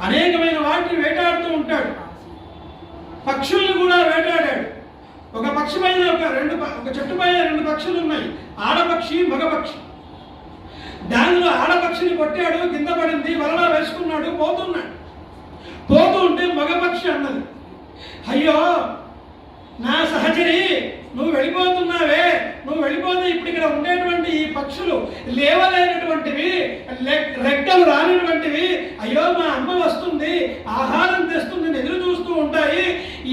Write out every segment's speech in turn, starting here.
అనేకమైన వాటిని వేటాడుతూ ఉంటాడు. పక్షుల్ని కూడా వేటాడాడు. ఒక పక్షి పైన ఒక చెట్టు పైన 2 పక్షులు ఉన్నాయి, ఆడపక్షి మగపక్షి. దానిలో ఆడపక్షిని కొట్టాడు, కింద పడింది, వలలో వేసుకున్నాడు, పోతూ ఉంటే మగపక్షి అన్నది, అయ్యో నా సహచరి, నువ్వు వెళ్ళిపోతున్నావే, నువ్వు వెళ్ళిపోతే ఇప్పుడు ఇక్కడ ఉండేటువంటి ఈ పక్షులు లేవలేనటువంటివి, రెక్కలు రానిటువంటివి, అయ్యో మా అమ్మ వస్తుంది, ఆహారం తెస్తుంది, ఎదురు చూస్తూ ఉంటాయి,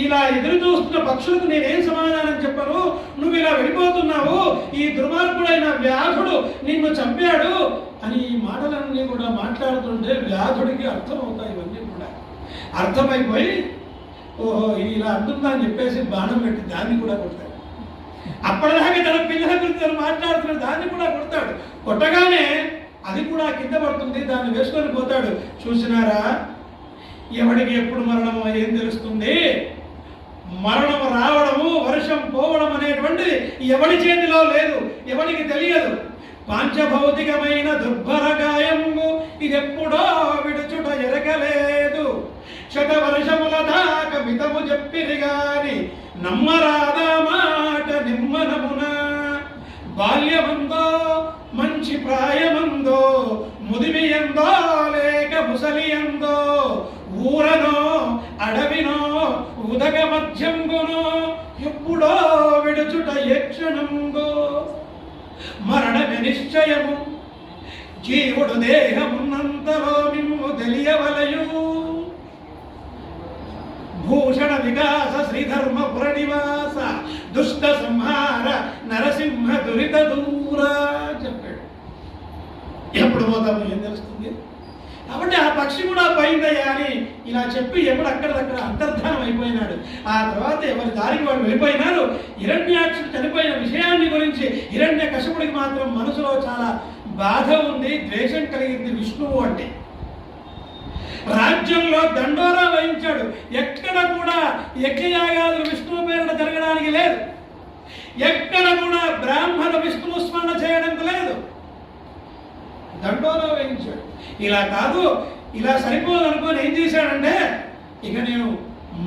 ఇలా ఎదురు చూస్తున్న పక్షులకు నేనేం సమాధానం చెప్పను, నువ్వు ఇలా వెళ్ళిపోతున్నావు, ఈ దుర్మార్గుడైన వ్యాధుడు నిన్ను చంపాడు అని ఈ మాటలన్నీ కూడా మాట్లాడుతుంటే వ్యాధుడికి అర్థమవుతాయి. ఇవన్నీ కూడా అర్థమైపోయి ఓహో ఇలా అంటుందా అని చెప్పేసి బాణం పెట్టి దాన్ని కూడా కొడతాడు. అప్పటిదాకా తన పిల్లల గురించి తను మాట్లాడుతున్నాడు, దాన్ని కూడా కొడతాడు. కొట్టగానే అది కూడా కింద పడుతుంది, దాన్ని వేసుకొని పోతాడు. చూసినారా, ఎవడికి ఎప్పుడు మరణం ఏం తెలుస్తుంది, మరణం రావడము వర్షం పోవడం అనేటువంటిది ఎవడి చేతిలో లేదు, ఎవరికి తెలియదు. పాంచభౌతికమైన దుర్భర గాయము ఇదెప్పుడో విడుచుట ఎరగలేదు, శతవర్షముల దాకా మితము చెప్పిరి గాని నమ్మరాదా మాట నిమ్మనమున. బాల్యమందో మంచి ప్రాయమందో, ముదిమి ఎందో లేక ముసలి ఎందో, ఊరనో అడవినో ఉదక మధ్యంగునో, ఎప్పుడో విడుచుట యక్షణంగో. మరణమే నిశ్చయము, జీవుడు దేహమున్నంతలో మిమ్ము తెలియవలయు. భూషణ వికాస శ్రీధర్మ పురనివాస, దుష్ట సంహార నరసింహ దురిత దూర చెప్పాడు. ఎప్పుడు పోతాము ఏం తెలుస్తుంది. కాబట్టి ఆ పక్షి కూడా పోయిందయ్యా అని ఇలా చెప్పి ఎప్పుడు అక్కడక్కడ అంతర్ధానం అయిపోయినాడు. ఆ తర్వాత ఎవరి దారికి వాళ్ళు వెళ్ళిపోయినారు. హిరణ్యాక్షుడు చనిపోయిన విషయాన్ని గురించి హిరణ్యకశిపుడికి మాత్రం మనసులో చాలా బాధ ఉంది, ద్వేషం కలిగింది విష్ణువు అంటే. రాజ్యంలో దండోరా వహించాడు, ఎక్కడ కూడా యజ్ఞయాగాదులు విష్ణువు పేరున జరగడానికి లేదు, ఎక్కడ కూడా బ్రాహ్మణ విష్ణువు స్మరణ చేయడానికి లేదు, దండోరా వహించాడు. ఇలా కాదు, ఇలా సరిపోదు అనుకొని ఏం చేశాడంటే, ఇక నేను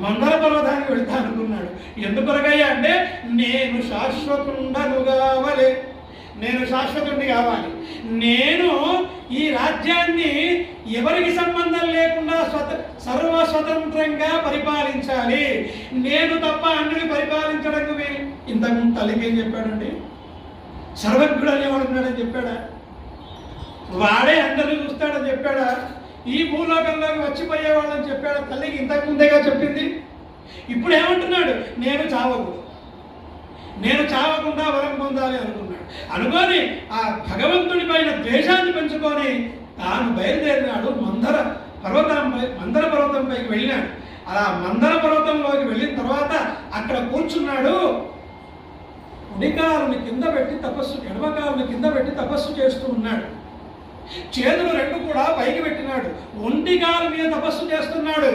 మందర పర్వతానికి వెళ్తా అనుకున్నాడు. ఎందుకొరకయ్యా అంటే, నేను శాశ్వతుండను కావాలి, నేను శాశ్వతుడిని కావాలి, నేను ఈ రాజ్యాన్ని ఎవరికి సంబంధం లేకుండా సర్వస్వతంత్రంగా పరిపాలించాలి, నేను తప్ప అన్నిని పరిపాలించడానికి వీలు. ఇంతకుముందు తల్లికి ఏం చెప్పాడండి, సర్వజ్ఞుడు అనేవాడు ఉన్నాడని చెప్పాడా, వాడే అందరినీ చూస్తాడని చెప్పాడా, ఈ భూలోకంలోకి వచ్చిపోయేవాళ్ళని చెప్పాడా, తల్లికి ఇంతకు ముందేగా చెప్పింది. ఇప్పుడు ఏమంటున్నాడు, నేను చావకుండా వరం పొందాలి అనుకొని ఆ భగవంతుడి పైన ద్వేషాన్ని పెంచుకొని తాను బయలుదేరినాడు. మందర పర్వతంపైకి వెళ్ళినాడు. అలా మందర పర్వతంలోకి వెళ్ళిన తర్వాత అక్కడ కూర్చున్నాడు. కుడికాలుని కింద పెట్టి తపస్సు, ఎడమకాలుని కింద పెట్టి తపస్సు చేస్తూ ఉన్నాడు. చేతులు 2 కూడా పైకి పెట్టినాడు. ఒంటి కాలు మీద తపస్సు చేస్తున్నాడు.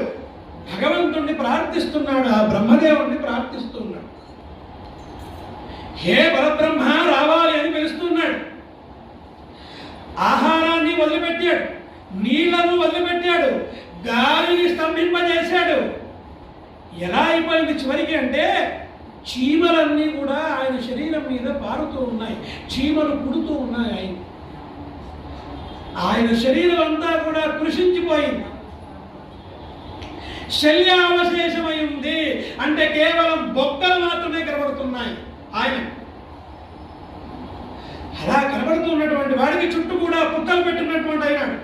భగవంతుణ్ణి ప్రార్థిస్తున్నాడు, ఆ బ్రహ్మదేవుణ్ణి ప్రార్థిస్తున్నాడు. హే పరబ్రహ్మ రావాలి అని పిలుస్తున్నాడు. ఆహారాన్ని వదిలిపెట్టాడు, నీళ్లను వదిలిపెట్టాడు, గాలిని స్తంభింపజేశాడు. ఎలా అయిపోయింది చివరికి అంటే, చీమలన్నీ కూడా ఆయన శరీరం మీద పారుతూ ఉన్నాయి, చీమలు పుడుతూ ఉన్నాయి. ఆయన శరీరం అంతా కూడా కృషించిపోయింది, శల్యావశేషమై ఉంది. అంటే కేవలం బొక్కలు మాత్రమే కనబడుతున్నాయి. ఆయన అలా కనబడుతున్నటువంటి వాడికి చుట్టూ కూడా పుక్కలు పెట్టినటువంటి అయినాడు.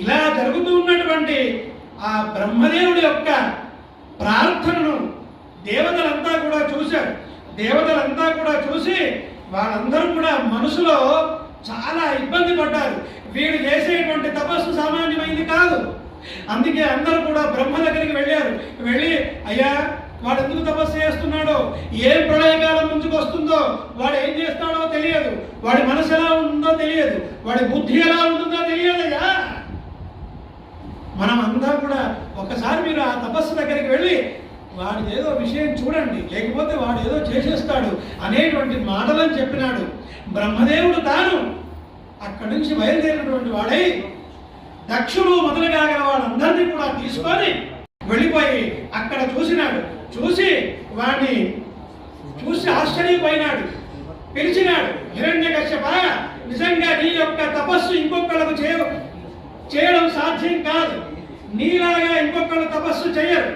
ఇలా జరుగుతూ ఉన్నటువంటి ఆ బ్రహ్మదేవుడి యొక్క ప్రార్థనను దేవతలంతా కూడా చూశారు. దేవతలంతా కూడా చూసి వాళ్ళందరూ కూడా మనసులో చాలా ఇబ్బంది పడ్డారు. వీడు చేసేటువంటి తపస్సు సామాన్యమైంది కాదు. అందుకే అందరూ కూడా బ్రహ్మ దగ్గరికి వెళ్ళారు. వెళ్ళి, అయ్యా వాడు ఎందుకు తపస్సు చేస్తున్నాడో, ఏం ప్రళయకాలం ముందుకు వస్తుందో, వాడు ఏం చేస్తాడో తెలియదు, వాడి మనసు ఎలా ఉంటుందో తెలియదు, వాడి బుద్ధి ఎలా ఉంటుందో తెలియదయ్యా. మనం అంతా కూడా ఒకసారి మీరు ఆ తపస్సు దగ్గరికి వెళ్ళి వాడి ఏదో విషయం చూడండి, లేకపోతే వాడు ఏదో చేసేస్తాడు అనేటువంటి మాటలను చెప్పినాడు. బ్రహ్మదేవుడు తాను అక్కడి నుంచి బయలుదేరినటువంటి వాడై దక్షుడు మొదలుగా గల వాళ్ళందరినీ వెళ్ళిపోయి అక్కడ చూసినాడు. చూసి వాడిని చూసి ఆశ్చర్యపోయినాడు. పిలిచినాడు, హిరణ్యకశ్యప, నిజంగా నీ యొక్క తపస్సు ఇంకొకళ్ళకు చేయడం సాధ్యం కాదు. నీలాగా ఇంకొకళ్ళు తపస్సు చేయరు,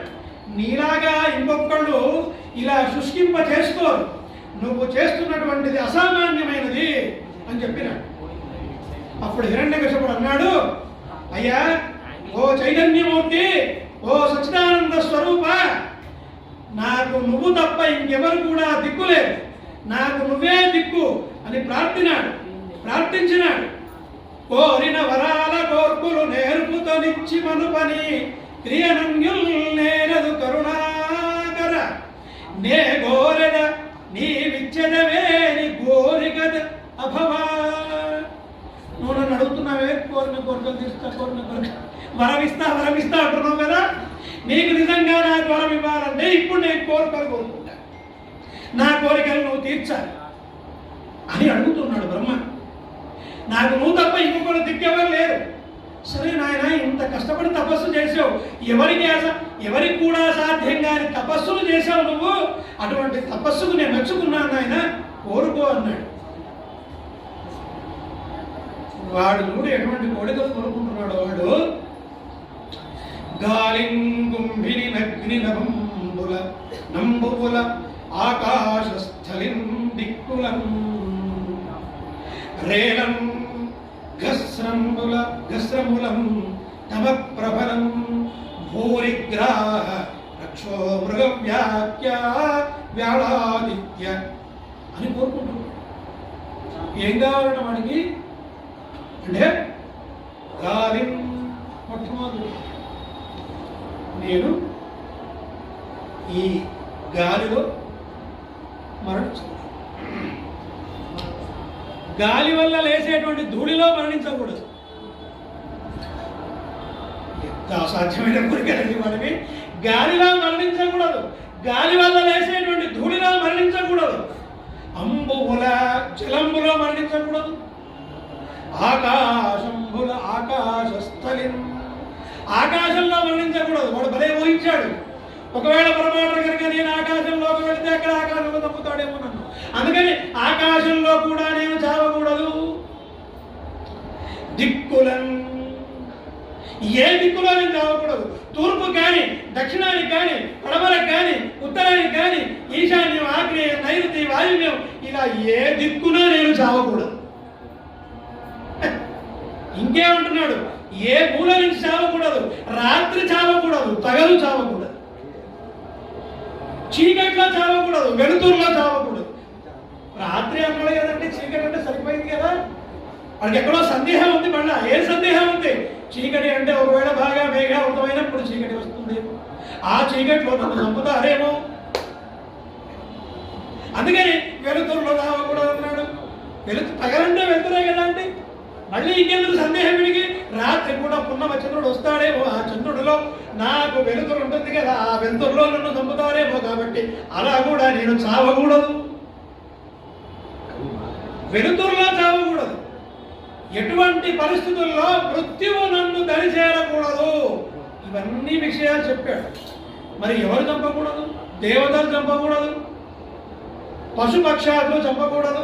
నీలాగా ఇంకొకళ్ళు ఇలా శుష్కింప చేసుకోరు. నువ్వు చేస్తున్నటువంటిది అసామాన్యమైనది అని చెప్పినాడు. అప్పుడు హిరణ్యకశిపుడు అన్నాడు, అయ్యా, ఓ చైతన్యమూర్తి, ఓ సచ్చిదానంద స్వరూప, నాకు నువ్వు తప్ప ఇంకెవరు కూడా దిక్కులేదు, నాకు నువ్వే దిక్కు అని ప్రార్థించినాడు. కోరిన వరాల కోర్పులు నేర్పుతనిచ్చి మనుపని క్రియనంగ్యుల్ నేరదు కరుణాకర, నే గోరెద నీ విచ్చదవే నీ కోరికద అభవా. నువ్వు నన్ను అడుగుతున్నావే, కోరిన కోరికలు తీస్తా, కోరిన కోరిక వరమిస్తా అంటున్నావు కదా. నీకు నిజంగా నాకు వరం ఇవ్వాలంటే ఇప్పుడు నేను కోరికలు కోరుకుంటా, నా కోరికలు నువ్వు తీర్చాలి అని అడుగుతున్నాడు బ్రహ్మ. నాకు నువ్వు తప్ప ఇంకొకరు దిక్కెవరు లేరు. సరే నాయన, ఇంత కష్టపడి తపస్సు చేసావు, ఎవరికి కూడా సాధ్యం కాని తపస్సులు చేసావు నువ్వు. అటువంటి తపస్సుకు నేను మెచ్చుకున్నాను నాయన, కోరుకో అన్నాడు. వాడు చూడు ఎటువంటి కోరికలు కోరుకుంటున్నాడు. వాడు గాలింగుంభిని నగ్ని నభంబుల నంబుల ఆకాశస్థలిం దిక్కులం రేలం గస్రములం తమ ప్రబలం భూరిగ్రాహ రక్షో మృగవ్యాఖ్య వ్యాళాదిత్య అని కోరుకుంటున్నాడు. ఏం కావాలన్న వాడికి అంటే గాలి. మొట్టమొదటి నేను ఈ గాలిలో మరణించకూడదు, గాలి వల్ల లేసేటువంటి ధూళిలో మరణించకూడదు. ఎంత అసాధ్యమైన కోరికలండి మనకి. గాలిలో మరణించకూడదు, గాలి వల్ల లేసేటువంటి ధూళిలో మరణించకూడదు, అంబుల జలంబులో మరణించకూడదు, ఆకాశంబుల ఆకాశస్థలిం ఆకాశంలో మరణించకూడదు. వాడు భలే ఊహించాడు. ఒకవేళ పొరపాటు కనుక నేను ఆకాశంలోకి వెళితే అక్కడ ఆకాశంలో తప్పుతాడేమో నన్ను, అందుకని ఆకాశంలో కూడా నేను చావకూడదు. దిక్కులం, ఏ దిక్కులో నేను చావకూడదు. తూర్పు కానీ, దక్షిణానికి కానీ, పడమరకు కానీ, ఉత్తరానికి కానీ, ఈశాన్యం, ఆగ్నేయం, నైరుతి, వాయువ్యం, ఇలా ఏ దిక్కున నేను చావకూడదు. ఇంకేమంటున్నాడు, ఏ మూల నుంచి చావకూడదు. రాత్రి చావకూడదు, పగలు చావకూడదు, చీకట్లో చావకూడదు, వెలుతురులో చావకూడదు. రాత్రి అన్నాడు కదండి, చీకటి అంటే సరిపోయింది కదా. వాడికి ఎక్కడో సందేహం ఉంది. మళ్ళా ఏ సందేహం ఉంది? చీకటి అంటే ఒకవేళ బాగా మేఘావృతమైనప్పుడు చీకటి వస్తుంది, ఆ చీకట్లో నన్ను చంపుతారేమో, అందుకని వెలుతురులో చావకూడదు అన్నాడు. పగలంటే వెళ్తున్నాయి కదా అండి. మళ్ళీ ఇంకెందుకు సందేహం విడిగి, రాత్రి కూడా పున్నమ చంద్రుడు వస్తాడేమో, ఆ చంద్రుడిలో నాకు వెలుతురు ఉంటుంది కదా, ఆ వెలుతురులో నన్ను చంపుతారేమో, కాబట్టి అలా కూడా నేను చావకూడదు, వెలుతురులో చావకూడదు. ఎటువంటి పరిస్థితుల్లో మృత్యువు నన్ను దరిచేరకూడదు. ఇవన్నీ విషయాలు చెప్పాడు. మరి ఎవరు చంపకూడదు? దేవతలు చంపకూడదు, పశుపక్షాదులు చంపకూడదు,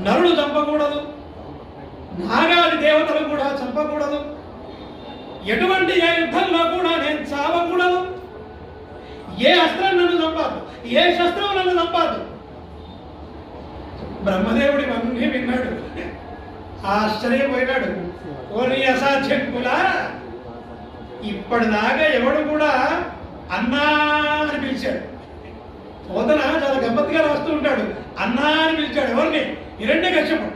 నరుడు చంపకూడదు, నాగాది దేవతలు కూడా చంపకూడదు, ఎటువంటి ఏ యుద్ధంలో కూడా నేను చావకూడదు, ఏ అస్త్రం నన్ను చంపాదు, ఏ శస్త్రం నన్ను చంపాదు. బ్రహ్మదేవుడు ఇవన్నీ విన్నాడు, ఆశ్చర్యపోయినాడు. ఓరి అసాధ్యం కులా, ఇప్పటిదాకా ఎవడు కూడా అన్నా అని పిలిచాడు. పోతన చాలా గమ్మత్తుగా రాస్తూ ఉంటాడు. అన్నా అని పిలిచాడు ఎవరిని? హిరణ్యకశ్యపుడు.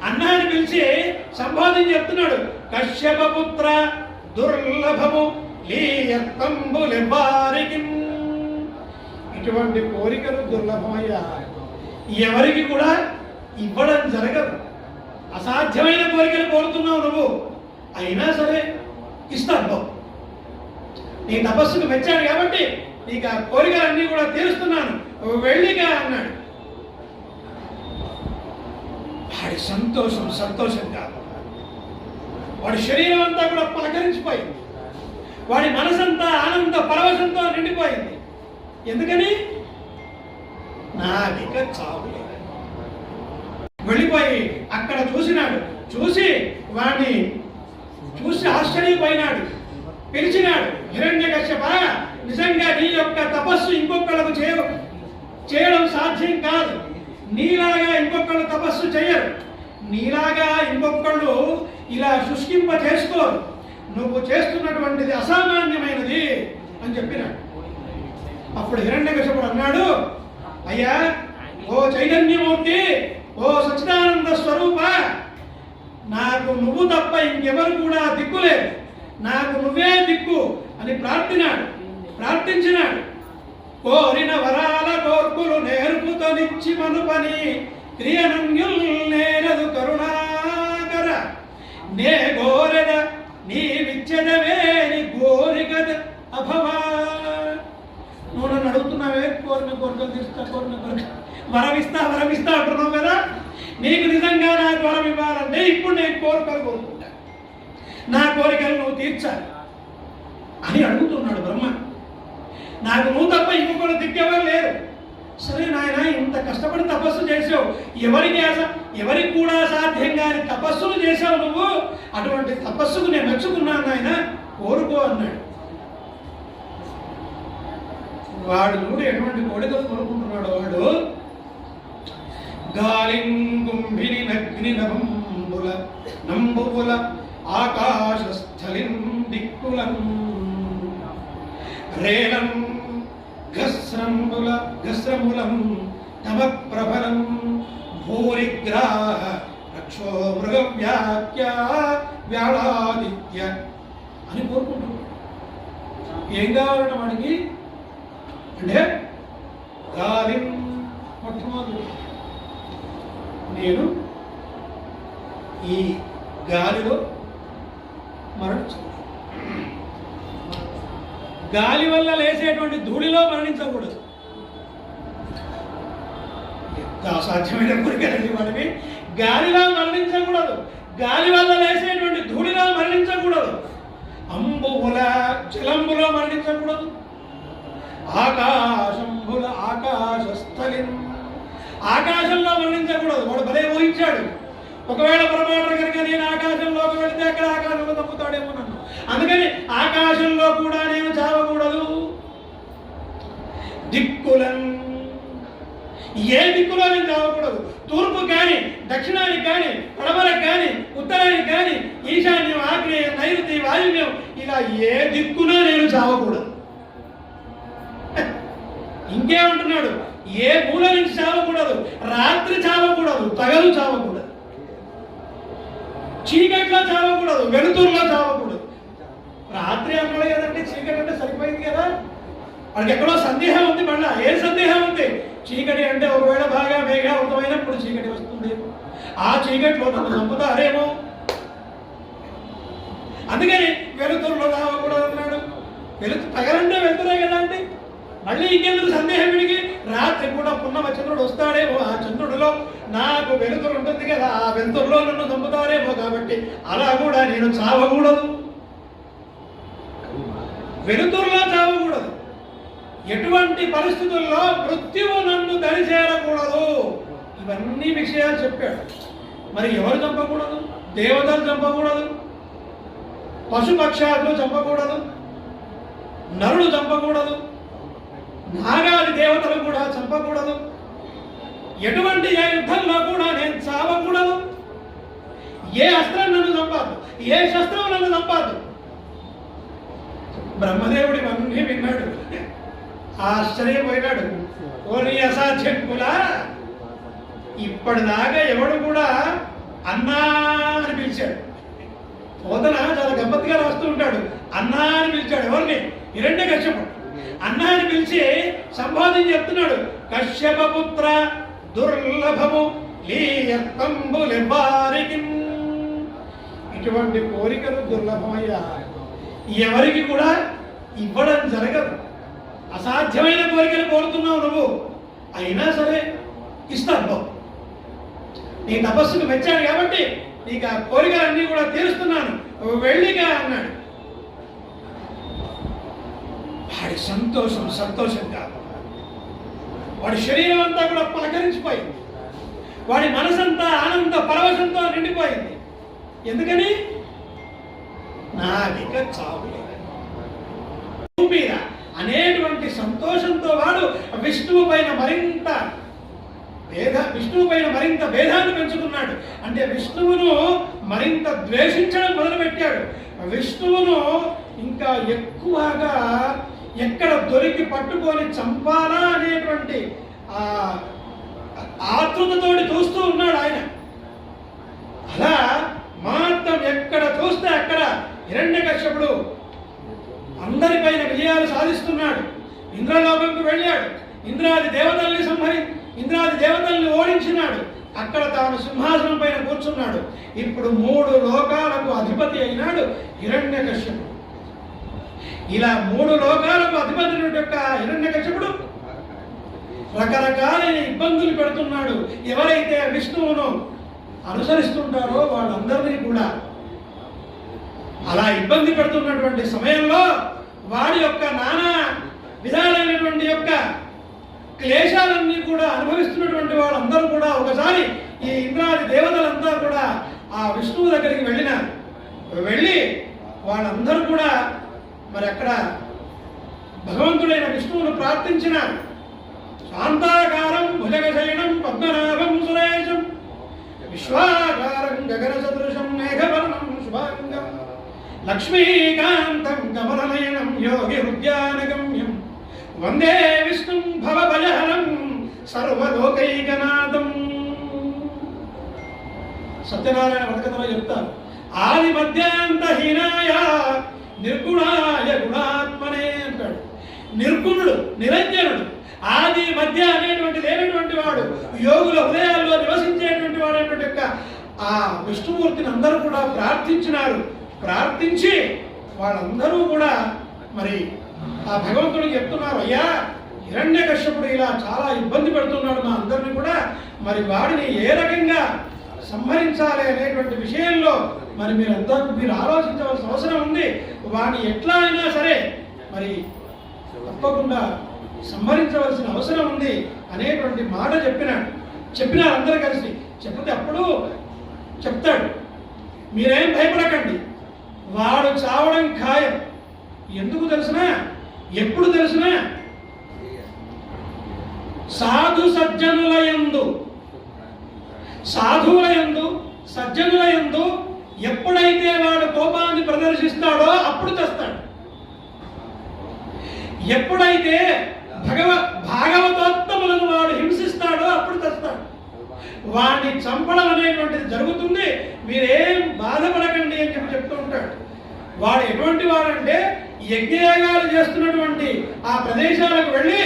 అన్నా అని పిలిచి సంబోధన చెప్తున్నాడు. కశ్యపపుత్ర దుర్లభము లీయత్తంబులెవ్వారికి. ఇటువంటి కోరికలు దుర్లభమయ్యా, ఎవరికి కూడా ఇవ్వడం జరగదు. అసాధ్యమైన కోరికలు కోరుతున్నావు నువ్వు, అయినా సరే ఇస్తాను. నీ తపస్సుకు మెచ్చాడు కాబట్టి నీకు ఆ కోరికలన్నీ కూడా తీరుస్తున్నాను, వెళ్ళిగా అన్నాడు. వాడి సంతోషం కాదు, వాడి శరీరం అంతా కూడా పలకరించిపోయింది. వాడి మనసంతా ఆనంద పరవశంతో నిండిపోయింది. ఎందుకని? నాకిక చావు లేదు. వెళ్ళిపోయి అక్కడ చూసినాడు. చూసి వాడిని చూసి ఆశ్చర్యపోయినాడు. పిలిచినాడు, హిరణ్యకశ్యప, నిజంగా నీ యొక్క తపస్సు ఇంకొకళ్ళకు చేయడం సాధ్యం కాదు. నీలాగా ఇంకొకళ్ళు తపస్సు చేయరు. నీలాగా ఇంకొకళ్ళు ఇలా శుష్కింప చేసుకోరు. నువ్వు చేస్తున్నటువంటిది అసామాన్యమైనది అని చెప్పినాడు. అప్పుడు హిరణ్యకశిపుడు అన్నాడు, అయ్యా, ఓ చైతన్యమూర్తి, ఓ సచ్చిదానంద స్వరూప, నాకు నువ్వు తప్ప ఇంకెవరు కూడా దిక్కులేదు, నాకు నువ్వే దిక్కు అని ప్రార్థించినాడు. కోరిన వరాల కోర్పులు నేర్పుతనిచ్చి మనుపని క్రియనన్యుల్ నేరదు కరుణాకర, నే గోరెద నీ విచ్చదవేని కోరికద అభవా. నువ్వు నన్ను అడుగుతున్నావే, కోరికలు తీస్తా, వరమిస్తా అంటున్నావు కదా. నీకు నిజంగా నాకు వరం ఇవ్వాలంటే ఇప్పుడు నేను కోరికలు కోరుకుంటా, నా కోరికలు నువ్వు తీర్చాలి అని అడుగుతున్నాడు బ్రహ్మ. నాకు నువ్వు తప్ప ఇంకొకరు దిక్కెవరు లేరు. సరే నాయన, ఇంత కష్టపడి తపస్సు చేసావు, ఎవరికి కూడా సాధ్యం కాని తపస్సులు చేసావు నువ్వు. అటువంటి తపస్సుకు నేను మెచ్చుకున్నాను నాయన, కోరుకో అన్నాడు. వాడు చూడు ఎటువంటి కోరికలు కోరుకుంటున్నాడు. వాడు గాలింగుంభిని నగ్ని నంబుల ఆకాశస్థలిం దిక్కులం రేలం ఘస్రములం తమ ప్రబలం భూరిగ్రాహ రక్షో మృగవ్యాఖ్య వ్యాళాదిత్య అని కోరుకుంటున్నాడు. ఏం కావాలన్న వాడికి అంటే గాలి. మొట్టమొదటి నేను ఈ గాలిలో మరణించకూడదు, గాలి వల్ల లేసేటువంటి ధూళిలో మరణించకూడదు. ఎంత అసాధ్యమైన కోరికలండి వాడివి. గాలిలో మరణించకూడదు, గాలి వల్ల లేసేటువంటి ధూళిలో మరణించకూడదు, అంబుల జలంబులో మరణించకూడదు, ఆకాశంబుల ఆకాశస్థలిం ఆకాశంలో మరణించకూడదు. వాడు భలే ఊహించాడు. ఒకవేళ పొరపాటు కనుక నేను ఆకాశంలోకి వెళితే అక్కడ ఆకాశంలో తప్పుతాడేమో నన్ను, అందుకని ఆకాశంలో కూడా నేను చావకూడదు. దిక్కులం, ఏ దిక్కులో నేను చావకూడదు. తూర్పు కానీ, దక్షిణానికి కానీ, పడమరకు కానీ, ఉత్తరానికి కానీ, ఈశాన్యం, ఆగ్నేయం, నైరుతి, వాయువ్యం, ఇలా ఏ దిక్కులో నేను చావకూడదు. ఇంకేమంటున్నాడు, ఏ మూల నుంచి చావకూడదు. రాత్రి చావకూడదు, పగలు చావకూడదు, చీకట్లో చావకూడదు, వెలుతురులో చావకూడదు. రాత్రి అన్నాడు కదండి, చీకటి అంటే సరిపోయింది కదా. వాడికి ఎక్కడో సందేహం ఉంది. మళ్ళా ఏ సందేహం ఉంది? చీకటి అంటే ఒకవేళ బాగా మేఘావృతమైనప్పుడు చీకటి వస్తుంది, ఆ చీకట్లో నన్ను చంపుతారేమో, అందుకని వెలుతురులో చావకూడదు అన్నాడు. పగలంటే వెళ్తున్నాయి కదా అండి. మళ్ళీ ఇంకెందుకు సందేహం విడిగి? రాత్రి కూడా పున్నమ చంద్రుడు వస్తాడేమో, ఆ చంద్రుడిలో నాకు వెలుతురు ఉంటుంది కదా, ఆ వెలుతురులో నన్ను చంపుతారేమో, కాబట్టి అలా కూడా నేను చావకూడదు, వెలుతురులో చావకూడదు. ఎటువంటి పరిస్థితుల్లో మృత్యువు నన్ను దరిచేరకూడదు. ఇవన్నీ విషయాలు చెప్పాడు. మరి ఎవరు చంపకూడదు? దేవతలు చంపకూడదు, పశుపక్షాదులు చంపకూడదు, నరుడు చంపకూడదు, నాగాది దేవతలు కూడా చంపకూడదు, ఎటువంటి ఏ యుద్ధంలో కూడా నేను చావకూడదు, ఏ అస్త్రం నన్ను చంపాదు, ఏ శస్త్రం నన్ను చంపాదు. బ్రహ్మదేవుడి ఇవన్నీ విన్నాడు, ఆశ్చర్యపోయినాడు. ఓరి అసాధ్యంకులా, ఇప్పటిదాకా ఎవడు కూడా అన్నా అని పిలిచాడు. పోతన చాలా గమ్మత్తుగా రాస్తూ ఉంటాడు. అన్నా అని పిలిచాడు. ఎవరిని? హిరణ్యకశ్యపుడు. అన్నా అని పిలిచి సంబోధన చెప్తున్నాడు. కశ్యపపుత్ర దుర్లభము లీయత్తంబులెవ్వారికి. ఇటువంటి కోరికలు దుర్లభమయ్యా, ఎవరికి కూడా ఇవ్వడం జరగదు. అసాధ్యమైన కోరికలు కోరుతున్నావు నువ్వు, అయినా సరే ఇస్తాను. నీ తపస్సుకు మెచ్చాడు కాబట్టి నీకు ఆ కోరికలన్నీ కూడా తీరుస్తున్నాను, వెళ్ళిగా అన్నాడు. వాడి సంతోషం సంతోషం కాదు, వాడి శరీరం అంతా కూడా పలకరించిపోయింది, వాడి మనసంతా ఆనంద పరవశంతో నిండిపోయింది. ఎందుకని? నాదిక చావు మీద అనేటువంటి సంతోషంతో వాడు విష్ణువు పైన మరింత భేదాన్ని పెంచుకున్నాడు. అంటే విష్ణువును మరింత ద్వేషించడం మొదలుపెట్టాడు. విష్ణువును ఇంకా ఎక్కువగా ఎక్కడ దొరికి పట్టుకొని చంపాలా అనేటువంటి ఆతృతతోటి చూస్తూ ఉన్నాడు ఆయన. అలా మాత్రం ఎక్కడ చూస్తే అక్కడ హిరణ్యకశ్యపుడు అందరిపైన విజయాలు సాధిస్తున్నాడు. ఇంద్రలోకంకు వెళ్ళాడు, ఇంద్రాది దేవతల్ని ఓడించినాడు. అక్కడ తాను సింహాసనం పైన కూర్చున్నాడు. ఇప్పుడు 3 లోకాలకు అధిపతి అయినాడు హిరణ్యకశ్యపుడు. ఇలా 3 లోకాలకు అధిపతి యొక్క హిరణ్యకశ్యపుడు రకరకాలైన ఇబ్బందులు పెడుతున్నాడు. ఎవరైతే విష్ణువును అనుసరిస్తుంటారో వాళ్ళందరినీ కూడా అలా ఇబ్బంది పెడుతున్నటువంటి సమయంలో వాడి యొక్క నానా విధాలైనటువంటి యొక్క క్లేశాలన్నీ కూడా అనుభవిస్తున్నటువంటి వాళ్ళందరూ కూడా ఒకసారి ఈ ఇంద్రాది దేవతలంతా కూడా ఆ విష్ణువు దగ్గరికి వెళ్ళి వాళ్ళందరూ కూడా మరి అక్కడ భగవంతుడైన విష్ణువును ప్రార్థించినారు. శాంతాకారం భుజగశయనం పద్మనాభం సురేశం విశ్వాకారం గగన సదృశం మేఘవర్ణం శుభాంగం లక్ష్మీకాంతం కమలనయనం యోగి హృద్యానగమ్యం వందే విష్ణుం భవభయహరం సర్వలోకైకనాథం. సత్యనారాయణ వరకథలో చెప్తారు, ఆది మధ్యాంతహీనాయ నిర్గుణాయ గుణాత్మనే అంటాడు. నిర్గుణుడు, నిరంజనుడు, ఆది మధ్య అనేటువంటి లేనటువంటి వాడు, యోగుల హృదయాల్లో నివసించేటువంటి వాడు అనేటువంటి యొక్క ఆ విష్ణుమూర్తిని అందరూ కూడా ప్రార్థించినారు. ప్రార్థించి వాళ్ళందరూ కూడా మరి ఆ భగవంతుడికి చెప్తున్నారు, అయ్యా హిరణ్యకశ్యపుడు ఇలా చాలా ఇబ్బంది పెడుతున్నాడు మా అందరినీ కూడా, మరి వాడిని ఏ రకంగా సంహరించాలి అనేటువంటి విషయంలో మరి మీరు ఆలోచించవలసిన అవసరం ఉంది. వాడిని ఎట్లా అయినా సరే మరి తప్పకుండా సంహరించవలసిన అవసరం ఉంది అనేటువంటి మాట చెప్పినారు అందరూ కలిసి. చెప్తే అప్పుడు చెప్తాడు, మీరేం భయపడకండి, వాడు చావడం ఖాయం. ఎందుకు తెలుసునా? ఎప్పుడు తెలుసునా? సాధువులయందు సజ్జనులయందు ఎప్పుడైతే వాడు కోపాన్ని ప్రదర్శిస్తాడో అప్పుడు తెస్తాడు. ఎప్పుడైతే భాగవతోత్తములను వాడు హింసిస్తాడో అప్పుడు తెస్తాడు. వాడిని చంపడం అనేటువంటిది జరుగుతుంది, మీరేం బాధపడకండి అని చెప్తూ ఉంటాడు. వాడు ఎటువంటి వాడంటే యజ్ఞయాగాలు చేస్తున్నటువంటి ఆ ప్రదేశాలకు వెళ్ళి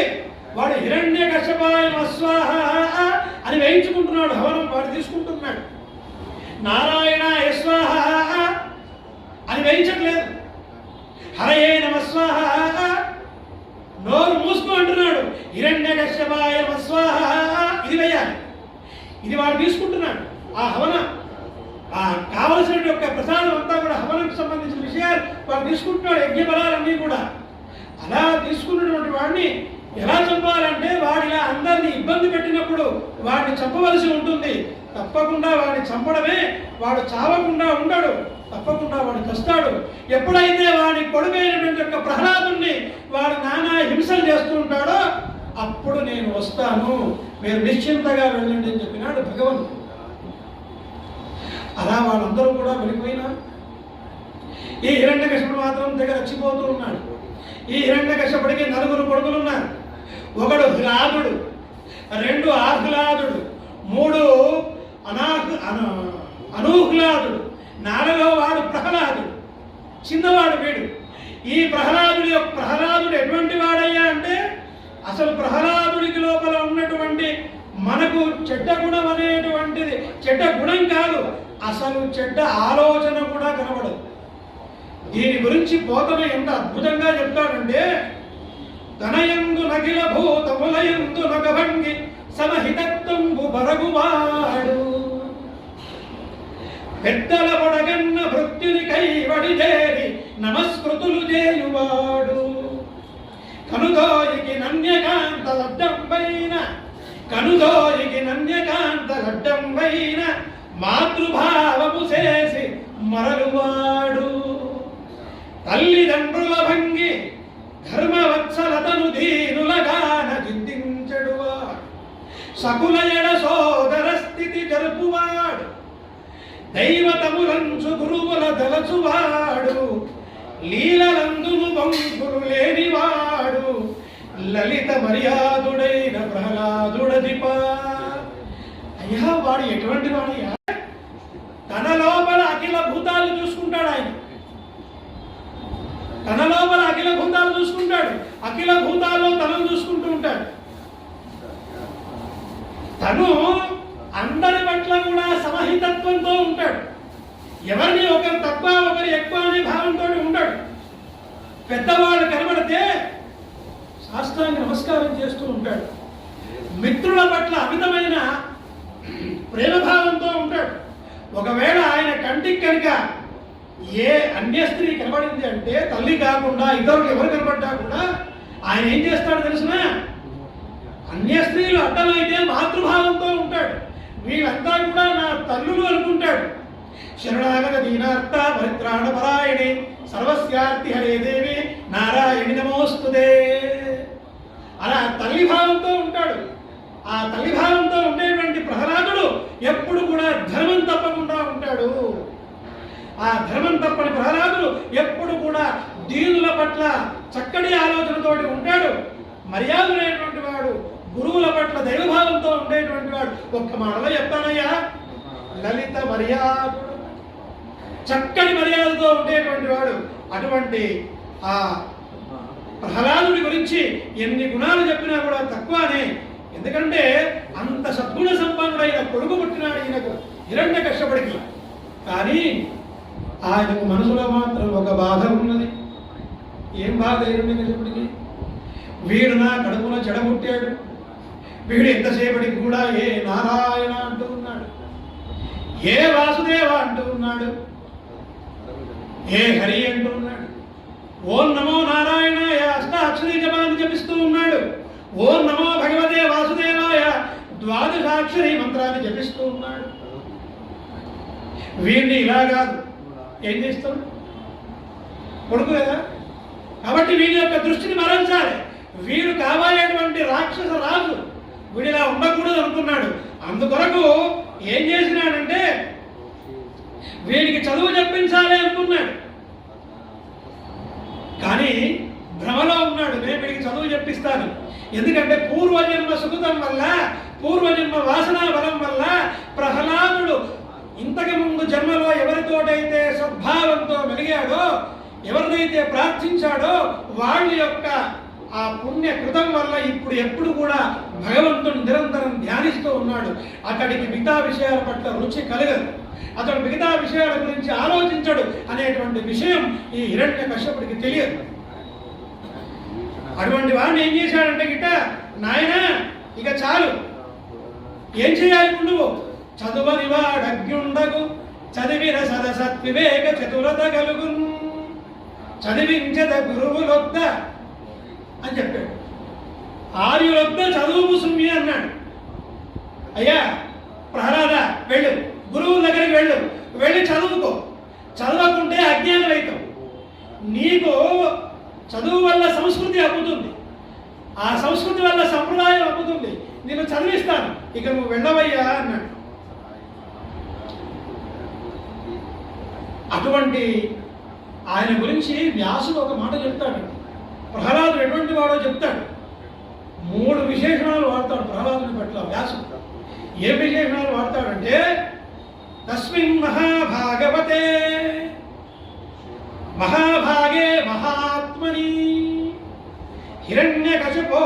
వాడు హిరణ్యకశ్యపాయ స్వాహ అని వేయించుకుంటున్నాడు. హవనం వాడు తీసుకుంటున్నాడు. నారాయణ యస్వాహ అని వేయించట్లేదు. హరయే నమ స్వాహ నోరు మూసుకో అంటున్నాడు. హిరణ్యకశ్యపాయ స్వాహ ఇది వేయాలి. ఇది వాడు తీసుకుంటున్నాడు. ఆ హవన కావలసిన యొక్క ప్రసాదం అంతా కూడా హవనకు సంబంధించిన విషయాలు వాడు తీసుకుంటున్నాడు. యజ్ఞ బలాలన్నీ కూడా అలా తీసుకున్నటువంటి వాడిని ఎలా చంపాలంటే వాడిలా అందరినీ ఇబ్బంది పెట్టినప్పుడు వాడిని చంపవలసి ఉంటుంది. తప్పకుండా వాడిని చంపడమే, వాడు చావకుండా ఉండడు, తప్పకుండా వాడు చస్తాడు. ఎప్పుడైతే వాడి కొడుకైనటువంటి యొక్క ప్రహ్లాదుని వాడు నానా హింసలు చేస్తూ ఉంటాడో అప్పుడు నేను వస్తాను, మీరు నిశ్చింతగా వెళ్ళండి అని చెప్పినాడు భగవంతుడు. అలా వాళ్ళందరూ కూడా వెళ్ళిపోయినా ఈ హిరణ్యకశ్యపుడు మాత్రం దగ్గర రచ్చిపోతూ ఉన్నాడు. ఈ హిరణ్యకశ్యపుడికి 4 కొడుకులు ఉన్నారు. 1 హ్లాదుడు, 2 ఆహ్లాదుడు, 3 అనూహ్లాదుడు, 4వ వాడు ప్రహ్లాదుడు, చిన్నవాడు వీడు. ఈ ప్రహ్లాదుడు ఎటువంటి వాడయ్యా అంటే అసలు ప్రహ్లాదుడికి లోపల ఉన్నటువంటి మనకు చెడ్డ గుణం అనేటువంటిది చెడ్డ గుణం కాదు, అసలు చెడ్డ ఆలోచన కూడా కనబడదు. దీని గురించి పోతన ఎంత అద్భుతంగా చెప్తాడంటే, తనయందు నగిల భూతములయందు నగభంగి సమహితత్వంబు బరగువాడు పెద్దల పొడగన్న భృత్యుని కైవడి చేరి నమస్కృతులు చేయువాడు. నన్యకాంత లడ్డంబైన కనుదోయికి నన్యకాంత లడ్డంబైన మాతృభావము చేసి మరలువాడు తల్లిదండ్రుల భంగి ధర్మవత్సలతను దీనులగాన చింతించడువాడు సకుల ఎడ సోదర స్థితి జరుపువాడు దైవతములంచు గురువుల దలచువాడు లీలలందును బంకులు లేనివాడు లలిత మర్యాదుడైన ప్రహ్లాదుడదిపా. అయ్యా వాడు ఎటువంటి వాడయ్యా? తన లోపల అఖిల భూతాలు చూసుకుంటాడు ఆయన. తన లోపల అఖిల భూతాలు చూసుకుంటాడు. అఖిల భూతాల్లో తనను చూసుకుంటూ ఉంటాడు. తను అందరి పట్ల కూడా సమహితత్వంతో ఉంటాడు. ఎవరిని ఒకరు తక్కువ ఒకరు ఎక్కువ అనే భావంతో ఉంటాడు. పెద్దవాళ్ళు కనబడితే శాస్త్రానికి నమస్కారం చేస్తూ ఉంటాడు. మిత్రుల పట్ల అమితమైన ప్రేమభావంతో ఉంటాడు. ఒకవేళ ఆయన కంటికి కనుక ఏ అన్య స్త్రీ కనబడింది అంటే తల్లి కాకుండా ఇతరులు ఎవరు కనబడ్డా కూడా ఆయన ఏం చేస్తాడు తెలిసిన? అన్య స్త్రీలు అడ్డమైతే మాతృభావంతో ఉంటాడు. వీళ్ళంతా కూడా నా తల్లులు అనుకుంటాడు. శరణాగత దీనార్థ పరిత్రాణ పరాయణి సర్వస్యార్తి హరే దేవి నారాయణి నమోస్తుతే. అలా తల్లి భావంతో ఉంటాడు. ఆ తల్లి భావంతో ఉండేటువంటి ప్రహ్లాదుడు ఎప్పుడు కూడా ధర్మం తప్పకుండా ఉంటాడు. ఆ ధర్మం తప్పని ప్రహ్లాదుడు ఎప్పుడు కూడా దీనుల పట్ల చక్కటి ఆలోచనతోటి ఉంటాడు. మర్యాదైనటువంటి వాడు, గురువుల పట్ల దైవభావంతో ఉండేటువంటి వాడు. ఒక్క మాటలో చెప్తానయ్యా, లలిత మర్యాదుడు, చక్కటి మర్యాదతో ఉండేటువంటి వాడు. అటువంటి ఆ ప్రహ్లాదుడి గురించి ఎన్ని గుణాలు చెప్పినా కూడా తక్కువనే. ఎందుకంటే అంత సద్గుణ సంపన్నుడైన కొడుకు పుట్టినాడు ఈయనకు, హిరణ్యకశ్యపుడికి. కానీ ఆయనకు మనసులో మాత్రం ఒక బాధ ఉన్నది. ఏం బాధ హిరణ్యకశ్యపుడికి? వీడు నా కడుపులో చెడబుట్టాడు. వీడు ఎంతసేపటికి కూడా ఏ నారాయణ అంటూ ఉన్నాడు, ఏ వాసుదేవ అంటూ ఉన్నాడు, ఏ హరి అంటూ ఉన్నాడు, ఓం నమో నారాయణాయ అష్టాక్షరీ జపాన్ని జపిస్తూ ఉన్నాడు, ఓం నమో భగవతే వాసుదేవాయ ద్వాదశాక్షరీ మంత్రాన్ని జపిస్తూ ఉన్నాడు. వీడిని ఇలా కాదు, ఏం చేస్తాడు? కొడుకు కదా. కాబట్టి వీడి యొక్క దృష్టిని మరల్చాలి. వీడు కాబోయేటువంటి రాక్షస రాజు, వీడిలా ఉండకూడదు అనుకున్నాడు. అందుకొరకు ఏం చేసినాడంటే వీడికి చదువు చెప్పించాలి అనుకున్నాడు. కానీ భ్రమలో ఉన్నాడు, నేను వీడికి చదువు చెప్పిస్తాను. ఎందుకంటే పూర్వజన్మ సుకృతం వల్ల, పూర్వజన్మ వాసనా బలం వల్ల ప్రహ్లాదుడు ఇంతకు ముందు జన్మలో ఎవరితోటైతే సద్భావంతో మెలిగాడో, ఎవరినైతే ప్రార్థించాడో వాళ్ళ యొక్క ఆ పుణ్య కృతం వల్ల ఇప్పుడు ఎప్పుడు కూడా భగవంతుని నిరంతరం ధ్యానిస్తూ ఉన్నాడు. అతడికి మిగతా విషయాల పట్ల రుచి కలగదు, అతడు మిగతా విషయాల గురించి ఆలోచించడు అనేటువంటి విషయం ఈ హిరణ్యకశ్యపుడికి తెలియదు. అటువంటి వాడిని ఏం చేశాడంటే గిట్ట, నాయన ఇక చాలు, ఏం చేయాలి నువ్వు? చదువని వాడగ్యుండగు చదివిన సదసత్వివేక చతురత కలుగు చదివించద గురువులొద్ద అని చెప్పాడు. ఆర్యులొద్ద చదువు సుమ్మి అన్నాడు. అయ్యా ప్రహ్లాద వెళ్ళు, గురువు దగ్గరికి వెళ్ళు, వెళ్ళి చదువుకో. చదవకుంటే అజ్ఞానం అవుతావు. నీకు చదువు వల్ల సంస్కృతి అప్పుతుంది, ఆ సంస్కృతి వల్ల సంప్రదాయం అప్పుతుంది. నేను చదివిస్తాను, ఇక నువ్వు వెళ్ళవయ్యా అన్నాడు. అటువంటి ఆయన గురించి వ్యాసుడు ఒక మాట చెప్తాడు. ప్రహ్లాదుడు ఎటువంటి వాడో చెప్తాడు. 3 విశేషణాలు వాడతాడు ప్రహ్లాదుని పట్ల వ్యాసుడు. ఏ విశేషణాలు వాడతాడంటే, తస్మిన్ మహాభాగవతే మహాభాగే మహాత్మని హిరణ్యకశపో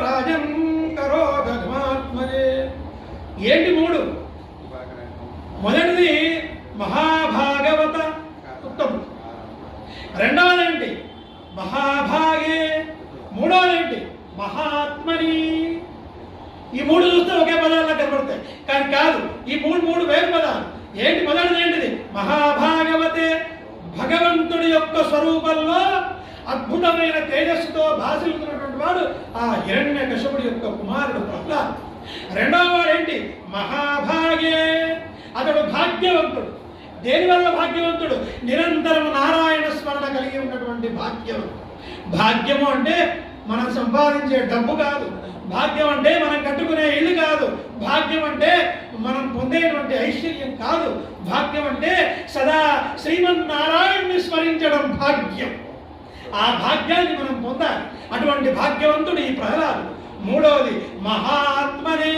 రాజన్ కరోధమాత్మనే. ఏంటి 3? మొదటిది మహాభాగవత ఉత్తముడు, రెండవది ఏంటి మహాభాగే, మూడవది ఏంటి మహాత్మని. ఈ 3 చూస్తే ఒకే పదాల్లో కనబడతాయి, కానీ కాదు, ఈ 3 వేరు పదాలు. ఏంటి మొదటిది ఏంటిది? మహాభాగవతే, భగవంతుడి యొక్క స్వరూపంలో అద్భుతమైన తేజస్సుతో భాసిల్లుతున్నటువంటి వాడు ఆ హిరణ్యకశిపుడి యొక్క కుమారుడు ప్రహ్లాద్. రెండవ వాడు ఏంటి? మహాభాగ్యే, అతడు భాగ్యవంతుడు. దేనివల్ల భాగ్యవంతుడు? నిరంతరం నారాయణ స్మరణ కలిగి ఉన్నటువంటి భాగ్యవంతుడు. భాగ్యము అంటే మనం సంపాదించే డబ్బు కాదు, భాగ్యం అంటే మనం కట్టుకునే ఇల్లు కాదు, భాగ్యం అంటే మనం పొందేటువంటి ఐశ్వర్యం కాదు, భాగ్యం అంటే సదా శ్రీమన్నారాయణుని స్మరించడం భాగ్యం. ఆ భాగ్యాన్ని మనం పొందాలి. అటువంటి భాగ్యవంతుడు ఈ ప్రహ్లాదుడు. మూడవది మహాత్మనే,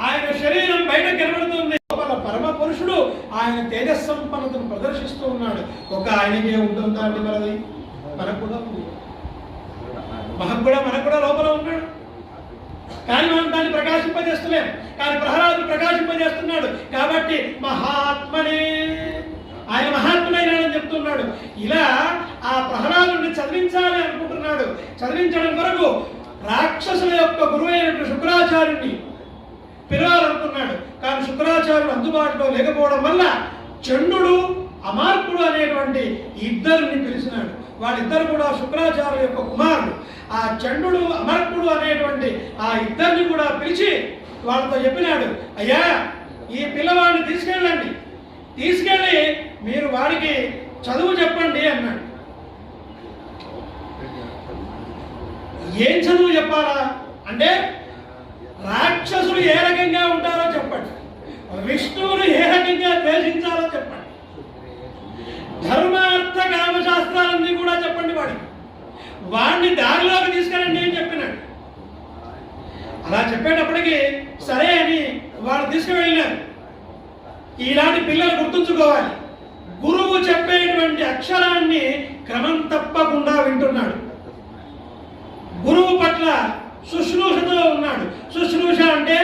ఆయన శరీరం బయట కనబడుతుంది, లోపల పరమ పురుషుడు ఆయన తేజస్సంపన్నతను ప్రదర్శిస్తూ ఉన్నాడు. ఒక ఆయనకే ఉంటుందా అండి మనది? మనకు కూడా ఉంది, మనకు కూడా లోపల ఉన్నాడు, కానీ మనం దాన్ని ప్రకాశింపజేస్తలేం. కానీ ప్రహ్లాదుడు ప్రకాశింపజేస్తున్నాడు. కాబట్టి మహాత్మనే, ఆయన మహాత్ముడైనాడని చెప్తున్నాడు. ఇలా ఆ ప్రహ్లాదుడిని చదివించాలి అనుకుంటున్నాడు. చదివించడం కొరకు రాక్షసుల యొక్క గురువైనటువంటి శుక్రాచార్యుడిని పిలవాలనుకున్నాడు. కానీ శుక్రాచార్యుడు అందుబాటులో లేకపోవడం వల్ల చండుడు అమార్కుడు అనేటువంటి ఇద్దరిని పిలిచినాడు. వాళ్ళిద్దరు కూడా శుక్రాచార్యుల యొక్క కుమారుడు. ఆ చండుడు అమర్కుడు అనేటువంటి ఆ ఇద్దరిని కూడా పిలిచి వాళ్ళతో చెప్పినాడు, అయ్యా ఈ పిల్లవాడిని తీసుకెళ్ళి మీరు వాడికి చదువు చెప్పండి అన్నాడు. ఏం చదువు చెప్పాలా అంటే, రాక్షసులు ఏ రకంగా ఉంటారో చెప్పండి, విష్ణువును ఏ రకంగా ద్వేషించాలో చెప్పండి, ధర్మార్థ కామ శాస్త్రాలన్నీ కూడా చెప్పండి, వాడిని దారిలోకి తీసుకెళ్ళండి అని చెప్పినాడు. అలా చెప్పేటప్పటికి సరే అని వాడు తీసుకువెళ్ళినారు. ఇలాంటి పిల్లలు గుర్తుంచుకోవాలి, గురువు చెప్పేటువంటి అక్షరాన్ని క్రమం తప్పకుండా వింటున్నాడు, గురువు పట్ల శుశ్రూషతో ఉన్నాడు. శుశ్రూష అంటే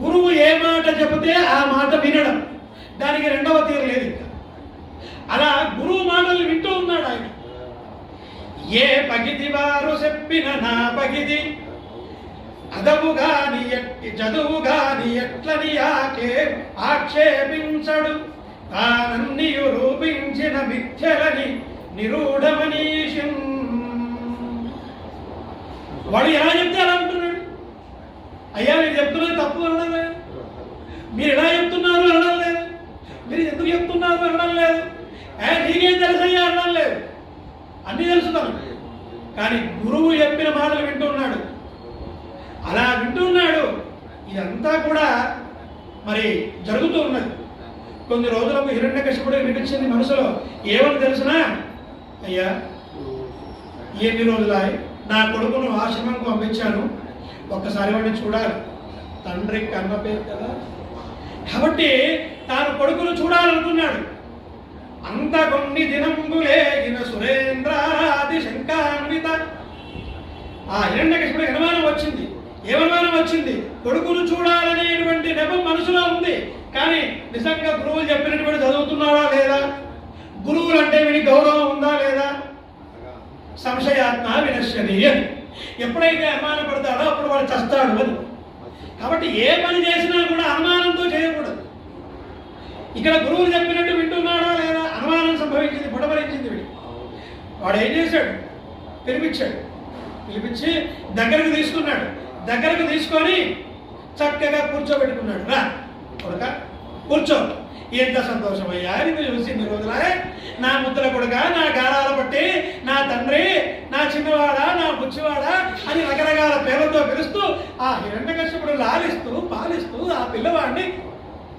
గురువు ఏ మాట చెబితే ఆ మాట వినడం, దానికి రెండవ తీరు లేదు. ఇంకా అలా గురువు మాటలు వింటూ ఉన్నాడు ఆయన. ఏ పగిది వారు చెప్పిన నా పగిది అదవుగాని ఎట్టి చదువుగాని ఎట్లని యాకే ఆక్షేపించడు, తానన్నియు రూపించిన మిథ్యలని నిరూఢమనీషం. వాడు ఎలా చెప్తే అలా అంటున్నాడు. అయ్యా మీరు చెప్తున్నది తప్పు అనడం లేదు, మీరు ఎలా చెప్తున్నారు అనడం లేదు, మీరు ఎందుకు చెప్తున్నారు అనడం లేదు, నీకేం తెలుసయ్యా అనడం లేదు, అన్నీ తెలుసుతాను. కానీ గురువు చెప్పిన మాటలు వింటున్నాడు. అలా వింటున్నాడు. ఇదంతా కూడా మరి జరుగుతూ ఉన్నది. కొన్ని రోజులకు హిరణ్యకశిపుడు వినిపించింది మనసులో. ఏమని తెలిసినా, అయ్యా ఎన్ని రోజులాయి నా కొడుకును ఆశ్రమంకు పంపించాను, ఒక్కసారి వాడిని చూడాలి. తండ్రి కన్న పేరు కదా, కాబట్టి తాను కొడుకును చూడాలనుకున్నాడు. అంత కొన్ని దినంబులేగిన సురేంద్రాది శంకాన్విత. ఆ హిరణ్యకశిపుడికి అనుమానం వచ్చింది. ఏమనుమానం వచ్చింది? కొడుకును చూడాలనేటువంటి నెపం మనసులో ఉంది. కానీ నిజంగా గురువులు చెప్పినటువంటి చదువుతున్నాడా లేదా, గురువులు అంటే వీడికి గౌరవం ఉందా లేదా, సంశయాత్మ వినశ్యని అని ఎప్పుడైతే అనుమానం పడతాడో అప్పుడు వాడు చస్తాడు అని. కాబట్టి ఏ పని చేసినా కూడా అనుమానంతో చేయకూడదు. ఇక్కడ గురువులు చెప్పినట్టు వింటున్నాడా లేదా, అనుమానం సంభవించింది, బుడబరించింది. వాడు ఏం చేశాడు? పిలిపించి దగ్గరకు తీసుకున్నాడు. దగ్గరకు తీసుకొని చక్కగా కూర్చోబెట్టుకున్నాడు. రా కొడుక కూర్చో, ఎంత సంతోషమయ్యా నీకు చూసింది రోజులా, నా ముద్దల కొడుక, నా గారాల బట్టి, నా తండ్రి, నా చిన్నవాడా, నా బుచ్చివాడా అని రకరకాల పేర్లతో పిలుస్తూ ఆ హిరణ్యకశిపుడు లాలిస్తూ పాలిస్తూ ఆ పిల్లవాడిని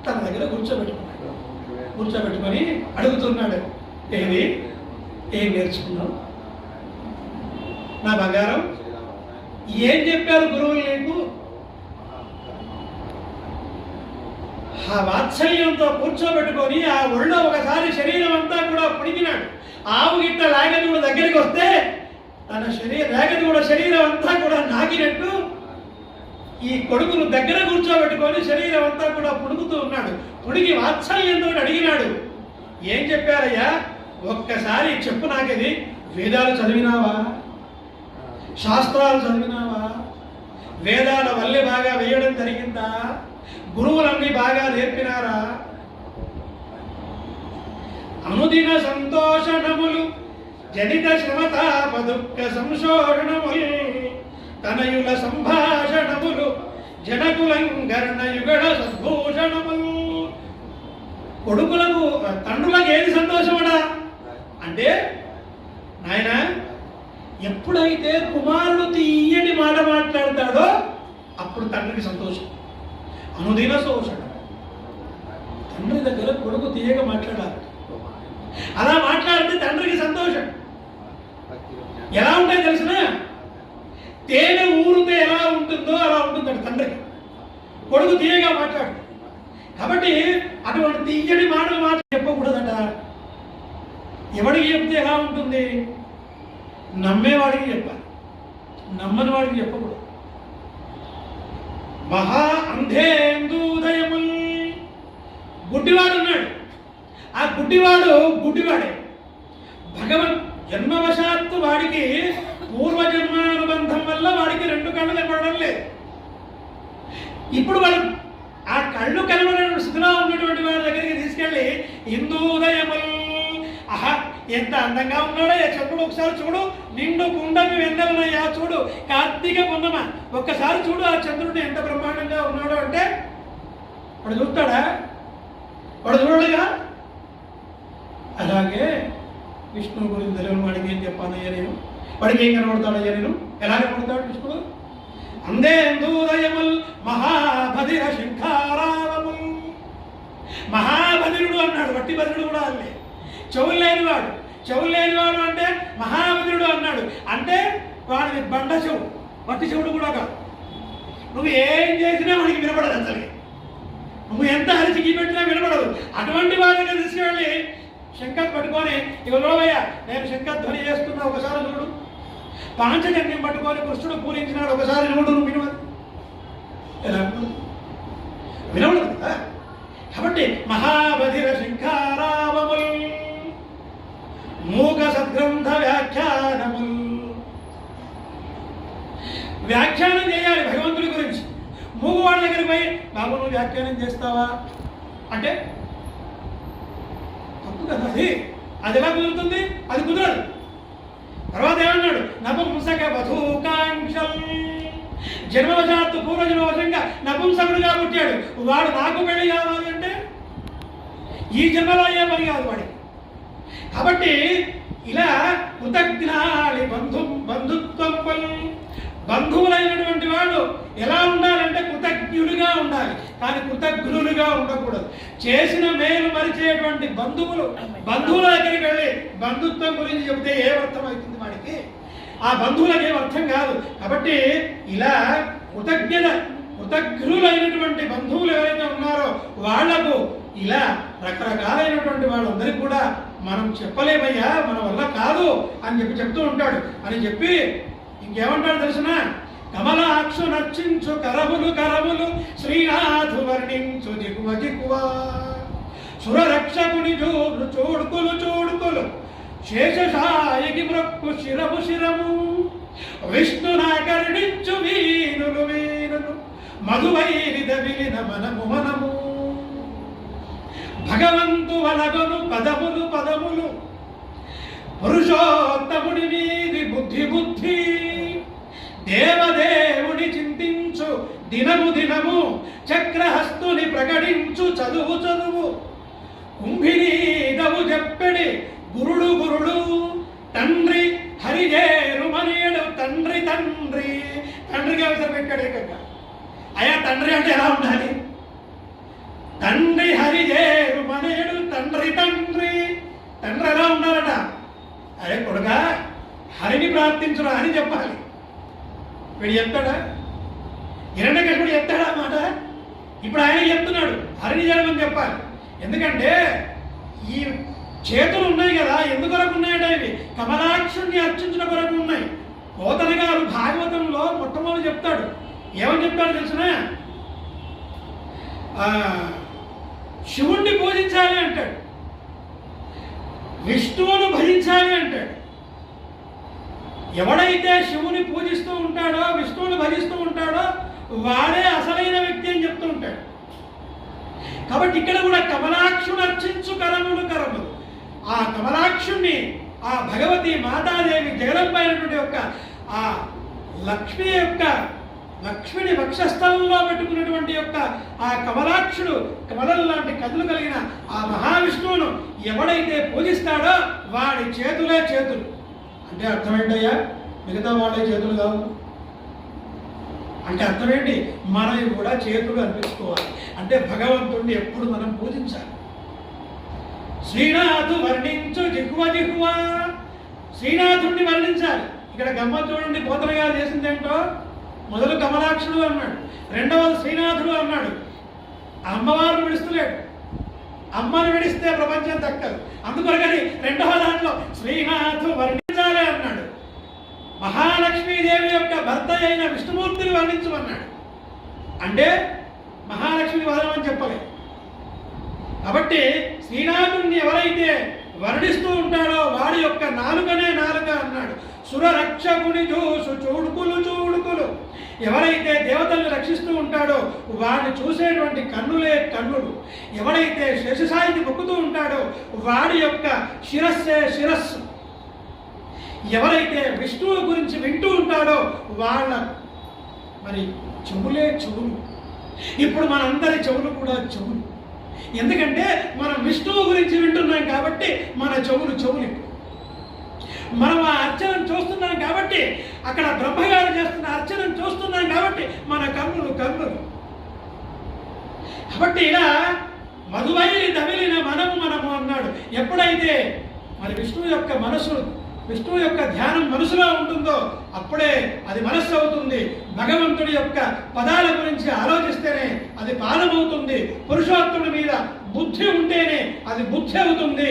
తన దగ్గర కూర్చోబెట్టుకొని అడుగుతున్నాడు, ఏం నేర్చుకున్నావు నా బంగారం, ఏం చెప్పారు గురువులు నీకు? ఆ వాత్సల్యంతో కూర్చోబెట్టుకొని ఆ ఒళ్ళో ఒకసారి శరీరం అంతా కూడా పుడికినాడు. ఆవు గిట్ట లాగదూడ దగ్గరికి వస్తే తన లాగదూడ శరీరం అంతా కూడా నాకినట్టు ఈ కొడుకును దగ్గర కూర్చోబెట్టుకొని శరీరం అంతా కూడా పుడుకుతూ ఉన్నాడు. పుడికి వాత్సల్యంతో అడిగినాడు, ఏం చెప్పారయ్యా, ఒక్కసారి చెప్పు నాకిది. వేదాలు చదివినావా, శాస్త్రాలు చదివినావా, వేదాల వల్లే బాగా వేయడం జరిగిందా, గురువులన్నీ బాగా నేర్పినారా? అనుదిన సంతోషణములు జనిత శ్రమతాపదుఃఖ సంశోషణములు తనయుల సంభాషణములు జనకులంకరణ యుగళ సద్భూషణములు. కొడుకులకు తండ్రులకు ఏది సంతోషమడా అంటే, నాయన ఎప్పుడైతే కుమారుడు తీయని మాట మాట్లాడతాడో అప్పుడు తండ్రికి సంతోషం. అనుదిన శోషణ, తండ్రి దగ్గర కొడుకు తీయగా మాట్లాడాలి. అలా మాట్లాడితే తండ్రికి సంతోషం. ఎలా ఉంటాయి తెలిసిన, తేనె ఊరితే ఎలా ఉంటుందో అలా ఉంటుందట తండ్రికి, కొడుకు తీయగా మాట్లాడు. కాబట్టి అటువంటి తీయని మాటలు చెప్పకూడదట. ఎవడికి చెప్తే ఎలా ఉంటుంది? నమ్మేవాడికి చెప్పాలి, నమ్మని వాడికి చెప్పకూడదు. మహా అంధేందూదయముల్, గుడ్డివాడు ఉన్నాడు. ఆ గుడ్డివాడే భగవన్ జన్మవశాత్తు వాడికి పూర్వజన్మానుబంధం వల్ల వాడికి 2 కళ్ళు కనబడడం లేదు. ఇప్పుడు వాడు ఆ కళ్ళు కనబడిన స్థితిలో ఉన్నటువంటి వాడి దగ్గరికి తీసుకెళ్ళి ఇందూదయముల్, ఆహా ఎంత అందంగా ఉన్నాడో చంద్రుడు ఒకసారి చూడు, నిండు కుండమి వెన్నెలనయ్యా చూడు, కార్తీక పున్నమ ఒక్కసారి చూడు ఆ చంద్రుడిని ఎంత బ్రహ్మాండంగా ఉన్నాడో అంటే వాడు చూస్తాడా? వాడు చూడడుగా. అలాగే విష్ణువు గురించి తెలియని వాడికి ఏం చెప్పానయ్యా నేను, వాడికి ఏం కనబడతాడయ్యా నేను, ఎలా కనబడతాడు విష్ణుడు? అందేందూదయముల్ మహాభదిర శంఖారావముల్. మహాభదిరుడు అన్నాడు, వట్టి భద్రుడు కూడా అల్లే. చెవులు లేనివాడు అంటే మహాభద్రుడు అన్నాడు. అంటే వాడిని బండ చెవు, వట్టి చెవుడు కూడా కాదు. నువ్వు ఏం చేసినా వాడికి వినపడదు, అసలు నువ్వు ఎంత అరిచికి పెట్టినా వినపడదు. అటువంటి వాడిని తీసుకెళ్ళి శంఖం పట్టుకొని, ఇక చూడవయ్యా నేను శంఖధ్వని చేస్తున్నా ఒకసారి చూడు. పాంచజన్యం పట్టుకొని కృష్ణుడు పూరించినాడు ఒకసారి చూడు, నువ్వు వినవదు. ఎలా వినవడదు కదా. కాబట్టి మహాబధిర శంఖారావముల్ మూక సద్గ్రంథ వ్యాఖ్యానముల్. వ్యాఖ్యానం చేయాలి భగవంతుడి గురించి. మూగువాడి దగ్గరికి పోయి బాబు నువ్వు వ్యాఖ్యానం చేస్తావా అంటే తప్పు కదా. అది ఎలా కుదురుతుంది? అది కుదరదు. తర్వాత ఏమన్నాడు? నపుంసక వధూకాంక్షల్, జన్మవశాత్తు పూర్వజన్మవశంగా నపుంసకుడుగా పుట్టాడు. వాడు నాకు పెళ్లి కావాలి అంటే ఈ జన్మలో అయ్యే పని కాదు వాడికి. కాబట్టి ఇలా కృతజ్ఞాలి బంధుత్వం, బంధువులైనటువంటి వాడు ఎలా ఉండాలంటే కృతజ్ఞుడిగా ఉండాలి, కానీ కృతజ్ఞులుగా ఉండకూడదు. చేసిన మేలు మరిచేటువంటి బంధువుల దగ్గరికి వెళ్ళి బంధుత్వం గురించి చెబితే ఏం అర్థం అవుతుంది వాడికి? ఆ బంధువులకు ఏం అర్థం కాదు. కాబట్టి ఇలా కృతజ్ఞులైనటువంటి బంధువులు ఎవరైతే ఉన్నారో వాళ్లకు ఇలా రకరకాలైనటువంటి వాళ్ళందరికీ కూడా మనం చెప్పలేమయ్యా, మన వల్ల కాదు అని చెప్తూ ఉంటాడు. అని చెప్పి ఇంకేమంటాడు తెలిసిన, కమలాక్షు నర్చించు కరములు శ్రీనాథు వర్ణించు జిగువ సురరక్షకుని చూడుకులు శేషశాయికి మృక్కు శిరము విష్ణునాకరుణించు వీనులు మధువైరిద విలిన మనము భగవంతు వలగను పదములు పురుషోత్తముడి మీది బుద్ధి దేవదేవుని చింతించు దినము చక్రహస్తుని ప్రకటించు చదువు కుంభినీదవు చెప్పడి గురుడు తండ్రి హరిజేరు మనేడు తండ్రిగా అవసరం పెట్టాడు. అయ్యా తండ్రి అంటే ఎలా ఉండాలి? తండ్రి హరిజేరు మనేడు తండ్రి ఎలా ఉండాలట? అరే కొడుకా హరిని ప్రార్థించురా అని చెప్పాలి. వీడు చెప్తాడా? హిరణ్యకశిపుడు చెప్తాడా మాట? ఇప్పుడు ఆయన చెప్తున్నాడు హరిని చేయమని చెప్పాలి. ఎందుకంటే ఈ చేతులు ఉన్నాయి కదా, ఎందుకొరకు ఉన్నాయంటే ఇవి కమలాక్షుణ్ణి అర్చించిన కొరకు ఉన్నాయి. పోతన గారు భాగవతంలో మొట్టమొదటి చెప్తాడు. ఏమని చెప్తాడు తెలిసిన, శివుణ్ణి పూజించాలి అంటాడు, విష్ణువును భజించాలి అంటాడు. ఎవడైతే శివుని పూజిస్తూ ఉంటాడో విష్ణువుని భజిస్తూ ఉంటాడో వాడే అసలైన వ్యక్తి అని చెప్తూ ఉంటాడు. కాబట్టి ఇక్కడ కూడా కమలాక్షుడు అర్చించు కరములు కమలాక్షుణ్ణి, ఆ భగవతి మాతాదేవి జగదంబ అయినటువంటి యొక్క ఆ లక్ష్మిని వక్షస్థలంలో పెట్టుకున్నటువంటి యొక్క ఆ కమలాక్షుడు, కమలం లాంటి కథలు కలిగిన ఆ మహావిష్ణువును ఎవడైతే పూజిస్తాడో వాడి చేతులే చేతులు. అంటే అర్థమేంటయ్యా? మిగతా వాళ్ళే చేతులు కావు అంటే అర్థమేంటి? మనవి కూడా చేతులు అనిపించుకోవాలి. అంటే భగవంతుడిని ఎప్పుడు మనం పూజించాలి. శ్రీనాథు వర్ణించు జిహ్వ, శ్రీనాథుడిని వర్ణించాలి. ఇక్కడ గమ్మత్తు చూడండి, పోతన గారు చేసిందేంటో, మొదలు కమలాక్షుడు అన్నాడు, రెండవది శ్రీనాథుడు అన్నాడు. అమ్మవారిని విడుస్తలేడు. అమ్మని విడిస్తే ప్రపంచం దక్కదు. అందుకొరకని రెండవ దాంట్లో శ్రీనాథు వర్ణించాలి అన్నాడు. మహాలక్ష్మీదేవి యొక్క భర్త అయిన విష్ణుమూర్తిని వర్ణించమన్నాడు. అంటే మహాలక్ష్మిని వదలమని చెప్పలేదు. కాబట్టి శ్రీనాథుడిని ఎవరైతే వర్ణిస్తూ ఉంటాడో వాడి యొక్క నాలుకనే నాలుక అన్నాడు. సురరక్షకుని చూసు చూడుకులు చూడుకులు, ఎవరైతే దేవతల్ని రక్షిస్తూ ఉంటాడో వాడిని చూసేటువంటి కన్నులే కన్నులు. ఎవరైతే శేషసాయిని మొక్కుతూ ఉంటాడో వాడి యొక్క శిరస్సే శిరస్సు. ఎవరైతే విష్ణువు గురించి వింటూ ఉంటాడో వాళ్ళ మరి చెవులే చెవులు. ఇప్పుడు మనందరి చెవులు కూడా చెవులు. ఎందుకంటే మనం విష్ణువు గురించి వింటున్నాం కాబట్టి మన చెవులు చెవులు. మనం ఆ అర్చనను చూస్తున్నాం కాబట్టి, అక్కడ బ్రహ్మగారు చేస్తున్న అర్చనను చూస్తున్నాం కాబట్టి మన కన్నులు కన్నులు. కాబట్టి ఇలా మధువై దమిలిన మనము అన్నాడు. ఎప్పుడైతే మరి విష్ణువు యొక్క మనసు, విష్ణువు యొక్క ధ్యానం మనసులో ఉంటుందో అప్పుడే అది మనస్సు అవుతుంది. భగవంతుడి యొక్క పదాల గురించి ఆలోచిస్తేనే అది పాలమవుతుంది. పురుషోత్తముడి మీద బుద్ధి ఉంటేనే అది బుద్ధి అవుతుంది.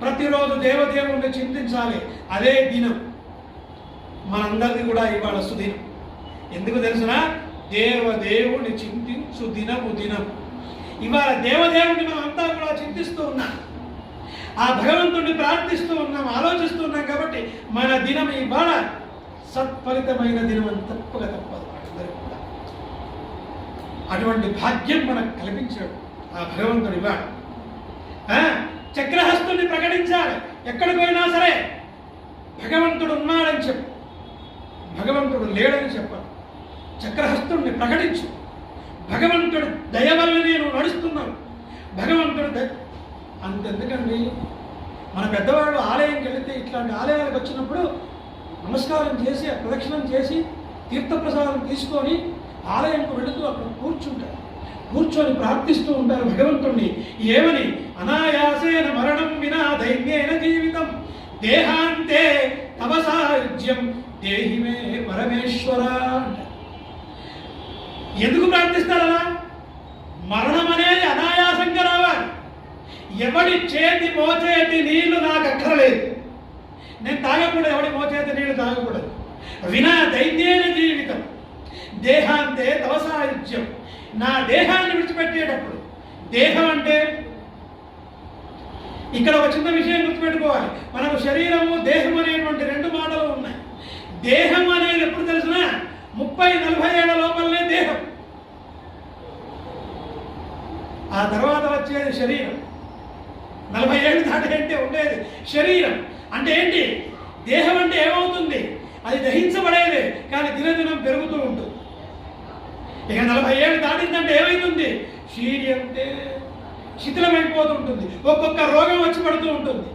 ప్రతిరోజు దేవదేవుణ్ణి చింతించాలి. అదే దినం మనందరిది కూడా ఇవాళ సుదినం. ఎందుకు తెలుసిన? దేవదేవుని చింతించు దినము దినం. ఇవాళ దేవదేవుని మనం అంతా కూడా చింతిస్తూ ఉన్నాం, ఆ భగవంతుడిని ప్రార్థిస్తూ ఉన్నాం, ఆలోచిస్తూ ఉన్నాం. కాబట్టి మన దినం ఇవాళ సత్ఫలితమైన దినం అని తప్పదు అందరికీ కూడా. అటువంటి భాగ్యం మనకు కల్పించాడు ఆ భగవంతుడు. ఇవాళ చక్రహస్తుని ప్రకటించాలి. ఎక్కడికి పోయినా సరే భగవంతుడు ఉన్నాడని చెప్పు, భగవంతుడు లేడని చెప్పాలి. చక్రహస్తుడిని ప్రకటించు. భగవంతుడు దయ వల్ల నేను నడుస్తున్నాను. భగవంతుడు అంతెందుకండి, మన పెద్దవాళ్ళు ఆలయంకి వెళితే ఇట్లాంటి ఆలయాలకు వచ్చినప్పుడు నమస్కారం చేసి ప్రదక్షిణం చేసి తీర్థప్రసాదం తీసుకొని ఆలయంకు వెళుతూ అక్కడ కూర్చుంటారు. కూర్చొని ప్రార్థిస్తూ ఉంటారు భగవంతుణ్ణి. ఏమని? అనాయాసేన మరణం వినా ధైర్యేన జీవితం దేహాంతే తవ సాయుజ్యం దేహిమే పరమేశ్వర అంటారు. ఎందుకు ప్రార్థిస్తారు అలా? మరణం అనేది అనాయాసంగా రావాలి. ఎవడి చేతి మోచేతి నీళ్లు నాకు అక్కరలేదు, నేను తాగకూడదు. ఎవడి మోచేతి నీళ్లు తాగకూడదు. వినా దైన్యేన జీవితం దేహాంతే తవ సాయుజ్యం, నా దేహాన్ని విడిచిపెట్టేటప్పుడు. దేహం అంటే ఇక్కడ ఒక చిన్న విషయం గుర్తుపెట్టుకోవాలి. మనకు శరీరము దేహం అనేటువంటి రెండు మాటలు ఉన్నాయి. దేహం అనేది ఎప్పుడు తెలిసిన 30-40 ఏళ్ల లోపలనే దేహం, ఆ తర్వాత వచ్చేది శరీరం. 40 ఏళ్ళు దాటంటే ఉండేది శరీరం. అంటే ఏంటి? దేహం అంటే ఏమవుతుంది? అది దహించబడేది, కానీ దినదినం పెరుగుతూ ఉంటుంది. ఇక 40 ఏళ్ళు దాటిందంటే ఏమైతుంది? శరీరంతే శిథిలమైపోతుంటుంది. ఒక్కొక్క రోగం వచ్చి పడుతూ ఉంటుంది,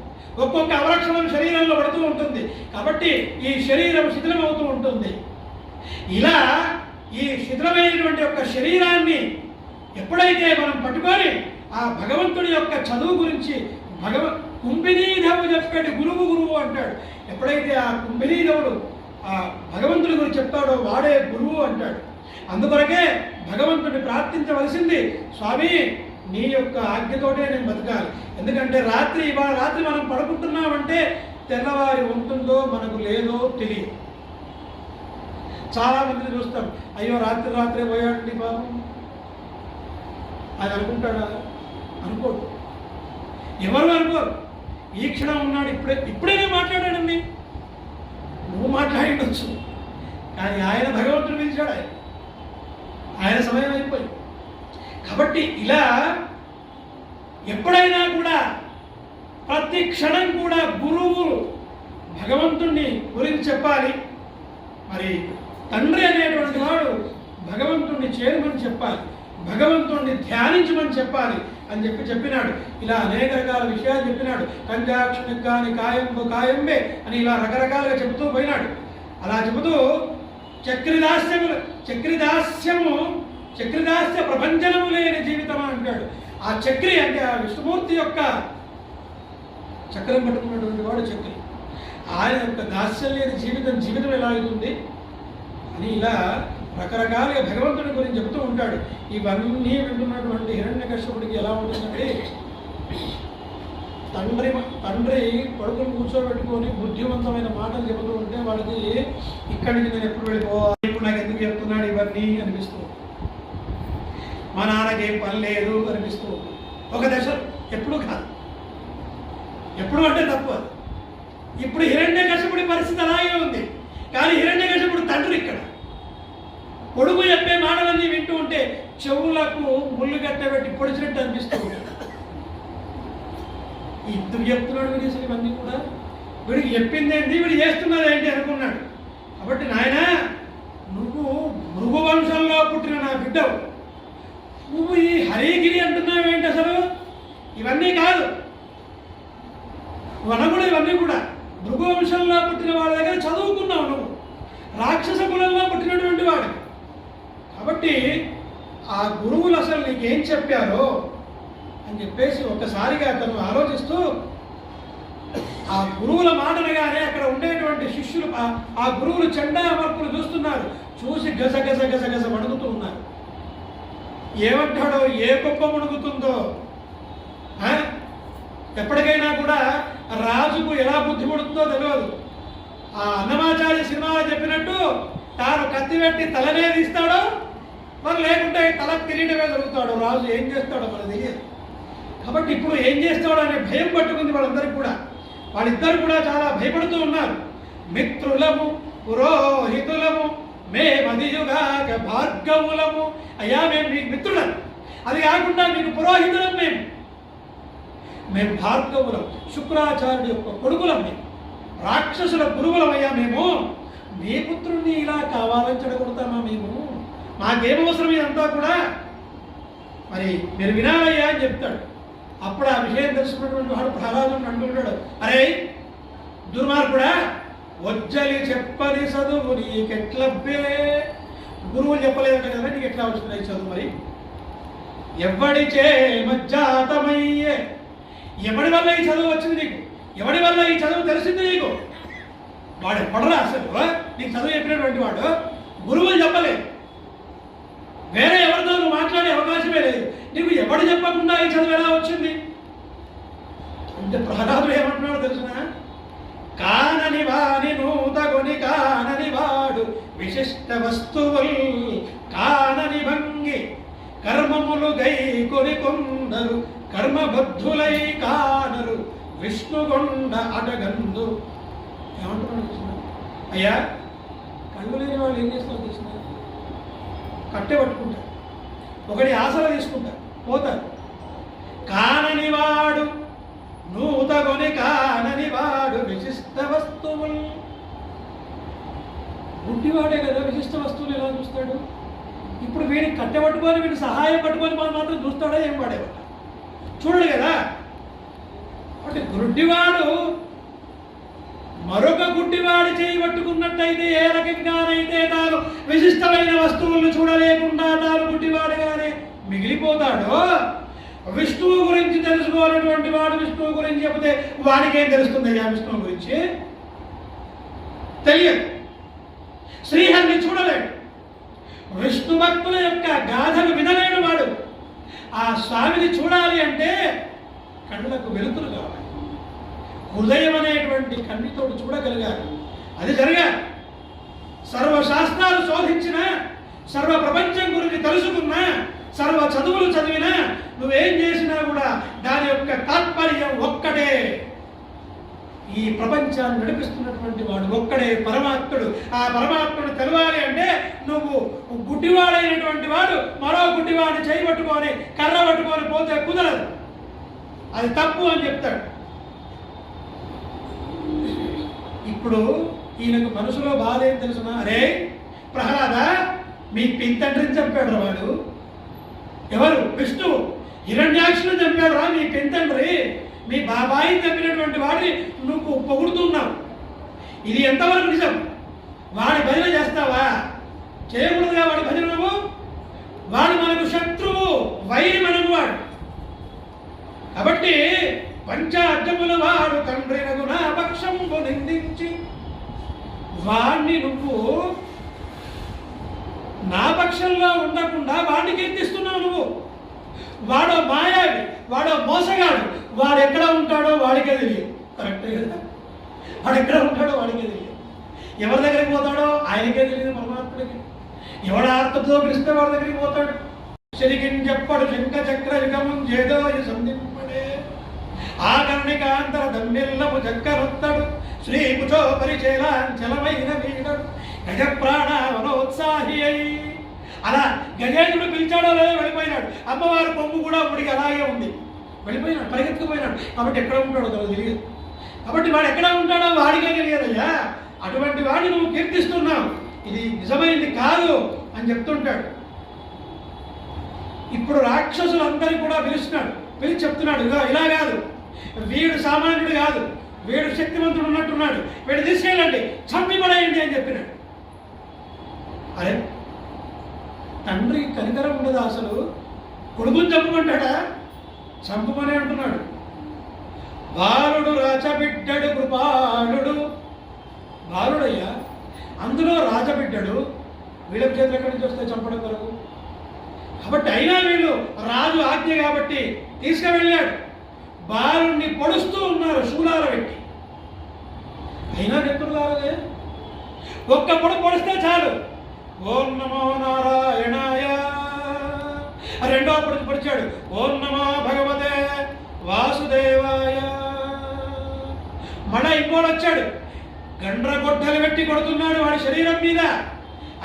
ఒక్కొక్క అవలక్షణం శరీరంలో పడుతూ ఉంటుంది. కాబట్టి ఈ శరీరం శిథిలమవుతూ ఉంటుంది. ఇలా ఈ శిథిలమైనటువంటి యొక్క శరీరాన్ని ఎప్పుడైతే మనం పట్టుకొని ఆ భగవంతుడి యొక్క చదువు గురించి కుంభినీధవు చెప్పాడు. గురువు అంటాడు. ఎప్పుడైతే ఆ కుంభినీధవుడు ఆ భగవంతుడి గురించి చెప్తాడో వాడే గురువు అంటాడు. అందుకొరకే భగవంతుడిని ప్రార్థించవలసింది, స్వామి నీ యొక్క ఆజ్ఞతోటే నేను బతకాలి. ఎందుకంటే ఇవాళ రాత్రి మనం పడుకుంటున్నామంటే తెల్లవారి ఉంటుందో మనకు లేదో తెలియదు. చాలా మందిని చూస్తాం, అయ్యో రాత్రే పోయాడండి పాపం అది అనుకుంటాడా? అనుకోడు. ఎవరు అనుకోరు. ఈ క్షణం ఉన్నాడు, ఇప్పుడే మాట్లాడాడండి. నువ్వు మాట్లాడిండొచ్చు, కానీ ఆయన భగవంతుడు పిలిచాడు. ఆయన సమయం అయిపోయింది. కాబట్టి ఇలా ఎప్పుడైనా కూడా ప్రతి క్షణం కూడా గురువు భగవంతుణ్ణి గురించి చెప్పాలి. మరి తండ్రి అనేటువంటి వాడు భగవంతుణ్ణి చేరమని చెప్పాలి, భగవంతుణ్ణి ధ్యానించమని చెప్పాలి అని చెప్పినాడు. ఇలా అనేక రకాల విషయాలు చెప్పినాడు. కంజాక్షునికి కానీ కాయంబు కాయంబే అని ఇలా రకరకాలుగా చెబుతూ పోయినాడు. అలా చెబుతూ చక్రిదాస్య ప్రపంచనము లేని జీవితం అంటాడు. ఆ చక్రి అంటే ఆ విష్ణుమూర్తి యొక్క చక్రం పట్టుకున్నటువంటి వాడు చక్రి. ఆయన యొక్క దాస్యం లేని జీవితం ఎలా అవుతుంది అని ఇలా రకరకాలుగా భగవంతుడి గురించి చెబుతూ ఉంటాడు. ఇవన్నీ వింటున్నటువంటి హిరణ్యకశ్యపుడికి ఎలా ఉంటుందంటే, తండ్రి కొడుకును కూర్చోబెట్టుకొని బుద్ధివంతమైన మాటలు చెబుతూ ఉంటే వాళ్ళకి ఇక్కడి నుంచి నేను ఎప్పుడు వెళ్ళిపోవాలి, ఇప్పుడు నాకు ఎందుకు చెప్తున్నాడు ఇవన్నీ అనిపిస్తూ, మా నాన్నకి ఏం పని లేదు అనిపిస్తూ ఒక దశ. ఎప్పుడు కాదు, ఎప్పుడు అంటే తప్పు. ఇప్పుడు హిరణ్యకశ్యపుడి పరిస్థితి అలాగే ఉంది. కానీ హిరణ్యకశ్యపుడు తండ్రి ఇక్కడ కొడుకు చెప్పే మాటలన్నీ వింటూ ఉంటే చెవులకు ముళ్ళు కట్టబెట్టి పొడిచినట్టు అనిపిస్తూ ఉంటాడు. ఇద్దరు చెప్తున్నాడు వీడు, ఇవన్నీ కూడా వీడికి చెప్పింది ఏంటి, వీడు చేస్తున్నది ఏంటి అనుకున్నాడు. కాబట్టి నాయన, నువ్వు భృగు వంశంలో పుట్టిన నా బిడ్డవు, నువ్వు ఈ హరిగిరి అంటున్నావు ఏంటి అసలు? ఇవన్నీ కాదు, వనగుడు ఇవన్నీ కూడా భృగు వంశంలో పుట్టిన వాళ్ళ దగ్గర చదువుకున్నావు, నువ్వు రాక్షస కులంలో పుట్టినటువంటి వాడు. కాబట్టి ఆ గురువులు అసలు నీకేం చెప్పారో అని చెప్పేసి ఒక్కసారిగా అతను ఆలోచిస్తూ ఆ గురువుల మాటలుగానే అక్కడ ఉండేటువంటి శిష్యులు ఆ గురువులు చెండా అమర్పులు చూస్తున్నారు. చూసి గజ గజ గజ గజ వణుకుతూ ఉన్నారు. ఏమంటాడో, ఏ గొప్ప వణుకుతుందో. ఎప్పటికైనా కూడా రాజుకు ఎలా బుద్ధి పడుతుందో తెలియదు. ఆ అన్నమాచార్య సినిమాలో చెప్పినట్టు తాను కత్తి పెట్టి తలనే తీస్తాడో, మరి లేకుంటే తల తిరిగినవే జరుగుతాడు. రాజు ఏం చేస్తాడో మనకు తెలియదు. కాబట్టి ఇప్పుడు ఏం చేస్తాడో అనే భయం పట్టుకుంది వాళ్ళందరికీ కూడా. వాళ్ళిద్దరు కూడా చాలా భయపడుతూ ఉన్నారు. మిత్రులము పురోహితులము మేమదియుగాక భార్గవులము. అయ్యా, మేము మీకు మిత్రులం, అది కాకుండా మీకు పురోహితులం, మేము భార్గవులం, శుక్రాచార్యుడి యొక్క కొడుకులం, మేము రాక్షసుల గురువులమయ్యా. మేము మీ పుత్రుణ్ణి ఇలా కావాలని చెడగొడతామా? మాకేమవసరం ఇదంతా కూడా? మరి మీరు వినాలయ్యా అని చెప్తాడు. అప్పుడు ఆ విషయం తెలుసుకున్నటువంటి వాడు ప్రహ్లాదుని అంటుంటాడు, అరే దుర్మార్గుడా, వజ్జలి చెప్పని చదువు నీకెట్లబ్బే. గురువులు చెప్పలేదట కదా, నీకు ఎట్లా వస్తున్నాయి చదువు? మరి ఎవడిచే మజ్జాతమయ్యే, ఎవడి వల్ల ఈ చదువు వచ్చింది నీకు? ఎవడి వల్ల ఈ చదువు తెలిసింది నీకు? వాడు ఎప్పడరా అసలు నీకు చదువు చెప్పినటువంటి వాడు? గురువులు చెప్పలేదు, వేరే ఎవరితో నువ్వు మాట్లాడే అవకాశమే లేదు. నీకు ఎవడు చెప్పకుండా ఈ చదువు ఎలా వచ్చింది అంటే ప్రహ్లాదుడు ఏమంటున్నాడు తెలుసిన? కానని వాని నూతగొని కానని వాడు విశిష్ట వస్తువుల్ కానని భంగి కర్మములు గై కొని కొందరు కర్మబద్ధులై కానరు విష్ణుగొండ అడగందు. ఏమంటున్నాడు? అయ్యా, కళ్ళు లేని వాళ్ళు ఏం చేస్తారు తెలిసిన? కట్టె పట్టుకుంటారు, ఒకటి ఆసరా తీసుకుంటారు, పోతారు. కానని వాడు నూతగొని కానని వాడు విశిష్ట వస్తువులు. గుడ్డివాడే కదా విశిష్ట వస్తువులు ఎలా చూస్తాడు? ఇప్పుడు వీడికి కట్టె పట్టుకొని వీడికి సహాయం పట్టుకొని మనం మాత్రం చూస్తాడా? ఏం వాడేవాడు చూడడు కదా. అంటే గుడ్డివాడు మరొక గుడ్డివాడి చేయి పట్టుకున్నట్టయితే ఏ రకంగానైతే తాను విశిష్టమైన వస్తువులను చూడలేకుండా తాను గుడ్డివాడుగానే మిగిలిపోతాడో, విష్ణువు గురించి తెలుసుకోవాలన్నటువంటి వాడు విష్ణువు గురించి చెబితే వాడికేం తెలుస్తుంది? ఆ విష్ణువు గురించి తెలియదు. శ్రీహరిని చూడలేడు, విష్ణు భక్తుల యొక్క గాథను వినలేడు వాడు. ఆ స్వామిని చూడాలి అంటే కళ్ళకు వెలుతురు కావాలి, హృదయం అనేటువంటి కన్నితోడు చూడగలిగారు. అది జరగాలి. సర్వశాస్త్రాలు శోధించిన, సర్వ ప్రపంచం గురించి తెలుసుకున్నా, సర్వ చదువులు చదివినా, నువ్వేం చేసినా కూడా దాని యొక్క తాత్పర్యం ఒక్కటే. ఈ ప్రపంచాన్ని నడిపిస్తున్నటువంటి వాడు ఒక్కడే పరమాత్ముడు. ఆ పరమాత్ముడు తెలవాలి అంటే నువ్వు గుడ్డివాడైనటువంటి వాడు మరో గుడ్డివాడిని చేయి పట్టుకొని కర్ర పట్టుకొని పోతే కుదరదు, అది తప్పు అని చెప్తాడు. ఇప్పుడు ఈయనకు మనసులో బాధ ఏం తెలుసునా, అరే ప్రహ్లాద మీ పింతండ్రిని చంపాడు రా వాడు. ఎవరు? విష్ణువు. హిరణ్యాక్షుని చంపాడు రా మీ పింతండ్రి. మీ బాబాయిని చంపినటువంటి వాడిని నువ్వు పొగుడుతున్నావు. ఇది ఎంతవరకు నిజం? వాడి భజన చేస్తావా? చేయకూడదుగా వాడి భజన నువ్వు. వాడు మనకు శత్రువు, వైరి మనకు వాడు. కాబట్టి పంచార్థముల వాడు తండ్రినగు నా పక్షంబు నిందించి, వాణ్ణి నువ్వు నా పక్షంలో ఉండకుండా వాడిని కీర్తిస్తున్నావు నువ్వు. వాడో మాయావి, వాడో మోసగాడు. వాడు ఎక్కడ ఉంటాడో వాడికే తెలియదు. కరెక్టే కదా? వాడు ఎక్కడ ఉంటాడో వాడికే తెలియదు. ఎవరి దగ్గరికి పోతాడో ఆయనకే తెలియదు, పరమాత్ముడికి. ఎవడ ఆర్తతో పిలిస్తే వాడి దగ్గరికి పోతాడు. శరికిని చెప్పడు శంఖ చక్ర యుగమం చేదో సంధింపడే, ఆకర్ణికాంతర దమ్మిల్లము చక్కరొత్తడు, శ్రీ కుచో పరిచయలాంచలమైన వీడడు, గజ ప్రాణ మనోత్సాహి అయి. అలా గజేంద్రుడు పిలిచాడో లేదో వెళ్ళిపోయినాడు. అమ్మవారి పొమ్ము కూడా అప్పటికి అలాగే ఉంది, వెళ్ళిపోయినాడు, పరిగెత్తుకుపోయినాడు. కాబట్టి ఎక్కడ ఉంటాడో తెలియదు. కాబట్టి వాడు ఎక్కడ ఉంటాడో వాడికే తెలియదయ్యా. అటువంటి వాడిని నువ్వు కీర్తిస్తున్నావు, ఇది నిజమైంది కాదు అని చెప్తుంటాడు. ఇప్పుడు రాక్షసులందరూ కూడా పిలుస్తున్నాడు, పిలిచి చెప్తున్నాడు, ఇలా కాదు, వీడు సామాన్యుడు కాదు, వీడు శక్తివంతుడు ఉన్నట్టున్నాడు, వీడు తీసుకెళ్ళండి, చంపి పడేయండి అని చెప్పినాడు. అరే తండ్రి కనికరం ఉండదు అసలు. కొడుకుని చంపమంటాడా? చంపమని అంటున్నాడు. బాలుడు రాచబిడ్డడు కృపాలుడు. బాలుడయ్యా, అందులో రాజబిడ్డడు. వీళ్ళ చేతులు ఎక్కడి నుంచి వస్తే చంపడం కొరకు? కాబట్టి అయినా వీళ్ళు రాజు ఆజ్ఞ కాబట్టి తీసుకువెళ్ళాడు. బాలుడిని పొడుస్తూ ఉన్నారు శూలాల పెట్టి. అయినా నెత్తురులారదే. ఒక్క పొడిస్తే చాలు, ఓం నమో నారాయణాయ. రెండో పొడిచాడు, ఓం నమో భగవతే వాసుదేవాయ. మళ్ళా ఇంకోడు వచ్చాడు, గండ్ర గొడ్డలు పెట్టి కొడుతున్నాడు వాడి శరీరం మీద.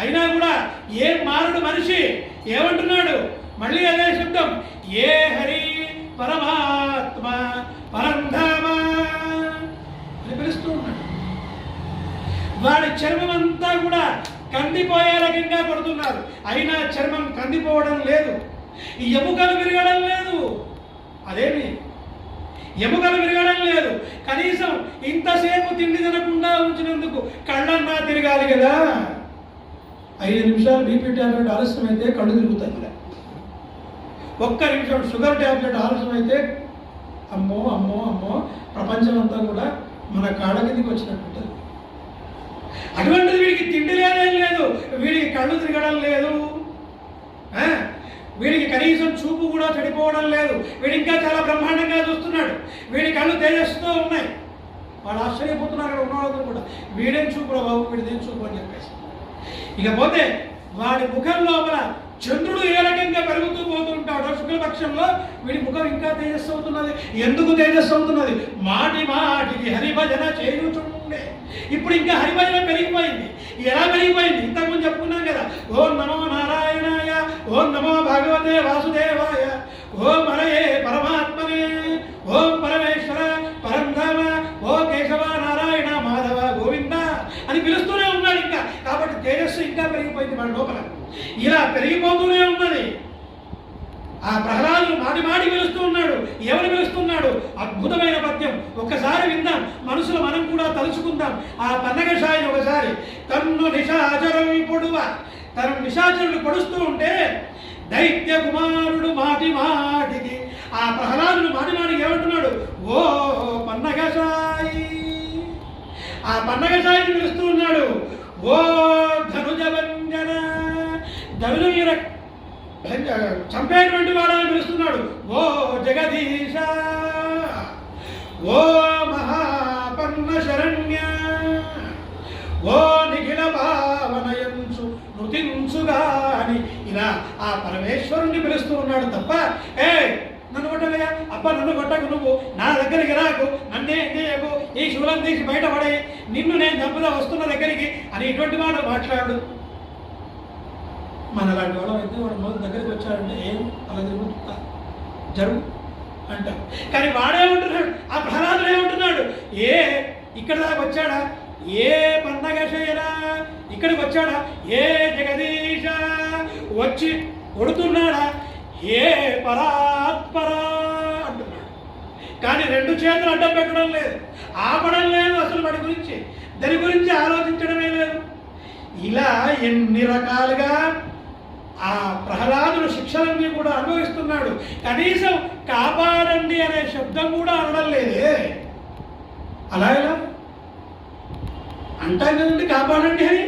అయినా కూడా ఏ మారుడు మనిషి ఏమంటున్నాడు? మళ్ళీ అదే శబ్దం, ఏ హరి పరమాత్మ పరంధామ అని పిలుస్తూ ఉన్నాడు. వాడి చర్మం అంతా కూడా కందిపోయే రకంగా కొడుతున్నారు. అయినా చర్మం కందిపోవడం లేదు, ఎముకలు విరగడం లేదు. అదేమి ఎముకలు విరగడం లేదు. కనీసం ఇంతసేపు తిండి తినకుండా ఉంచినందుకు కళ్ళన్నా తిరగాలి కదా. 5 నిమిషాలు బీపీ ట్యాబ్లెట్ ఆలస్యం అయితే కళ్ళు తిరుగుతాయి. ఒక్క నిమిషం షుగర్ ట్యాబ్లెట్ ఆలస్యం అయితే అమ్మో అమ్మో అమ్మో ప్రపంచం అంతా కూడా మన కాళ్ళ కిందకి వచ్చినట్టుంటుంది. అటువంటిది వీడికి తిండి లేదేం లేదు, వీడికి కళ్ళు తిరగడం లేదు, వీడికి కనీసం చూపు కూడా చెడిపోవడం లేదు. వీడు ఇంకా చాలా బ్రహ్మాండంగా చూస్తున్నాడు. వీడి కళ్ళు తేజస్సుతో ఉన్నాయి. వాడు ఆశ్చర్యపోతున్నారు అక్కడ ఉన్నవాళ్ళతో కూడా, వీడేం చూపురా బాబు, వీడిదేం చూపు అని చెప్పేసి. ఇకపోతే వాడి ముఖం లోపల చంద్రుడు ఏ రకంగా పెరుగుతూ పోతుంటాడో శుక్లపక్షంలో వీడి ముఖం ఇంకా తేజస్సు అవుతున్నది. ఎందుకు తేజస్సు అవుతున్నది? మాటి మాటికి హరిభజన చేయుచుండే. ఇప్పుడు ఇంకా హరిభజన పెరిగిపోయింది. ఎలా పెరిగిపోయింది? ఇంతకుముందు చెప్పుకున్నాం కదా, ఓం నమో నారాయణాయ, ఓం నమో భగవతే వాసుదేవాయ, ఓం హరయే పరమాత్మనే, ఓం పరమేశ్వర పరంధామ, ఓ కేశవ నారాయణ మాధవ గోవింద అని పిలుస్తూనే ఉన్నాడు ఇంకా. కాబట్టి తేజస్సు ఇంకా పెరిగిపోయింది మన లోపల. ఇలా పెరిగిపోతూనే ఉన్నది. ఆ ప్రహ్లాదుడు మాటి మాటి పిలుస్తూ ఉన్నాడు. ఎవరు పిలుస్తున్నాడు? అద్భుతమైన పద్యం ఒక్కసారి విందాం, మనసులో మనం కూడా తలుచుకుందాం. ఆ పన్నగ సాయిని ఒకసారి, తన్ను నిశాచరులు పొడువ, తను నిశాచరులు పొడుస్తూ ఉంటే దైత్య కుమారుడు మాటి మాటికి, ఆ ప్రహ్లాదుడు మాటి మాటికి ఏమంటున్నాడు? ఓ పన్నగ సాయి. ఆ పన్నగ సాయిని పిలుస్తూ ఉన్నాడు. ఓ ధనుజ భంజన, ధనుజ చంపేటువంటి వాడని పిలుస్తున్నాడు. ఓ జగదీశ, ఓ మహాపన్న శరణ్య, ఓ నిఖిల భావనయంసు నృతించుగాని, ఇలా ఆ పరమేశ్వరుణ్ణి పిలుస్తూ ఉన్నాడు తప్ప నన్ను కొట్టలేగా, అబ్బా నన్ను కొట్టకు, నువ్వు నా దగ్గరికి రాకు, నన్నే చేయకు, ఈ శూలం తీసి బయటపడే, నిన్ను నేను చంపుదా వస్తున్న దగ్గరికి అని ఇటువంటి మాట మాట్లాడు. మన లాంటి వాళ్ళం అయితే వాడు మొదటి దగ్గరికి వచ్చాడంటే ఏం అలా జరుగుతుందా జరుగు అంటాం. కానీ వాడేమంటున్నాడు? ఆ ప్రహ్లాదుడు ఏమంటున్నాడు? ఇక్కడ దాకా వచ్చాడా? ఏ పండగ శయనా, ఇక్కడికి వచ్చాడా, ఏ జగదీశ వచ్చి కొడుతున్నాడా, ఏ పరాత్పరా అంటున్నాడు. కానీ రెండు చేతులు అడ్డం పెట్టడం లేదు, ఆపడం లేదు, అసలు వాడి గురించి దాని గురించి ఆలోచించడమే లేదు. ఇలా ఎన్ని రకాలుగా ఆ ప్రహ్లాదుడు శిక్షలన్నీ కూడా అనుభవిస్తున్నాడు. కనీసం కాపాడండి అనే శబ్దం కూడా అనడం లేదే. అలా ఎలా అంటాం కదండి కాపాడండి అని,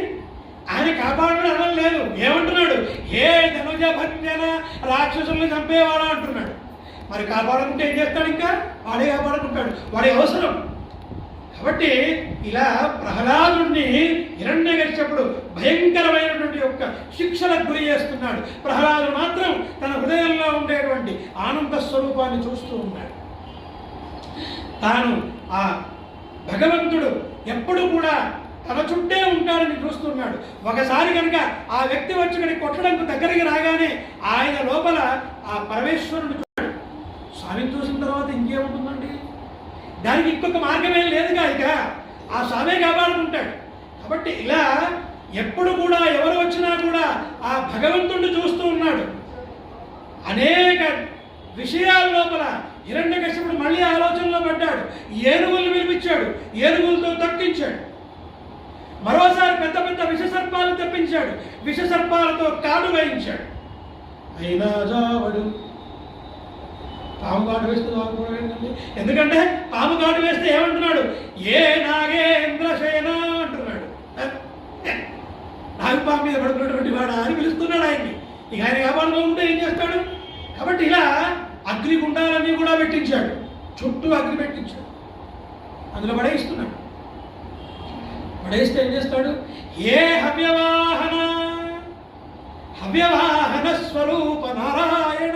ఆయన కాపాడడం అనడం లేదు. ఏమంటున్నాడు, ఏ ధనుజ భంజన రాక్షసుల్ని చంపేవాడా అంటున్నాడు. మరి కాపాడుకుంటే ఏం చేస్తాడు, ఇంకా వాడే కాపాడుకుంటాడు, వాడే అవసరం. కాబట్టి ఇలా ప్రహ్లాదుడిని హిరణ్యకశ్యపుడు భయంకరమైనటువంటి యొక్క శిక్షలకు గురి చేస్తున్నాడు. ప్రహ్లాదుడు మాత్రం తన హృదయంలో ఉండేటువంటి ఆనంద స్వరూపాన్ని చూస్తూ ఉన్నాడు. తాను ఆ భగవంతుడు ఎప్పుడు కూడా తన చుట్టే ఉంటాడని చూస్తున్నాడు. ఒకసారి కనుక ఆ వ్యక్తి వచ్చి ఇక్కడికి కొట్టడానికి దగ్గరికి రాగానే ఆయన లోపల ఆ పరమేశ్వరుడు చూడాడు. స్వామిని చూసిన తర్వాత ఇంకేముంటుందండి, దానికి ఇంకొక మార్గమే లేదుగా, ఇక ఆ స్వామే కాపాడుకుంటాడు. కాబట్టి ఇలా ఎప్పుడు కూడా ఎవరు వచ్చినా కూడా ఆ భగవంతుడిని చూస్తూ ఉన్నాడు. అనేక విషయాల లోపల హిరణ్యకశ్యపుడు మళ్ళీ ఆలోచనలో పడ్డాడు. ఏనుగులు పిలిపించాడు, ఏనుగులతో తక్కించాడు. మరోసారి పెద్ద పెద్ద విషసర్పాలు తెప్పించాడు, విషసర్పాలతో కాడు వేయించాడు. అయినా జావడు. పాము కాటు వేస్తే ఏంటండి, ఎందుకంటే పాము కాటు వేస్తే ఏమంటున్నాడు, ఏ నాగేంద్రశయన అంటున్నాడు. నాగపాము మీద పడుకున్నటువంటి వాడా అని పిలుస్తున్నాడు ఆయన్ని. ఇక ఆయన కాపాడుకుంటే ఏం చేస్తాడు. కాబట్టి ఇలా అగ్నిగుండాలన్నీ కూడా పెట్టించాడు, చుట్టూ అగ్ని పెట్టించాడు, అందులో పడేస్తున్నాడు. పడేస్తే ఏం చేస్తాడు, ఏ హవ్యవాహన స్వరూప నారాయణ,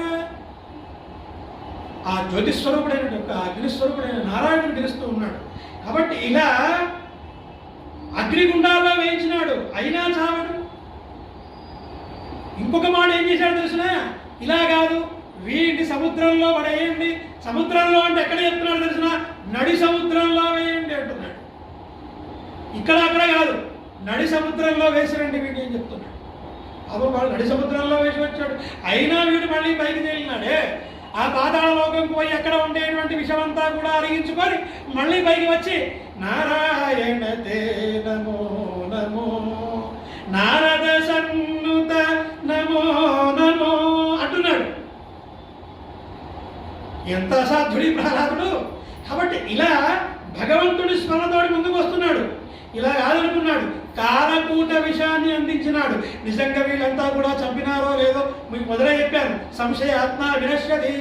ఆ జ్యోతిస్వరూపుడైన యొక్క అగ్నిస్వరూపుడైన నారాయణుడు తెలుస్తూ ఉన్నాడు. కాబట్టి ఇలా అగ్నిగుండాల్లో వేయించినాడు, అయినా చావడు. ఇంకొక మాట ఏం చేశాడు తెలిసిన, ఇలా కాదు వీటి సముద్రంలో పడేయండి. సముద్రంలో అంటే ఎక్కడ చెప్తున్నాడు తెలిసిన, నడి సముద్రంలో వేయండి అంటున్నాడు. ఇక్కడ అక్కడ కాదు, నడి సముద్రంలో వేసిరండి వీటిని అని చెప్తున్నాడు. అప్పుడు వాడు నడి సముద్రంలో వేసి వచ్చాడు. అయినా వీడు మళ్ళీ పైకి తేలినాడే. ఆ పాతాళ లోకంకు పోయి అక్కడ ఉండేటువంటి విషమంతా కూడా అరిగించుకొని మళ్ళీ పైకి వచ్చి నారాయణ తే నమో నమో నారద సన్నుత నమో నమో అంటున్నాడు. ఎంత అసాధ్యుడి ప్రహ్లాదుడు. కాబట్టి ఇలా భగవంతుడి స్మరణతోటి ముందుకు వస్తున్నాడు. ఇలా కాదనుకున్నాడు, కాలకూట విషయాన్ని అందించినాడు. నిజంగా వీళ్ళంతా కూడా చంపినారో లేదో మీకు మొదలై చెప్పాను. సంశయ ఆత్మ వినశ్యతి.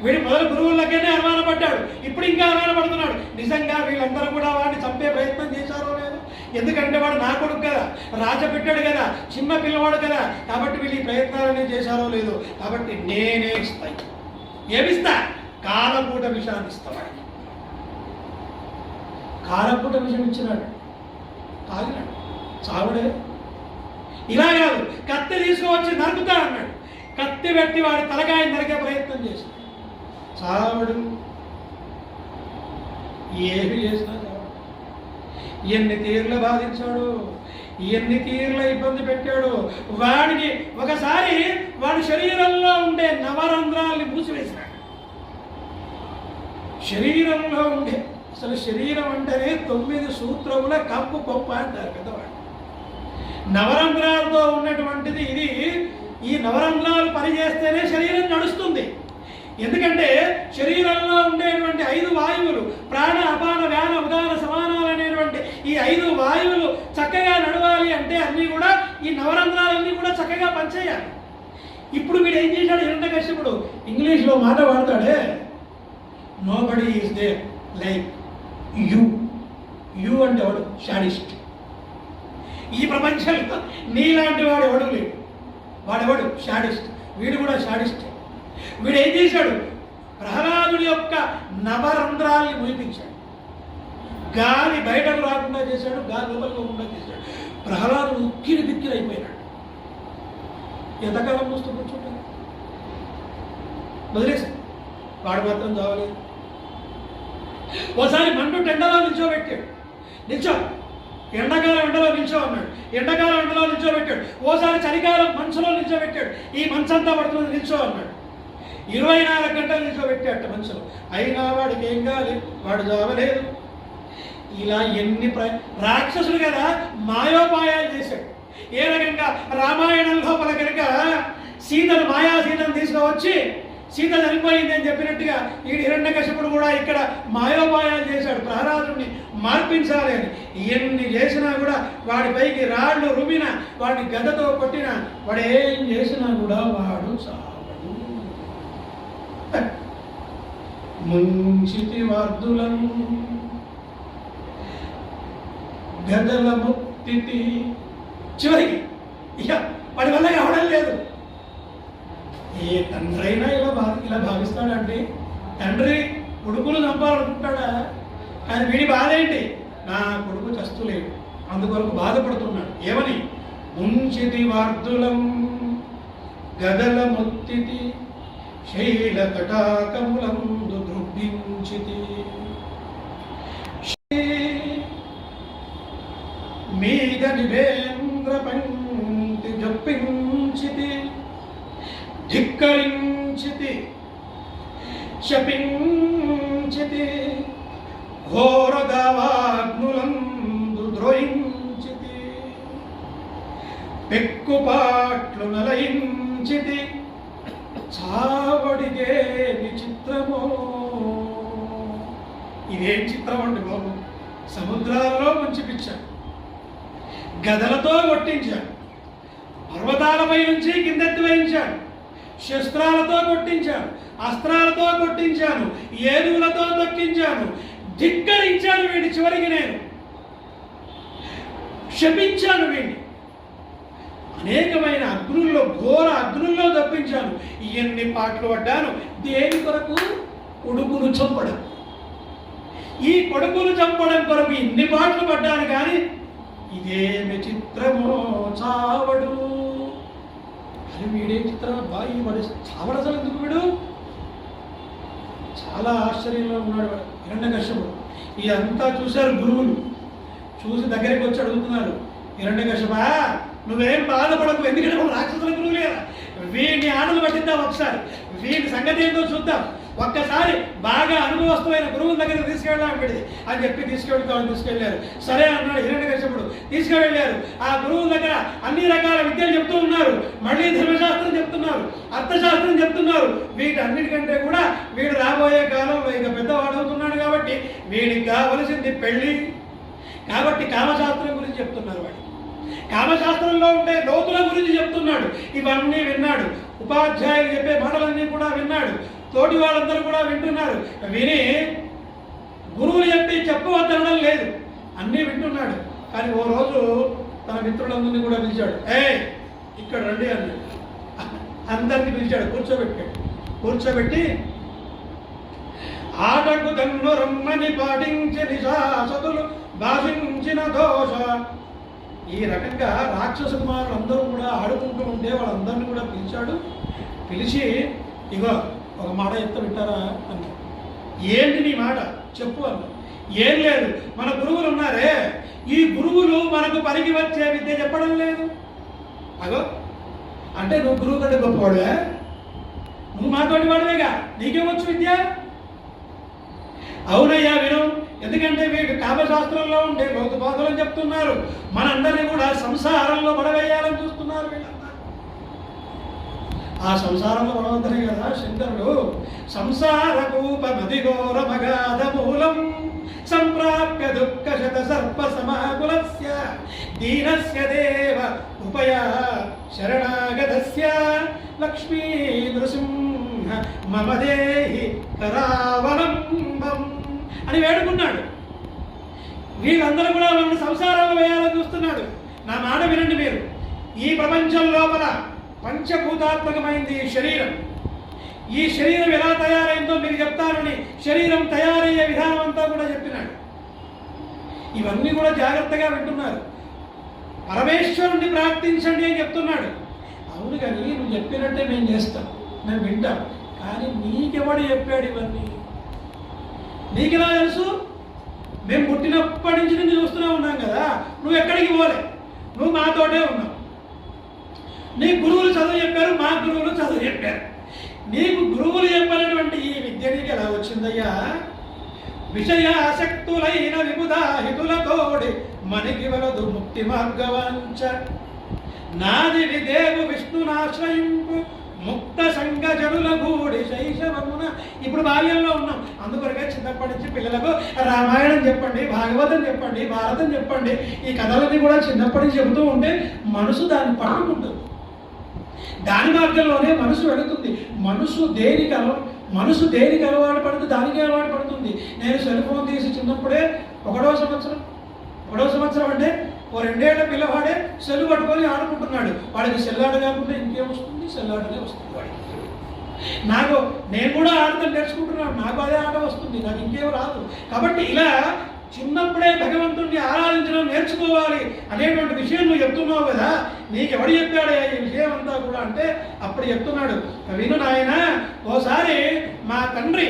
వీడి మొదలు గురువులకనే అనుమానపడ్డాడు, ఇప్పుడు ఇంకా అనుమానపడుతున్నాడు. నిజంగా వీళ్ళందరూ కూడా వాడిని చంపే ప్రయత్నం చేశారో లేదో. ఎందుకంటే వాడు నా కొడుకు కదా, రాజ పెట్టాడు కదా, చిన్న పిల్లవాడు కదా. కాబట్టి వీళ్ళు ఈ ప్రయత్నాలనే చేశారో లేదో. కాబట్టి నేనే ఇస్తాయి. ఏమిస్తా, కాలకూట విషయాన్ని ఇస్తాడు. కాలకూట విషయం ఇచ్చినాడు, తాగినాడు, చావుడే. ఇలా కాదు, కత్తి తీసుకువచ్చి నరుకుతా అన్నాడు. కత్తి పెట్టి వాడి తలకాయ నరికే ప్రయత్నం చేశాడు, చావడు. ఏమి చేసినా చావడు. ఎన్ని తీర్లు బాధించాడు, ఎన్ని తీర్ల ఇబ్బంది పెట్టాడు. వాడిని ఒకసారి వాడి శరీరంలో ఉండే నవరంధ్రాల్ని మూసివేసినాడు. శరీరంలో ఉండే, అసలు శరీరం అంటేనే 9 సూత్రముల కప్పు కొప్ప అంటారు పెద్దవాడు. నవరంధ్రాలతో ఉన్నటువంటిది ఇది. ఈ నవరంధ్రాలు పనిచేస్తేనే శరీరం నడుస్తుంది. ఎందుకంటే శరీరంలో ఉండేటువంటి 5 వాయువులు, ప్రాణ అపాన వ్యాన ఉదాన సమానాలు అనేటువంటి ఈ 5 వాయువులు చక్కగా నడవాలి అంటే అన్నీ కూడా ఈ నవరంధ్రాలన్నీ కూడా చక్కగా పనిచేయాలి. ఇప్పుడు వీడు ఏం చేశాడు, హిరణ్యకశ్యపుడు ఇంగ్లీష్లో మాట వాడతాడే, nobody is there like you. You అంటే వాడు షాడిస్ట్. ఈ ప్రపంచంలో నీలాంటి వాడు ఎవడు లేడు. వాడెవడు షాడిస్ట్. వీడు కూడా షాడిస్ట్. వీడు ఏం చేశాడు, ప్రహ్లాదుడి యొక్క నవరంధ్రాల్ని ముయిపించాడు. గాలి బయటకు రాకుండా చేశాడు, గాలి లోపలికి పోకుండా చేశాడు. ప్రహ్లాదుడు ఉక్కిరి బిక్కిరి అయిపోయినాడు. ఎంతకాలం చూస్తూ కూర్చుంటాడు, వదిలేసి వాడు మాత్రం చావలేదు. ఒకసారి మండు టెండలో నిల్చోబెట్టాడు. నిల్చో, ఎండాకాలం ఎండలో నిల్చో అన్నాడు. ఎండాకాలం ఎండలో నిల్చోబెట్టాడు. ఓసారి చలికాలం మంచులో నిల్చోబెట్టాడు. ఈ మంచంతా పడుతుంది నిల్చో అన్నాడు. 24 గంటలు నిల్చోబెట్టాడు మంచులో. అయినా వాడికి ఏం కాలేదు, వాడు జావలేదు. ఇలా ఎన్ని రాక్షసుడు కదా మాయోపాయాలు చేశాడు. ఏ రకంగా రామాయణం లోపల కనుక సీతను మాయా సీతను తీసుకువచ్చి సీత చనిపోయింది అని చెప్పినట్టుగా ఈ హిరణ్యకశిపుడు కూడా ఇక్కడ మాయోపాయాలు చేశాడు ప్రహ్లాదుడిని మార్పించాలి అని. ఎన్ని చేసినా కూడా వాడిపైకి రాళ్ళు రుమిన, వాడిని గదతో కొట్టిన, వాడు ఏం చేసినా కూడా వాడు చావడు. ముంచితి వార్దులను గదల ముక్తి. చివరికి ఇక వాడి వల్ల కావడం లేదు. ఏ తండ్రి అయినా ఇలా భావిస్తాడంటే, తండ్రి కొడుకులు చంపాలనుకుంటాడా? కానీ వీడి బాధ ఏంటి? నా కొడుకు చస్తులేడు, అందుకొరకు బాధపడుతున్నాడు. ఏమని? ముంచితి వార్దులం గదల ముత్తితి శైల కటాకములందు దృఢించితి మీద నివేంద్ర పంక్తి జప్పించితి ధిక్కరించితి శపించితి ఘోర దావాగ్నులందు ద్రోహించితి పెక్కుపాట్లు నలయించితి చావడిదే విచిత్రమో. ఇదేం చిత్రం అండి బాబు! సముద్రాల్లో ముంచిపించాడు, గదలతో కొట్టించాడు, పర్వతాలపై నుంచి కిందెత్తి వేయించాడు, శస్త్రాలతో కొట్టించాను, అస్త్రాలతో కొట్టించాను, ఏనుగులతో తొక్కించాను, ధిక్కరించాను వీడిని. చివరికి నేను శపించాను వీడిని. అనేకమైన అగ్నుల్లో, ఘోర అగ్నుల్లో తప్పించాను. ఎన్ని పాటలు పడ్డాను. దేని కొరకు? కొడుకును చంపడం. ఈ కొడుకును చంపడం కొరకు ఇన్ని పాటలు పడ్డాను. కానీ ఇదేమి చిత్రమో చావడు. అది వీడే చిత్రం బాయి వాడు చావడు. అసలు ఎందుకు వీడు? చాలా ఆశ్చర్యంలో ఉన్నాడు వాడు హిరణ్యకశ్యపుడు. ఇదంతా చూశారు గురువులు. చూసి దగ్గరికి వచ్చి అడుగుతున్నారు, హిరణ్యకశ్యపా నువ్వేం బాధపడకు, ఎందుకంటే వాళ్ళు రాక్షసుల గురువు లేదా, వీడిని ఆటలు పట్టిద్దాం, ఒకసారి వీడి సంగతి ఏంటో చూద్దాం, ఒక్కసారి బాగా అనుభవస్తులైన గురువుల దగ్గర తీసుకెళ్దాం వీడిది అని చెప్పి తీసుకెళ్ళారు. సరే అన్నాడు హిరణ్యకశ్యపుడు. తీసుకువెళ్ళారు. ఆ గురువుల దగ్గర అన్ని రకాల విద్యలు చెప్తూ ఉన్నారు. మళ్ళీ ధర్మశాస్త్రం చెప్తున్నారు, అర్థశాస్త్రం చెప్తున్నారు. వీటన్నిటికంటే కూడా వీడు రాబోయే కాలంలో ఇక పెద్దవాడు అవుతున్నాడు కాబట్టి వీడికి కావలసింది పెళ్ళి. కాబట్టి కామశాస్త్రం గురించి చెప్తున్నారు. వాడికి కామశాస్త్రంలో ఉండే లోతుల గురించి చెప్తున్నాడు. ఇవన్నీ విన్నాడు. ఉపాధ్యాయులు చెప్పే మాటలన్నీ కూడా విన్నాడు. తోటి వాళ్ళందరూ కూడా వింటున్నారు. విని గురువులు చెప్పి చెప్పవద్దనడం లేదు, అన్నీ వింటున్నాడు. కానీ ఓ రోజు తన మిత్రులందరినీ కూడా పిలిచాడు. ఇక్కడ రండి అన్నాడు. అందరినీ పిలిచాడు, కూర్చోబెట్టి ఆటకు తన్ను రమ్మని పాటించని శాసతులు భాషించిన దోష. ఈ రకంగా రాక్షస కుమారులు అందరూ కూడా ఆడుకుంటూ ఉంటే వాళ్ళందరినీ కూడా పిలిచాడు. పిలిచి ఇగో ఒక మాట చెప్తా వింటారా అన్న. ఏంటి నీ మాట చెప్పు అన్న. ఏం లేదు, మన గురువులు ఉన్నారే, ఈ గురువులు మనకు పనికి వచ్చే విద్య చెప్పడం లేదు. అగో అంటే నువ్వు గురువు కంటే గొప్పవాడువే, నువ్వు మాతోటి వాడువేగా, నీకేమొచ్చు విద్య? అవునయ్యా విను, ఎందుకంటే వీడు కామశాస్త్రంలో ఉండే లోతు బాధలని చెప్తున్నారు. మనందరినీ కూడా సంసారంలో పడవేయాలని చూస్తున్నారు వీళ్ళంతా. ఆ సంసారంలో పడవద్దనే కదా శంకరుడు సంసారకూపమదిఘోర మగాధ మూలం సంప్రాప్య దుఃఖ శత సర్ప సమాకులస్య దీనస్య దేవ ఉపయా శరణాగతస్య లక్ష్మీ నృసింహ మమ దేహి కరావలంబం అని వేడుకున్నాడు. వీళ్ళందరూ కూడా వాళ్ళని సంసారంలో వేయాలని చూస్తున్నాడు. నా మాట వినండి మీరు. ఈ ప్రపంచం లోపల పంచభూతాత్మకమైంది ఈ శరీరం. ఈ శరీరం ఎలా తయారైందో మీకు చెప్తానని శరీరం తయారయ్యే విధానం అంతా కూడా చెప్పినాడు. ఇవన్నీ కూడా జాగ్రత్తగా వింటున్నారు. పరమేశ్వరుణ్ణి ప్రార్థించండి అని చెప్తున్నాడు. అవును కానీ నువ్వు చెప్పినట్టే మేము చేస్తాం, మేము వింటాం. కానీ నీకెవడు చెప్పాడు ఇవన్నీ? నీకెలా తెలుసు? మేము పుట్టినప్పటి నుంచి నిన్ను చూస్తూనే ఉన్నాం కదా, నువ్వు ఎక్కడికి పోలే, నువ్వు మాతోటే ఉన్నావు. నీ గురువులు చదువు చెప్పారు, మా గురువులు చదువు చెప్పారు. నీకు గురువులు చెప్పినటువంటి ఈ విద్య నీకు ఎలా వచ్చిందయ్యా? విషయ ఆసక్తులైన విబుధాహితులతోడి మనకి వలదు ముక్తి మార్గవంచ. నాది విదేవు విష్ణునాశ్రయింపు ముక్త సంఘ జనుల గూడి శైశవమున. ఇప్పుడు బాల్యంలో ఉన్నాం, అందుకొరకే చిన్నప్పటి నుంచి పిల్లలకు రామాయణం చెప్పండి, భాగవతం చెప్పండి, భారతం చెప్పండి. ఈ కథలన్నీ కూడా చిన్నప్పటి నుంచి చెబుతూ ఉంటే మనసు దాన్ని పట్టుకుంటుంది. దాని మార్గంలోనే మనసు వెళుతుంది. మనసు దేనికి అలవాటు పడుతుంది, దానికి అలవాటు పడుతుంది. నేను సెల్ ఫోన్ తీసి చిన్నప్పుడే ఒకటో సంవత్సరం అంటే ఓ 2 ఏళ్ల పిల్లవాడే సెల్ పట్టుకొని ఆడుకుంటున్నాడు. వాడికి సెల్లాట కాకుండా ఇంకేం వస్తుంది? సెల్లాటనే వస్తుంది వాడికి. నేను కూడా ఆడతాను నేర్చుకుంటున్నాను, నాకు అదే ఆట వస్తుంది, నాకు ఇంకేం రాదు. కాబట్టి ఇలా చిన్నప్పుడే భగవంతుడిని ఆరాధించడం నేర్చుకోవాలి అనేటువంటి విషయం నువ్వు చెప్తున్నావు కదా. నీకెవడు చెప్పాడే ఈ విషయం అంతా కూడా అంటే అప్పుడు చెప్తున్నాడు, విను నాయన, ఓసారి మా తండ్రి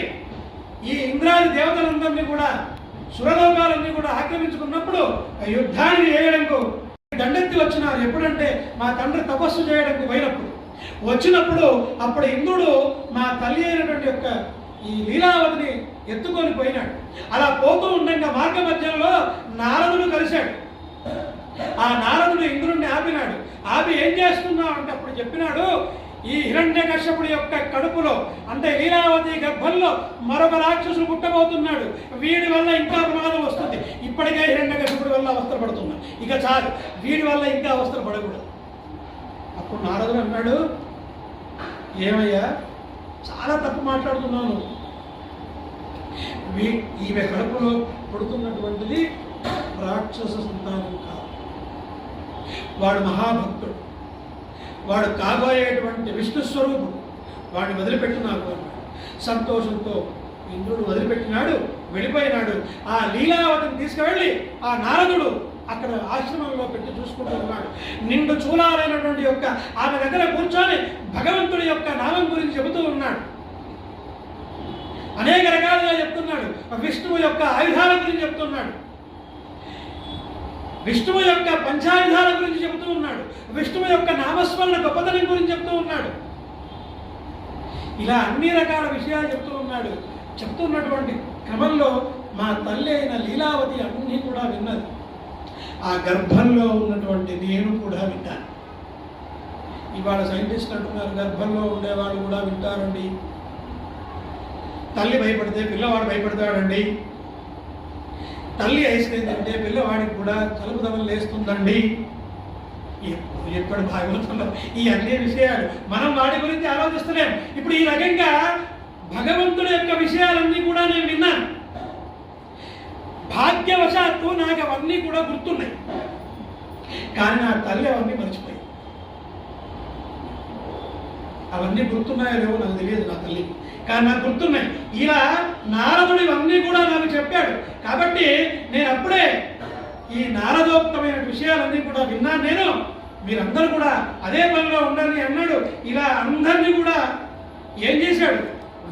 ఈ ఇంద్రాది దేవతలందరినీ కూడా, సురలోకాలన్నీ కూడా ఆక్రమించుకున్నప్పుడు యుద్ధాన్ని చేయడానికి దండెత్తి వచ్చినారు. ఎప్పుడంటే మా తండ్రి తపస్సు చేయడానికి వచ్చినప్పుడు అప్పుడు ఇంద్రుడు మా తల్లి అయినటువంటి యొక్క ఈ లీలావతిని ఎత్తుకొని పోయినాడు. అలా పోతూ ఉండగా మార్గ మధ్యంలో నారదుడు కలిశాడు. ఆ నారదుడు ఇంద్రుడిని ఆపినాడు. ఆపి ఏం చేస్తున్నావు అంటే అప్పుడు చెప్పినాడు, ఈ హిరణ్యకశ్యపుడి యొక్క కడుపులో అంటే లీలావతి గర్భంలో మరొక రాక్షసుడు పుట్టబోతున్నాడు. వీడి వల్ల ఇంకా ప్రమాదం వస్తుంది. ఇప్పటికే హిరణ్యకశ్యపుడి వల్ల అవస్థపడుతున్నాడు, ఇక చాలు, వీడి వల్ల ఇంకా అవస్థపడకూడదు. అప్పుడు నారదుడు అన్నాడు, ఏమయ్యా చాలా తప్పు మాట్లాడుతున్నాను. ఈమె కడుపులో పుడుతున్నటువంటిది రాక్షస సంతానం కాదు, వాడు మహాభక్తుడు, వాడు కాబోయేటువంటి విష్ణు స్వరూపుడు, వాడిని వదిలిపెట్టినాడు అన్నాడు. సంతోషంతో ఇంద్రుడు వదిలిపెట్టినాడు, వెళ్ళిపోయినాడు. ఆ లీలావతిని తీసుకువెళ్ళి ఆ నారదుడు అక్కడ ఆశ్రమంలో పెట్టి చూసుకుంటూ ఉన్నాడు. నిండు చూలాలైనటువంటి యొక్క ఆమె దగ్గర కూర్చొని భగవంతుడి యొక్క నామం గురించి చెబుతూ ఉన్నాడు. అనేక రకాలుగా చెప్తున్నాడు. విష్ణువు యొక్క ఆయుధాల గురించి చెప్తున్నాడు, విష్ణువు యొక్క పంచాయుధాల గురించి చెబుతూ ఉన్నాడు, విష్ణువు యొక్క నామస్మరణ గొప్పతనం గురించి చెప్తూ ఉన్నాడు. ఇలా అన్ని రకాల విషయాలు చెప్తూ ఉన్నాడు. చెప్తున్నటువంటి క్రమంలో మా తల్లి అయిన లీలావతి అన్నీ కూడా విన్నది. ఆ గర్భంలో ఉన్నటువంటి నేను కూడా వింటాను. ఇవాళ సైంటిస్ట్ అంటున్నారు గర్భంలో ఉండేవాళ్ళు కూడా వింటారండి. తల్లి భయపడితే పిల్లవాడు భయపడతాడండి. తల్లి ఐస్ క్రీమ్ తింటే పిల్లవాడికి కూడా తలుపుదమలు లేస్తుందండి. ఎప్పుడు భాగవతంలో ఈ అన్ని విషయాలు మనం వాటి గురించి ఆలోచిస్తలేం. ఇప్పుడు ఈ రకంగా భగవంతుడి యొక్క విషయాలన్నీ కూడా నేను విన్నాను. భాగ్యవశాత్తు నాకు అవన్నీ కూడా గుర్తున్నాయి, కానీ నా తల్లి అవన్నీ మర్చిపోయి. అవన్నీ గుర్తున్నాయో లేవో నాకు తెలియదు నా తల్లికి, కానీ నాకు గుర్తున్నాయి. ఇలా నారదుడు ఇవన్నీ కూడా నాకు చెప్పాడు. కాబట్టి నేను అప్పుడే ఈ నారదోక్తమైన విషయాలన్నీ కూడా విన్నాను. నేను మీరందరూ కూడా అదే పనిలో ఉండాలని అన్నాడు. ఇలా అందరినీ కూడా ఏం చేశాడు?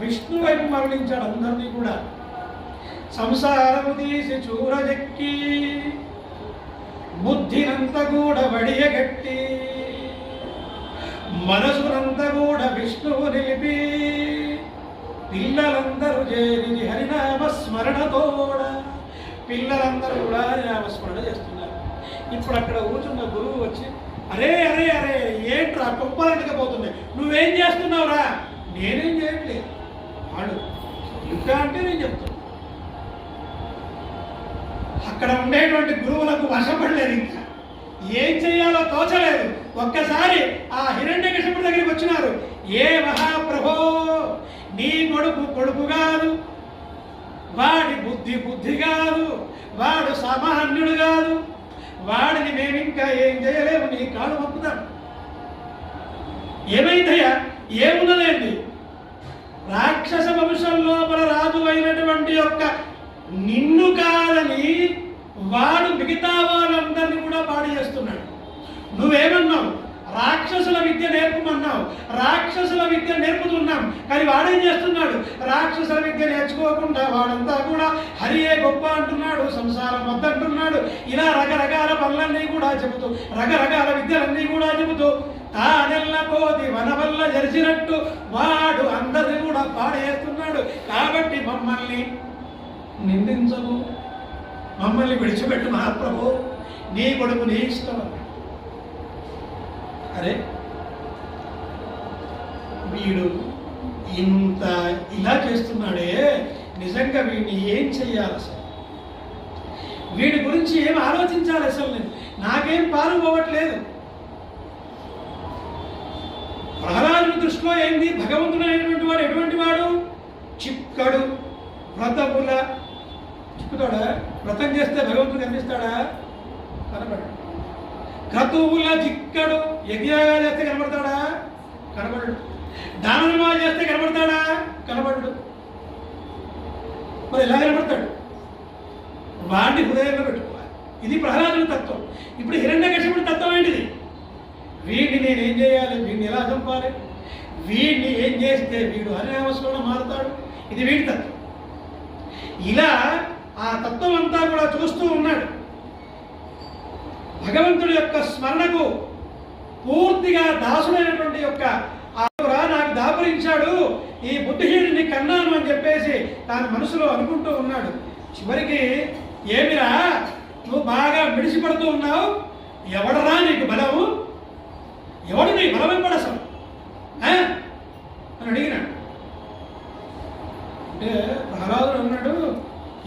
విష్ణు వైపు మరణించాడు. అందరినీ కూడా సంసారము తీసి చూరజెక్కి బుద్ధినంత కూడా వడియగట్టి మనసునంత కూడా విష్ణువు నిలిపి పిల్లలందరూ చేరి హరినామ స్మరణతోడ పిల్లలందరూ కూడా హరినామస్మరణ చేస్తున్నారు. ఇప్పుడు అక్కడ కూర్చున్న గురువు వచ్చి అరే అరే అరే ఏంట్రా కుప్పలంటకపోతున్నాయి, నువ్వేం చేస్తున్నావురా? నేనేం చేయట్లేదు. వాడు ఇంకా అంటే నేను చెప్తాను. అక్కడ ఉండేటువంటి గురువులకు వశపడలేదు, ఇంకా ఏం చేయాలో తోచలేదు. ఒక్కసారి ఆ హిరణ్యకశిపుడి దగ్గరికి వచ్చినారు. ఏ మహాప్రభో, నీ కొడుకు కాదు, వాడి బుద్ధి కాదు, వాడు సామాన్యుడు కాదు, వాడిని మేమింకా ఏం చేయలేము, నీ కాడు మొక్కుదాం. ఏమైందయ్యా? ఏమున్నదేంటి? రాక్షస వంశం లోపల రాజు అయినటువంటి యొక్క నిన్ను కాదని వాడు మిగతా వాళ్ళందరినీ కూడా పాడు చేస్తున్నాడు. నువ్వేమన్నావు? రాక్షసుల విద్య నేర్పమన్నావు. రాక్షసుల విద్య నేర్పుతున్నాం, కానీ వాడేం చేస్తున్నాడు? రాక్షసుల విద్య నేర్చుకోకుండా వాడంతా కూడా హరియే గొప్ప అంటున్నాడు, సంసారం వద్దంటున్నాడు. ఇలా రకరకాల పనులన్నీ కూడా చెబుతూ, రకరకాల విద్యలన్నీ కూడా చెబుతూ, తానెల్ల కోతి వనవల్ల జరిచినట్టు వాడు అందరినీ కూడా పాడేస్తున్నాడు. కాబట్టి మమ్మల్ని నిందించవు, మమ్మల్ని విడిచిపెట్టు మహాప్రభు, నీ కొడుకు నీ ఇష్టం. అరే వీడు ఇంత ఇలా చేస్తున్నాడే, నిజంగా వీడిని ఏం చెయ్యాలి అసలు? వీడి గురించి ఏం ఆలోచించాలి అసలు? నేను నాకేం పాలు పోవట్లేదు. ప్రహ్లాదుని దృష్టిలో ఏంది? భగవంతుడు అనేటువంటి వాడు ఎటువంటి వాడు? చిక్కడు, వ్రతముల చిక్కుతాడా? వ్రతం చేస్తే భగవంతుడు కనిపిస్తాడా? కనబడు. క్రతువుల చిక్కడు, యజ్ఞాలు చేస్తే కనబడతాడా? కనబడు. దానమాలు చేస్తే కనబడతాడా? కనబడు. మరి ఎలా కనబడతాడు? వాడిని హృదయంలో పెట్టుకోవాలి. ఇది ప్రహ్లాదుని తత్వం. ఇప్పుడు హిరణ్యకశిపుడి తత్వం ఏంటిది? వీడిని నేనేం చేయాలి, వీడిని ఎలా చంపాలి, వీడిని ఏం చేస్తే వీడు హరినామస్మరణ మారుతాడు, ఇది వీడి తత్వం. ఇలా ఆ తత్వం అంతా కూడా చూస్తూ ఉన్నాడు. భగవంతుడి యొక్క స్మరణకు పూర్తిగా దాసుడైనటువంటి యొక్క నాకు దాపురించాడు, ఈ బుద్ధిహీనుడిని కన్నాను అని చెప్పేసి తాను మనసులో అనుకుంటూ ఉన్నాడు. చివరికి ఏమిరా నువ్వు బాగా మిడిసిపడుతూ ఉన్నావు, ఎవడరా నీకు బలము, ఎవడు నీ బలం ఇవ్వడు అసలు అని అడిగినాడు. అంటే ప్రహ్లాదుడు అన్నాడు,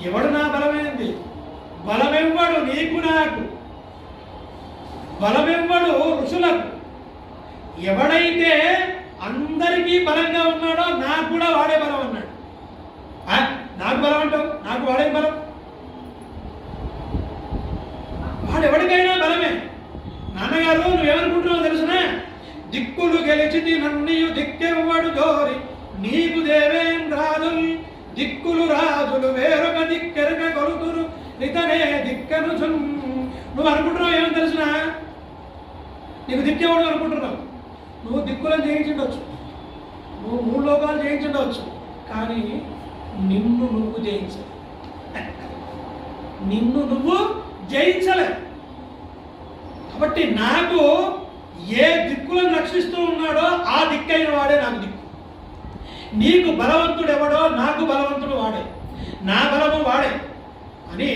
ఎవడు నా బలమైంది? బలమివ్వడు నీకు నాకు, బలమివ్వడు ఋషులకు. ఎవడైతే అందరికీ బలంగా ఉన్నాడో నాకు కూడా వాడే బలం అన్నాడు. నాకు బలం అంటావు, నాకు వాడే బలం? వాడు ఎవరికైనా బలమే. నాన్నగారు నువ్వేమనుకుంటున్నావు తెలుసునా? దిక్కులు గెలిచితి నన్నీయు దిక్కెవ్వడు జోరి నీకు దేవేంద్రాదుల్ దిక్కులు రాజులు వేరొక దిక్కెరక కొలుతురు ఇతనే దిక్కను. నువ్వు అనుకుంటున్నావు ఏమని తెలుసునా? నీకు దిక్కేవాడు అనుకుంటున్నావు. నువ్వు దిక్కులను జయించుండవచ్చు, నువ్వు 3 లోకాలు జయించుండవచ్చు, కానీ నిన్ను నువ్వు జయించలే. నిన్ను నువ్వు జయించలే. కాబట్టి నాకు ఏ దిక్కులను రక్షిస్తూ ఉన్నాడో ఆ దిక్కైన వాడే నాకు దిక్కు. నీకు బలవంతుడు ఎవడో నాకు బలవంతుడు వాడే, నా బలము వాడే అని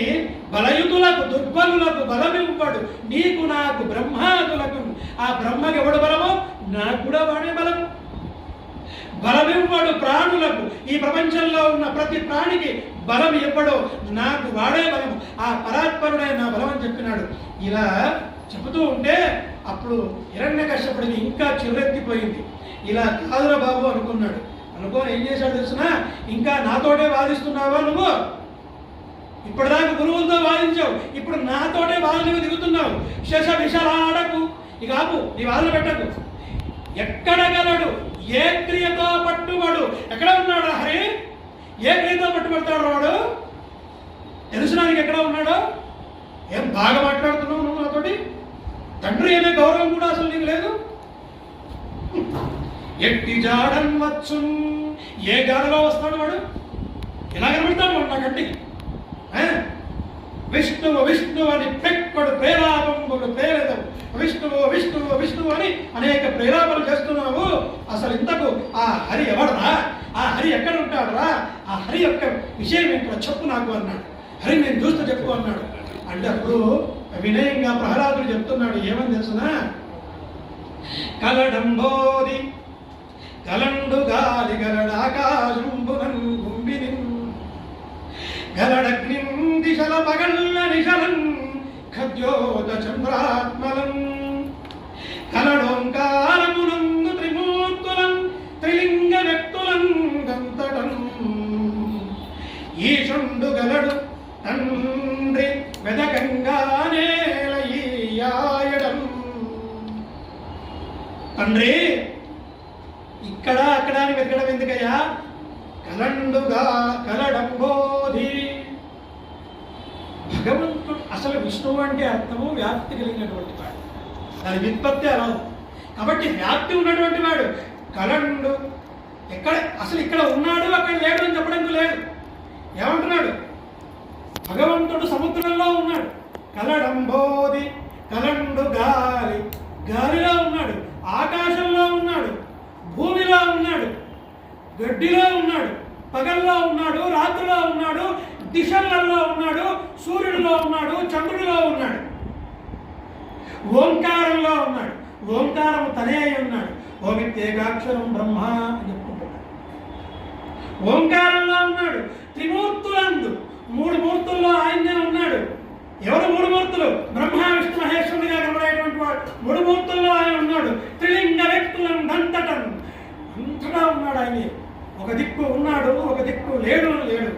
బలయుతులకు దుర్బలులకు బలమివ్వడు నీకు నాకు బ్రహ్మాదులకు. ఆ బ్రహ్మకి ఎవడు బలమో నాకు కూడా వాడే బలం. బలమివ్వడు ప్రాణులకు, ఈ ప్రపంచంలో ఉన్న ప్రతి ప్రాణికి బలం ఇవ్వడు నాకు వాడే బలం. ఆ పరాత్పరుడే నా బలం అని చెప్పినాడు. ఇలా చెబుతూ ఉంటే అప్పుడు హిరణ్యకశ్యపుడికి ఇంకా చిరెత్తిపోయింది. ఇలా కాదురా బాబు అనుకున్నాడు. అనుకోని ఏం చేశాడు తెలుసునా? ఇంకా నాతోటే వాదిస్తున్నావా నువ్వు? ఇప్పటిదాకా గురువులతో వాదించావు, ఇప్పుడు నాతోటే వాదనకు దిగుతున్నావు. శశ విషలాడకు, ఇక ఆపు, నీ వాదన పెట్టకు. ఎక్కడ గలడు ఏ క్రియతో పట్టుబడు? ఎక్కడ ఉన్నాడు హరి? ఏ క్రియతో పట్టుబడతాడు వాడు? తెలుసునానికి ఎక్కడ ఉన్నాడో? ఏం బాగా మాట్లాడుతున్నావు నువ్వు నాతోటి? తండ్రి అనే గౌరవం కూడా అసలు నీకు లేదు. ఎట్టి జాడన్ వచ్చు, ఏ గాడిలో వస్తాడు వాడు? ఎలా కనబడతాడు వాడు నా కంటికి? విష్ణువు విష్ణువు అని పెక్కడు ప్రేలాపములు ప్రేరదవు, విష్ణువు విష్ణువు విష్ణువు అని అనేక ప్రేలాపలు చేస్తున్నావు. అసలు ఇంతకు ఆ హరి ఎవడరా? ఆ హరి ఎక్కడ ఉంటాడురా? ఆ హరి యొక్క విషయం ఏంటో చెప్పు నాకు అన్నాడు. హరి నేను చూస్తూ చెప్పు అన్నాడు. అంటే అప్పుడు వినయంగా ప్రహ్లాదుడు చెప్తున్నాడు. ఏమని తెలుసునా? కలడంబోది కలండు గాలి గలడాకాశంబునన్ గుంబిని గలడగ్నిం దిశల పగల్ల నిశలన్ ఖద్యోత చంద్రాత్మలం కలడోంకారమునందు త్రిమూర్తులం త్రిలింగ వ్యక్తులం గంతటం ఈశుండు గలడు తండ్రి వెదకంగా నేలయ్యాయడం. తండ్రి ఇక్కడ అక్కడ అని వెతకడం ఎందుకయ్యా? కలండుగా కలడంబోధి. భగవంతుడు అసలు విష్ణువు అంటే అర్థము వ్యాప్తి కలిగినటువంటి వాడు, దాని వ్యుత్పత్తి అలా. కాబట్టి వ్యాప్తి ఉన్నటువంటి వాడు కలండు. ఎక్కడ అసలు ఇక్కడ ఉన్నాడు అక్కడ లేడు అని చెప్పడానికి లేదు. ఏమంటున్నాడు? భగవంతుడు సముద్రంలో ఉన్నాడు. కలడంబోది కలండు గాలి, గాలిలో ఉన్నాడు, ఆకాశంలో ఉన్నాడు, భూమిలో ఉన్నాడు, గడ్డిలో ఉన్నాడు, పగల్లో ఉన్నాడు, రాత్రిలో ఉన్నాడు, దిశలలో ఉన్నాడు, సూర్యుడిలో ఉన్నాడు, చంద్రుడిలో ఉన్నాడు, ఓంకారంలో ఉన్నాడు. ఓంకారము తనే అయి ఉన్నాడు. ఓమిత్యేకాక్షరం బ్రహ్మ అని చెప్పుకుంటున్నాడు. ఓంకారంలో ఉన్నాడు. త్రిమూర్తులందు మూడు మూర్తుల్లో ఆయనే ఉన్నాడు. ఎవరు మూడు మూర్తులు? బ్రహ్మ విష్ణు మహేశ్వరుడిగా కనబడేటువంటి వాడు మూడు మూర్తుల్లో ఆయన ఉన్నాడు. త్రిలింగ వ్యక్తులను దంతటను అంతటా ఉన్నాడు. ఆయనే ఒక దిక్కు ఉన్నాడు, ఒక దిక్కు లేడు లేడు.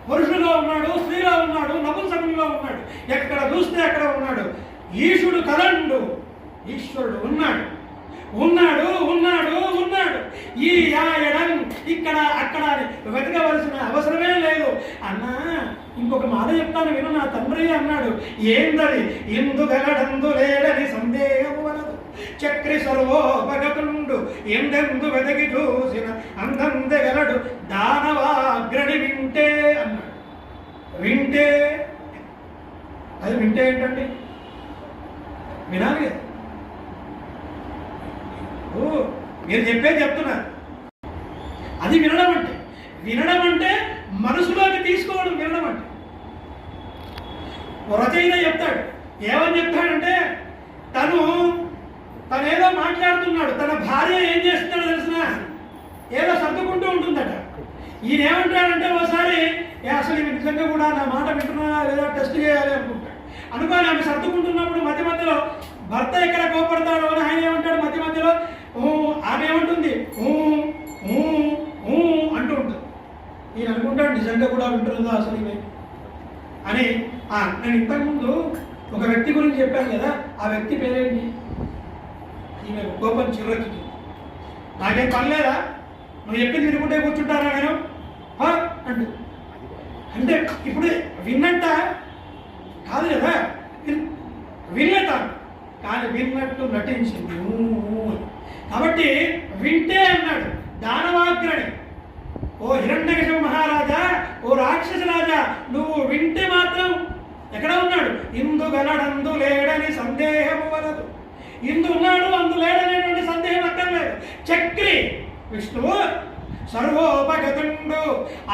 పురుషులో ఉన్నాడు, స్త్రీలో ఉన్నాడు, నపుంసకుల్లో ఉన్నాడు. ఎక్కడ చూస్తే అక్కడ ఉన్నాడు. ఈశుడు కలండు, ఈశ్వరుడు ఉన్నాడు ఉన్నాడు ఉన్నాడు ఉన్నాడు. ఈ యాయడం ఇక్కడ అక్కడ వెతకవలసిన అవసరమే లేదు. అన్నా ఇంకొక మాట చెప్తాను విను నా తండ్రి అన్నాడు. ఏందది? ఇందుగలడందు లేడని సందేహము వలదు, చక్రి సర్వోపగతుండు ఎందెందు వెతకి చూసిన అందందెగలడు దానవాగ్రని వింటే అన్నాడు. వింటే అది వింటే ఏంటండి? వినాలి కదా. మీరు చెప్పేది చెప్తున్నారు. అది వినడం అంటే. వినడం అంటే మనసులోకి తీసుకోవడం వినడం అంటే. రచయిత చెప్తాడు. ఏమని చెప్తాడంటే తనేదో మాట్లాడుతున్నాడు. తన భార్య ఏం చేస్తున్నాడో తెలిసిన ఏదో సర్దుకుంటూ ఉంటుందట. ఈయన ఏమంటాడంటే ఒకసారి అసలు ఈమె నిజంగా కూడా నా మాట వింటున్నా లేదా టెస్ట్ చేయాలి అనుకుంటాడు. అనుకోని ఆమె సర్దుకుంటున్నప్పుడు మధ్య మధ్యలో భర్త ఎక్కడ కోపడతాడో అని ఆయన ఏమంటాడు, మధ్య మధ్యలో ఆమె ఏమంటుంది అంటూ ఉంటుంది. ఈయన అనుకుంటాడు నిజంగా కూడా వింటున్నదా అసలు ఈమె అని. నేను ఇంతకుముందు ఒక వ్యక్తి గురించి చెప్పాను కదా, ఆ వ్యక్తి పేరేంటి? ఈమె కోపం చిర్రెత్తుతుంది. నాకేం పని లేదా, నువ్వు చెప్పింది వినుకుంటే కూర్చుంటారా నేను అంటూ. అంటే ఇప్పుడు విన్నట్ట కాదు కదా, విన్నట కానీ విన్నట్టు నటించింది. కాబట్టి వింటే అన్నాడు దానవాగ్రని. ఓ హిరణ్యకశిప మహారాజా, ఓ రాక్షస రాజా, నువ్వు వింటే మాత్రం ఎక్కడ ఉన్నాడు? ఇందు గలడందు లేడని సందేహము వలదు. ఇందు ఉన్నాడు, అందు లేడనేటువంటి సందేహం అక్కర్లేదు. చక్రి విష్ణువు సర్వోపగతుండు,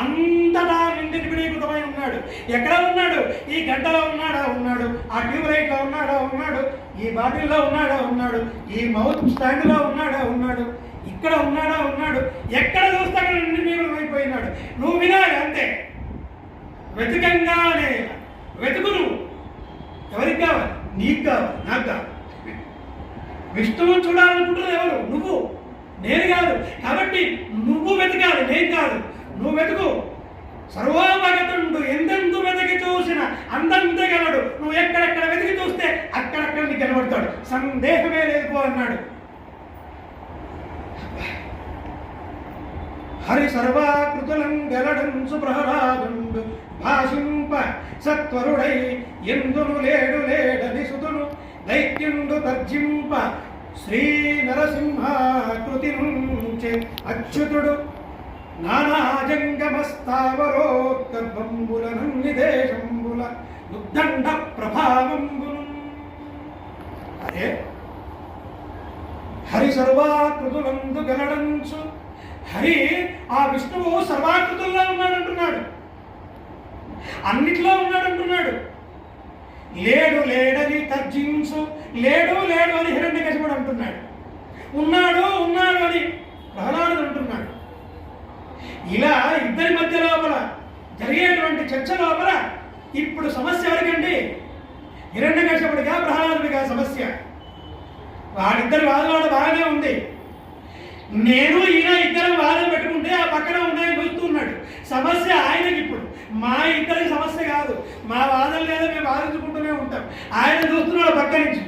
అంతటా నిండికృతమై ఉన్నాడు. ఎక్కడ ఉన్నాడు? ఈ గంటలో ఉన్నాడా ఉన్నాడు, ఆ ట్యూబ్లైట్లో ఉన్నాడా ఉన్నాడు, ఈ బాటిల్లో ఉన్నాడా ఉన్నాడు, ఈ మౌత్ స్టాండ్లో ఉన్నాడా ఉన్నాడు, ఇక్కడ ఉన్నాడా ఉన్నాడు. ఎక్కడ చూస్తే అక్కడ నిండికృతమైపోయినాడు. నువ్వు వినాలి అంతే. వెతకంగానే వెతుకు. నువ్వు ఎవరికి కావాలి? నీకు కావాలి, నాకు కావాలి. విష్ణువుని చూడాలనుకుంటున్నది ఎవరు? నువ్వు, నేను కాదు. కాబట్టి నువ్వు వెతకాలి, నేను కాదు. నువ్వు వెతుకు. సర్వోపగతుండు ఎందెందు వెతికి చూసిన అందంతగలడు. నువ్వు ఎక్కడెక్కడ వెతికి చూస్తే అక్కడక్కడ నీకు కనబడతాడు. సందేహమే లేదు అన్నాడు. హరి సర్వాకృతులం గలడంసు ప్రహ్లాదుండు భాషింప సత్వరుడై ఎందును లేడు లేడని సుతును దైత్యుండు తర్జింప శ్రీ నరసింహాకృతి నుంచే అచ్యుతుడు నానాజంగమస్తావరోత్కంబుల నిదేశంబుల ఉద్దండ ప్రభావంబును. అదే హరి సర్వాకృతులందు గలడంచు. హరి ఆ విష్ణువు సర్వాకృతుల్లో ఉన్నాడంటున్నాడు, అన్నిట్లో ఉన్నాడంటున్నాడు. లేడు లేడని తర్జించు. లేడు లేడు అని హిరణ్యకశిపుడు అంటున్నాడు. ఉన్నాడు ఉన్నాడు అని ప్రహ్లాదుడు అంటున్నాడు. ఇలా ఇద్దరి మధ్య లోపల జరిగేటువంటి చర్చ లోపల ఇప్పుడు సమస్య ఎవరికండి? హిరణ్యకశిపుడిగా ప్రహ్లాదుడిగా సమస్య. వాడిద్దరి వాదవాడు బాగానే ఉంది. నేను ఈయన ఇద్దరం వాదన పెట్టుకుంటే ఆ పక్కన ఉన్నాయని చూస్తున్నాడు. సమస్య ఆయనకి. ఇప్పుడు మా ఇద్దరికి సమస్య కాదు, మా వాదన లేదా మేము వాదించుకుంటూనే ఉంటాం. ఆయన చూస్తున్నాడు పక్క నుంచి.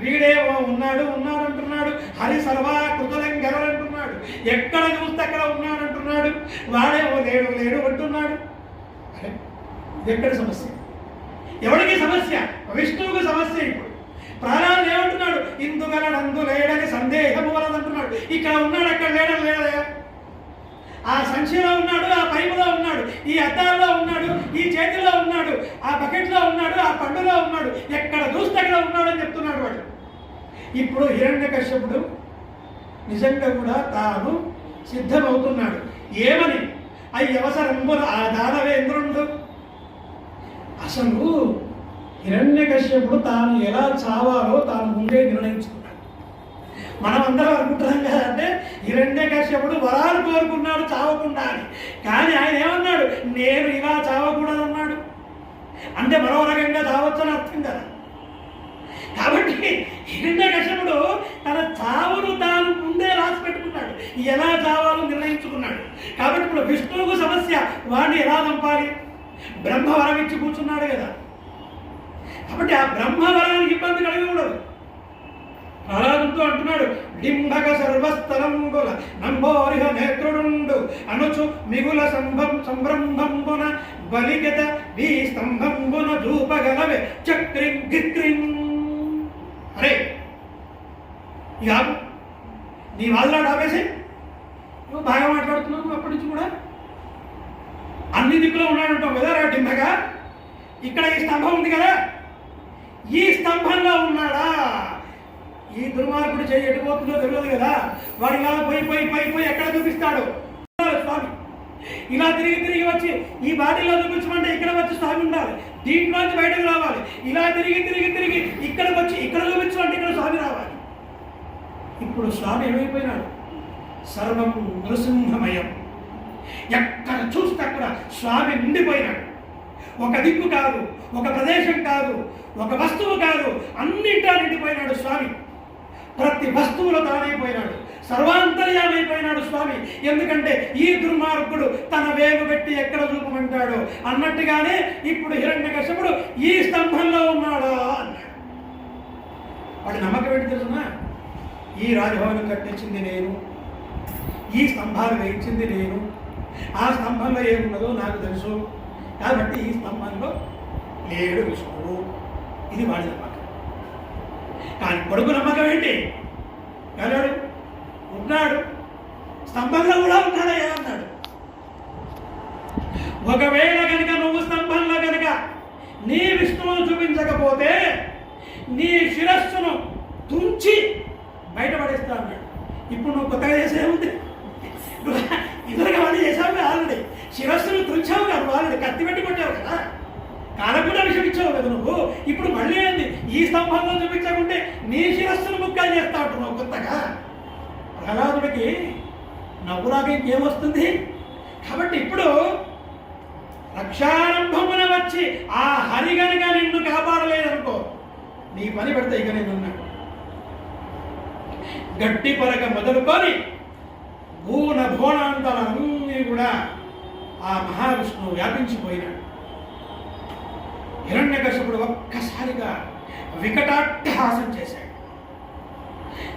వీడేమో ఉన్నాడు ఉన్నాడు అంటున్నాడు, హరి సర్వాకృతులం గెలవంటున్నాడు, ఎక్కడ చూస్తే అక్కడ ఉన్నాడు అంటున్నాడు. వాడేమో లేడు లేడు అంటున్నాడు. ఎక్కడ సమస్య? ఎవరికి సమస్య? విష్ణువుకు సమస్య. ఇప్పుడు ప్రహ్లాదుడు ఏమంటున్నాడు? ఇందుగలడందు లేడని సందేహము వలదంటున్నాడు. ఇక్కడ ఉన్నాడు, అక్కడ లేడని లేదయా. ఆ సంచిలో ఉన్నాడు, ఆ పైపులో ఉన్నాడు, ఈ అద్దాల్లో ఉన్నాడు, ఈ చేతిలో ఉన్నాడు, ఆ ఉన్నాడు, ఎక్కడ చూస్తే అక్కడ ఉన్నాడని చెప్తున్నాడు వాడు. ఇప్పుడు హిరణ్యకశ్యపుడు నిజంగా కూడా తాను సిద్ధమవుతున్నాడు. ఏమని? అయ్యవసరంబున ఆ దానవేంద్రుండు. అసలు హిరణ్యకశ్యపుడు తాను ఎలా చావాలో తాను ముందే నిర్ణయించుకున్నాడు. మనం అందరం అనుకుంటున్నాం కదంటే హిరణ్యకశ్యపుడు వరాలు కోరుకున్నాడు చావకుండా అని. కానీ ఆయన ఏమన్నాడు? నేను ఇలా చావకూడదు అన్నాడు. అంటే మరో రకంగా చావచ్చని అర్థం కదా. కాబట్టి హిరణ్యకశ్యపుడు తన చావును తాను ముందే రాసి పెట్టుకున్నాడు, ఎలా చావాలో నిర్ణయించుకున్నాడు. కాబట్టి ఇప్పుడు విష్ణువుకు సమస్య, వాడిని ఎలా చంపాలి? బ్రహ్మవరం ఇచ్చి కూర్చున్నాడు కదా. కాబట్టి ఆ బ్రహ్మవరానికి ఇబ్బంది కలిగి ఉండదు. ప్రహ్లాదుతో అంటున్నాడు, డింభక సర్వస్థలంబుల నంబోరిహ నేత్రుడుండు అనుచు మిగుల సంభ్రంభంబున బలిగత నీ స్తంభంబున చూపగలవే చక్రిం గిక్రిం. అరే ఇక నీ వాదులాడు ఆపేసి, నువ్వు బాగా మాట్లాడుతున్నావు అప్పటి నుంచి కూడా. అన్ని దిక్కులో ఉన్నాడంటావు కదా రా డింభగా. ఇక్కడ ఈ స్తంభం ఉంది కదా, ఈ స్తంభంలో ఉన్నాడా? ఈ దుర్మార్గుడు చేయి ఎటుపోతుందో తెలియదు కదా. వాడు ఇలా పోయి ఎక్కడ చూపిస్తాడు స్వామి? ఇలా తిరిగి వచ్చి ఈ బాటిలో చూపించమంటే ఇక్కడ వచ్చి స్వామి ఉండాలి, దీంట్లోంచి బయటకు రావాలి. ఇలా తిరిగి ఇక్కడికి వచ్చి ఇక్కడ చూపించమంటే ఇక్కడ స్వామి రావాలి. ఇప్పుడు స్వామి ఏమైపోయినాడు? సర్వం నృసింహమయం. ఎక్కడ చూస్తే అక్కడ స్వామి నిండిపోయినాడు. ఒక దిక్కు కాదు, ఒక ప్రదేశం కాదు, ఒక వస్తువు కాదు, అన్నింటా నిండిపోయినాడు స్వామి. ప్రతి వస్తువులో తానైపోయినాడు, సర్వాంతర్యామైపోయినాడు స్వామి. ఎందుకంటే ఈ దుర్మార్గుడు తన వేలు పెట్టి ఎక్కడ చూపమంటాడు అన్నట్టుగానే ఇప్పుడు హిరణ్యకశ్యపుడు ఈ స్తంభంలో ఉన్నాడా అన్నాడు. వాడి నమ్మకం ఏంటి తెలుసునా? ఈ రాజభవనం కట్టించింది నేను, ఈ స్తంభాలు వేయించింది నేను, ఆ స్తంభంలో ఏమున్నదో నాకు తెలుసు, కాబట్టి ఈ స్తంభంలో లేడు విష్ణువు. ఇది వాడి నమ్మకం. కానీ కొడుకు నమ్మకం ఏంటి? వెళ్ళాడు, ఉన్నాడు, స్తంభంలో కూడా ఉన్నాడయ్యా అన్నాడు. ఒకవేళ కనుక నువ్వు స్తంభంలో కనుక నీ విష్ణువును చూపించకపోతే నీ శిరస్సును తుంచి బయటపడేస్తా అన్నాడు. ఇప్పుడు నువ్వు కొత్తగా చేసేముంది? ఇద్దరుగా వాళ్ళు చేసావు ఆల్రెడీ. శిరస్సును తుంచావు కదా, ఆల్రెడీ కత్తి పెట్టి కొట్టావు కదా, కాలకు కూడా విషయం ఇచ్చావు కదా నువ్వు. ఇప్పుడు మళ్ళీ ఏంది? ఈ స్తంభంలో చూపించకుంటే నీ శిరస్సును ముక్కలు చేస్తా అంటున్నావు కొత్తగా. ప్రహ్లాదుడికి నవ్వులాగా ఇంకేమొస్తుంది? కాబట్టి ఇప్పుడు రక్షారంభమున వచ్చి ఆ హరి గనుక నిన్ను కాపాడలేదనుకో, నీ పని పెడతా ఇక నేను ఉన్నాడు. గట్టి పరగ మొదలుకొని భూన భోనాంతలన్నీ కూడా ఆ మహావిష్ణువు వ్యాపించిపోయినాడు. హిరణ్యకశ్యపుడు ఒక్కసారిగా వికటాట్టహాసం చేశాడు.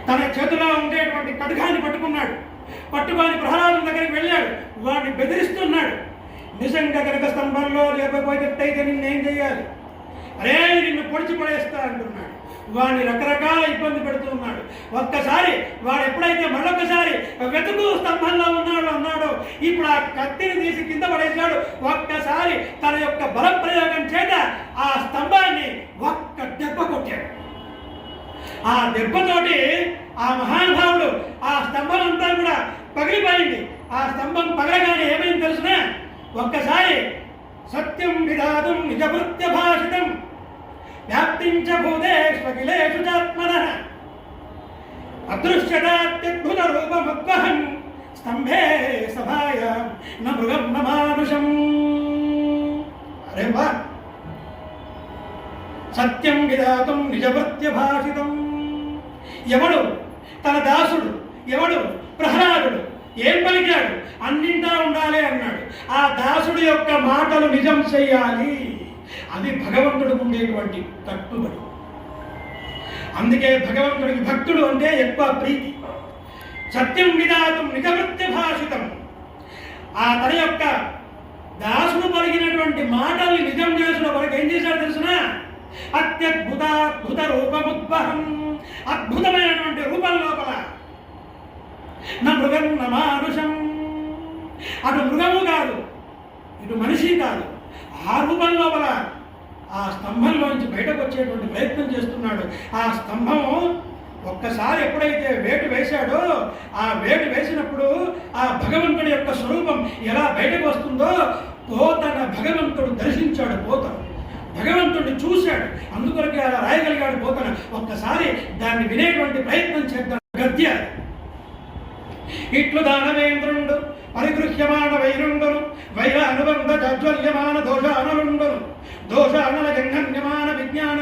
తన చేతిలో ఉండేటువంటి ఖడ్గాన్ని పట్టుకొని ప్రహ్లాదుని దగ్గరికి వెళ్ళాడు. వాడిని బెదిరిస్తున్నాడు. నిజంగా కనుక స్తంభంలో లేకపోయేటట్టయితే నిన్నేం చేయాలి? అరే నిన్ను పొడిచి పడేస్తా అంటున్నాడు. వాడిని రకరకాల ఇబ్బంది పెడుతూ ఉన్నాడు. ఒక్కసారి వాడు ఎప్పుడైతే మళ్ళొక్కసారి వెతుకు స్తంభంలో అన్నాడు, ఇప్పుడు ఆ కత్తిని తీసి కింద పడేశాడు. ఒక్కసారి తన యొక్క బల ప్రయోగం చేత ఆ స్తంభాన్ని ఒక్క దెబ్బ కొట్టాడు. ఆ దెబ్బతోటి ఆ మహానుభావుడు ఆ స్తంభం అంతా కూడా పగిలిపోయింది. ఆ స్తంభం పగలగానే ఏమైంది తెలుసునా? ఒక్కసారి సత్యం విధాతం నిజభృత్య భాషితం వ్యాప్తించ భూదేష్వఖిలేషు చాత్మనః అదృశ్యదాత్యద్భుత రూపముద్వహం స్తంభే సభాయాం న మృగం న మానుషం. అరే వా! సత్యం విధాతం నిజభృత్య భాషితం. ఎవడు తన దాసుడు, ఎవడు ప్రహ్లాదుడు ఏం పలికాడు? అన్నింటా ఉండాలి అన్నాడు. ఆ దాసుడు యొక్క మాటలు నిజం చెయ్యాలి. అది భగవంతుడికి ఉండేటువంటి కట్టుబడి. అందుకే భగవంతుడికి భక్తుడు అంటే ఎక్కువ ప్రీతి. సత్యం విధాతం నిజవృత్య భాషితం. ఆ తన యొక్క దాసుడు పలికినటువంటి మాటల్ని నిజం చేసిన వరకు ఏం చేశాడు తెలుసిన? అత్యద్భుత రూపముద్వహం. అద్భుతమైనటువంటి రూపం లోపల నా మృగం నా మానుషం. అటు మృగము కాదు, ఇటు మనిషి కాదు, ఆ రూపం లోపల ఆ స్తంభంలోంచి బయటకు వచ్చేటువంటి ప్రయత్నం చేస్తున్నాడు. ఆ స్తంభం ఒక్కసారి ఎప్పుడైతే వేటు వేశాడో, ఆ వేటు వేసినప్పుడు ఆ భగవంతుడి యొక్క స్వరూపం ఎలా బయటకు వస్తుందో పోతన భగవంతుడు దర్శించాడు. పోతను భగవంతుడిని చూశాడు, అందుకొరకే అలా రాయగలిగాడు పోతన. ఒక్కసారి దాన్ని వినేటువంటి ప్రయత్నం చేద్దాం. గద్య ఇట్లు దానవేంద్రుండు పరిగృహ్యమాన వైరుండును వైర అనుబంధ జాజ్వల్యమాన దోషానలుండును దోషానల జంఘన్యమాన విజ్ఞాన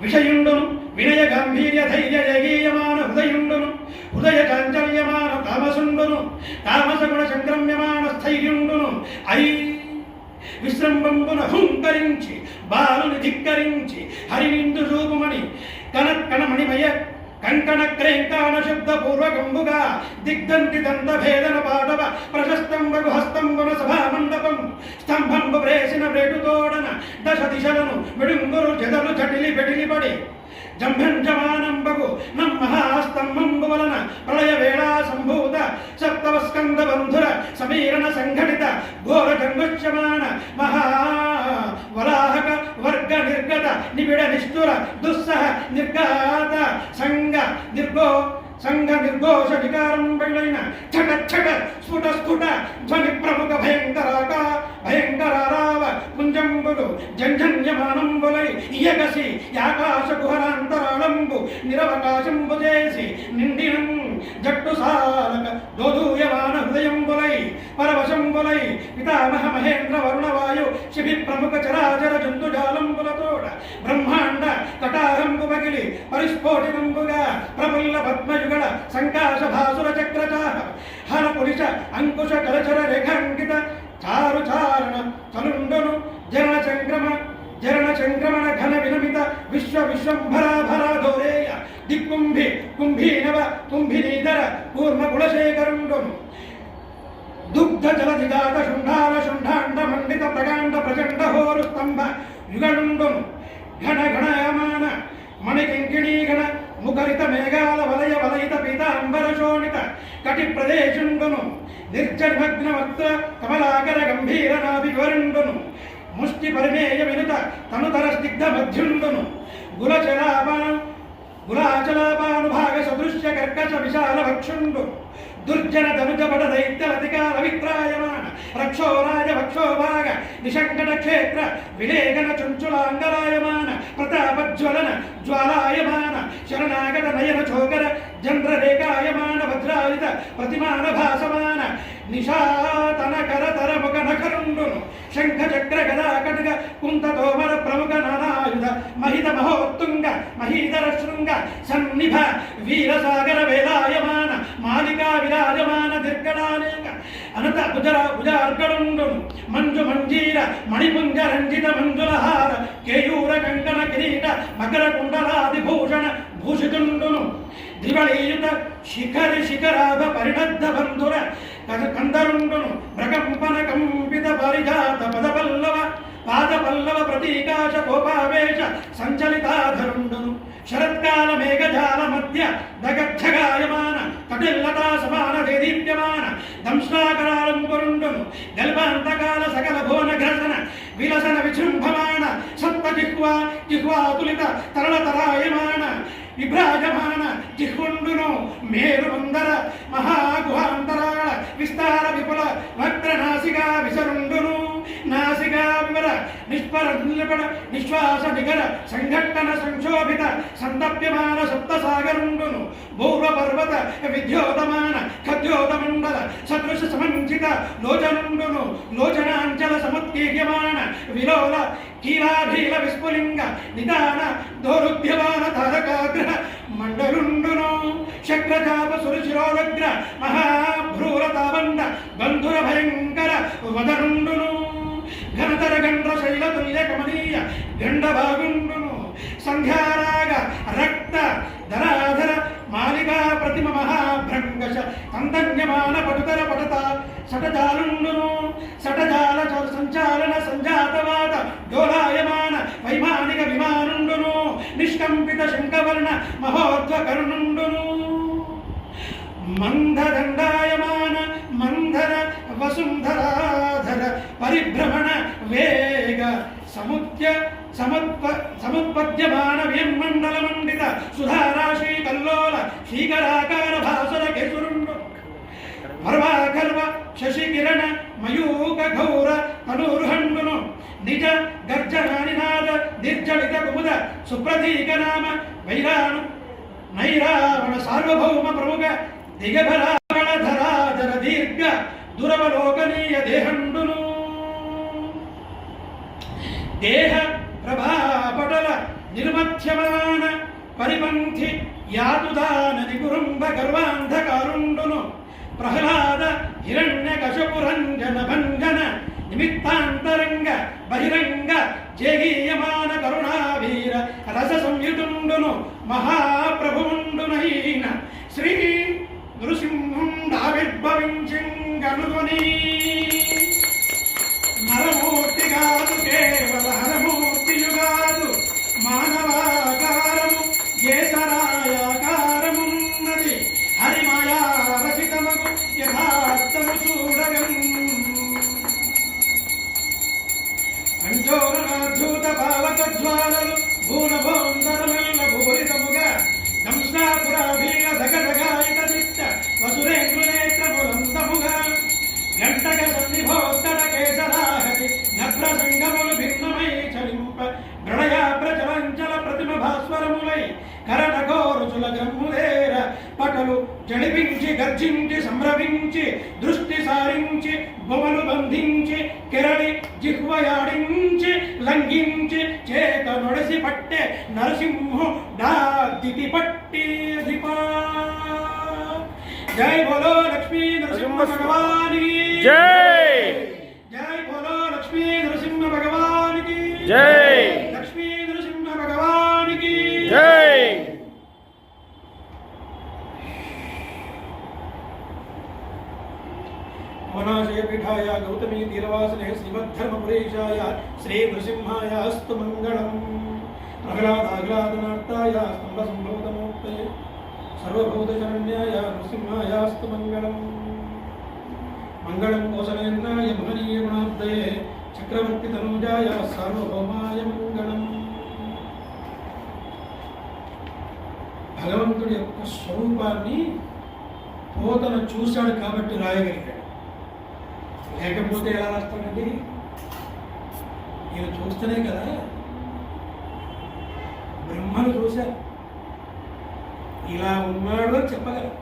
విషయుండును వినయ గాంభీర్య ధైర్య జగీయమాన హృదయుండును హృదయ చాంచల్యమాన తామసుండును తామస గుణ సంక్రమ్యమాన స్థైర్యుండును ఐ విశ్రంబంబున హుంకరించి బాలుని ధిక్కరించి హరినిందు రూపుమణి కనకణమణిమయ కంకణ క్రేంకాణ శబ్ద పూర్వకంబుగా దిగ్దంతి దంత భేదన పాటవ ప్రశస్తంబగు హస్తంబున సభా మండపం స్తంభంబు ప్రేసిన వేటుతోడన దశ దిశలను విడుంగురు జదలు జటిలి బెటిలిపడి జంభంజమానంబగు నమ్మహాస్తంభంబు వలన ప్రళయ వేళా సంభూత సప్తవ స్కంద బంధుర సమీరణ సంఘటిత ఘోర జంగుష్యమాన మహా వరాహక వర్గ నిర్గత నిబిడ నిష్ఠుర దుస్సహ నిర్గాత సంఘ నిర్ఘోష వికారం బయలైన ఛట ఛట స్ఫుట స్ఫుట ధ్వని ప్రముఖ భయంకరారావ పుంజంబులు జంజన్యమానంబులై ఇయగసి యాకాశ గుహరాంతరాళంబు నిరవకాశంబు చేసి నిండినం జట్టు సాలక దోదూయమాన హృదయంబులై పరవశంబులై పితామహ మహేంద్ర వరుణవాయు శిబి ప్రముఖ చరాచర జంతుజాలంబులతోడ బ్రహ్మాండ కటాహంబు పగిలి పరిస్ఫోటితంబుగా ప్రఫుల్ల పద్మయుగ సంకాశ భాసుర చక్రచాహ హర పురుష అంకుశ కలచర రేఖాంకిత చారు చారణ చలుండను జరణ సంక్రమణ ఘన వినమిత విశ్వంభరాభర దోరేయ దిక్కుంభి కుంభీనవ కుంభినీధర పూర్ణ కులశేఖరుండును దుగ్ధ జలధిజాత శుంఠాండ మండిత ప్రకాండ ప్రచండ హోరు స్తంభ యుగనుండును ఘన ఘనయమాన మణికింకిణీగణ ముఖరిత మేఘాల వలయ వలయిత పీతాంబర శోణిత కటి ప్రదేశుండును నిర్జన్మగ్న వక్త కమలాకర గంభీర నాభివరుండును ముష్టి పరిమేయ వినుత తనుతర స్నిగ్ధ మధ్యుండును గులాచలాపానుభాగ సదృశ్య కర్కశ విశాల భక్షుండు దుర్జన ధనుజపట దైత్యలతికాల విత్రాయమాన రక్షోరాజ భక్షోభాగ నిశంకట క్షేత్ర విలేగన చుంచులాంగలాయమాన ప్రతాపజ్వలన జ్వాలాయమాన శరణాగత నయన చోకర చంద్రరేఖాయమాన వజ్రాయుధ ప్రతిమాన భాసమాన నిషాతన కరతర ముఖ నఖరుండును శంఖ చక్ర గదా కటక కుంత తోమర ప్రముఖ నానాయుధ మహిత మహోత్తుంగ మహీధర శృంగ సన్నిభ వీరసాగర వేలాయమాన మాలికా విరాజమాన దీర్ఘడానేక అనత భుజార్గడుండును మంజు మంజీర మణిపుంజ రంజిత మంజులహార కేయూర కంకణ కిరీట మకర కుండలాది భూషణ భూషితుండును దివళీయుత శిఖరాభ పరిణద్ధ బంధుర కందరుండును ప్రకంపన కంపిత పరిజాత పాదపల్లవ ప్రతీకాశ కోపావేశ సంచలితాధరుండును శరత్కాల మేఘజాల మధ్య దగద్ధగాయమాన కటిల్లతా సమాన దేదీప్యమాన దంశ్రాకరాలంబరుండును గల్పాంతకాల సకల భువన గ్రసన విలసన విజృంభమాన సప్త జిహ్వాతులిత తరళతరాయమాన విభ్రాజమాన జిహ్వుండును మేరు మందర మహాగుహాంతరాళ విస్తార విపుల వక్ర నాసికా విసరుండును నాసికా వివర నిష్పర నిలబడ నిశ్వాస నిగర సంఘట్టన సంక్షోభిత సంతప్యమాన సప్తసాగరుండును భూర్వ పర్వత విద్యోతమాన ఖద్యోతమండల సదృశ సమంచిత లోచనుండును లోచనాంచల సముత్కీర్యమాన విలోల కీలాభీల విస్ఫులింగ నిదాన దౌరుద్యమాన తారకాగ్రహ మండలుండును శక్రచాప సురశిరోదగ్ర మహాభ్రూరతాబండ బంధుర భయంకర వదనుండును ఘనతర గండ్ర శైల తుల్య కమనీయ గండభాగుండును సంధ్యారాగ రక్త ధరాధర మాలికా ప్రతిమ మహాభ్రంగశ తందన్యమాన పటుతర పటత సటజాలుండును సటజాల సంచాలన సంజాతవాత డోలాయమాన వైమానిక విమానుండును నిష్కంపిత శంఖవర్ణ మహోద్వకరుణుండును మందదండాయమాన మందర వసుంధరాధర పరిభ్రమణ వేగ సముత్పద్యమాన వ్యన్మండల మండిత సుధారాశి కల్లోల శ్రీకరాకార భాసుర కేసురుండు పర్వాకర్వ శశికిరణ మయూక ఘౌర తనూర్హండును నిజ గర్జనానినాద నిర్జలిత కుముద సుప్రతీక నామ వైరాను నైరావణ సార్వభౌమ ప్రముఖ దిగభరావణ ధరాజర దీర్ఘ దురవలోకనీయ దేహండును దేహ ప్రభాపటల నిర్మధ్యమాన పరిపంథి యాతుదాన నిగురుంభ గర్వాంధకారుండును ప్రహ్లాద హిరణ్య కశపురంజన భంజన నిమిత్తాంతరంగ బహిరంగ జేగీయమాన కరుణావీర రస సంయుతుండును మహాప్రభుండునైన శ్రీ నృసింహుండావిర్భవించింగనుకొని నరమూర్తి కాదు కేవల హరమూర్తియుగాదు మానవాకారము కేసరాయాకారమున్నది హరిమయా రచితమగు యథార్థము చూడగం పంచోరణాధూత పావక జ్వాలలు భూనభోందరమెల్ల భూరితముగా దంశాపురాభీల దగదగాయిత నిత్య వసురేంద్రునేత్రములంతముగా గంటక సన్నిభోత్తర కేసరాహతి నభ్ర సంగములు భిన్నమై చలింప ప్రళయ ప్రచలంచల ప్రతిమ భాస్వరములై కరటకోరుచుల గ్రమ్ములేర పటలు జడిపించి గర్జించి సంభ్రమించి దృష్టి సారించి బొమలు బంధించి కెరళి జిహ్వయాడించి లంఘించి చేత నొడసి పట్టే నరసింహు దితి పట్టి అధిపా జై బోలో లక్ష్మీ నరసింహ భగవానికి జై జై బోలో లక్ష్మీ నరసింహ భగవానికి జై లక్ష్మీ నరసింహ భగవానికి జై వనాశయ పీఠాయ గౌతమీ తీరవాసనే శ్రీమద్ధర్మపురేశాయ శ్రీ నృసింహాయ అస్తు మంగళం ప్రహ్లాదాగ్లాదనార్థాయ స్తంభ సంభూతమూర్తయే సర్వభూతశరణ్యాయ నృసింహాయాస్తు మంగళం మంగళం కోసలేంద్రాయ మహనీయ గుణాబ్దయే చక్రవర్తి తనూజాయ సార్వభౌమాయ మంగళం. భగవంతుడి యొక్క స్వరూపాన్ని పోతన చూశాడు కాబట్టి రాయగలిగాడు, లేకపోతే ఎలా రాస్తాడండి? ఈయన చూస్తేనే కదా. బ్రహ్మను చూశారు, ఇలా ఉన్నాడు అని చెప్పగలరు.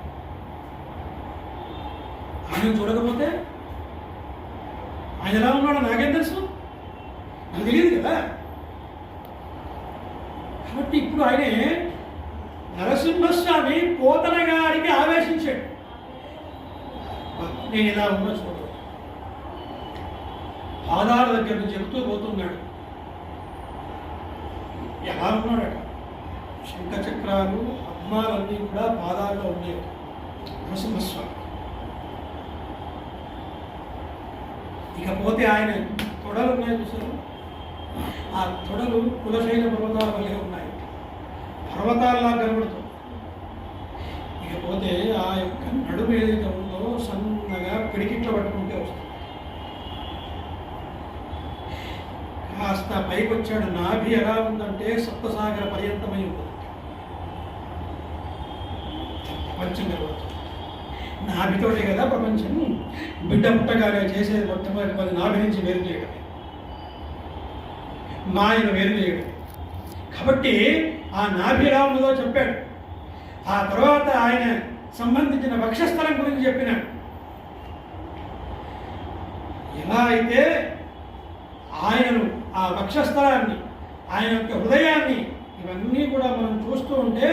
ఆయన చూడకపోతే ఆయన ఎలా ఉన్నాడో నాకేం తెలుసు? నాకు తెలియదు కదా. కాబట్టి ఇప్పుడు ఆయనే నరసింహస్వామి పోతన గారికి ఆవేశించాడు. నేను ఇలా ఉన్నా చూడ, పాదాల దగ్గర నుంచి చెబుతూ పోతున్నాడు. ఎలా ఉన్నాడట? శంఖ చక్రాలు పద్మాలన్నీ కూడా పాదాల్లో ఉన్నాయి నరసింహస్వామి. ఇకపోతే ఆయన తొడలు ఉన్నాయి చూసారు, ఆ తొడలు కులశైల పర్వతాల వల్లే ఉన్నాయి, పర్వతాల్లా కనబడుతుంది. ఇకపోతే ఆ యొక్క నడుము ఏదైతే ఉందో సన్నగా పిడికిట్ల పట్టుకుంటే వస్తుంది. కాస్త పైకి వచ్చాడు, నాభి ఎలా ఉందంటే సప్తసాగర పర్యంతమై ఉంటుంది. ప్రపంచం కలవచ్చు నాభితోటే కదా ప్రపంచం. బిడ్డ పుట్టగానే చేసేది మొట్టమొదటి పది నాభి నుంచి వేరు చేయడమే, మాయను వేరు చేయడం. కాబట్టి ఆ నాభి ఎలా ఉన్నదో చెప్పాడు. ఆ తర్వాత ఆయన సంబంధించిన వక్షస్థలం గురించి చెప్పినాడు. ఎలా అయితే ఆయనను, ఆ వక్షస్థలాన్ని, ఆయన యొక్క హృదయాన్ని, ఇవన్నీ కూడా మనం చూస్తూ ఉంటే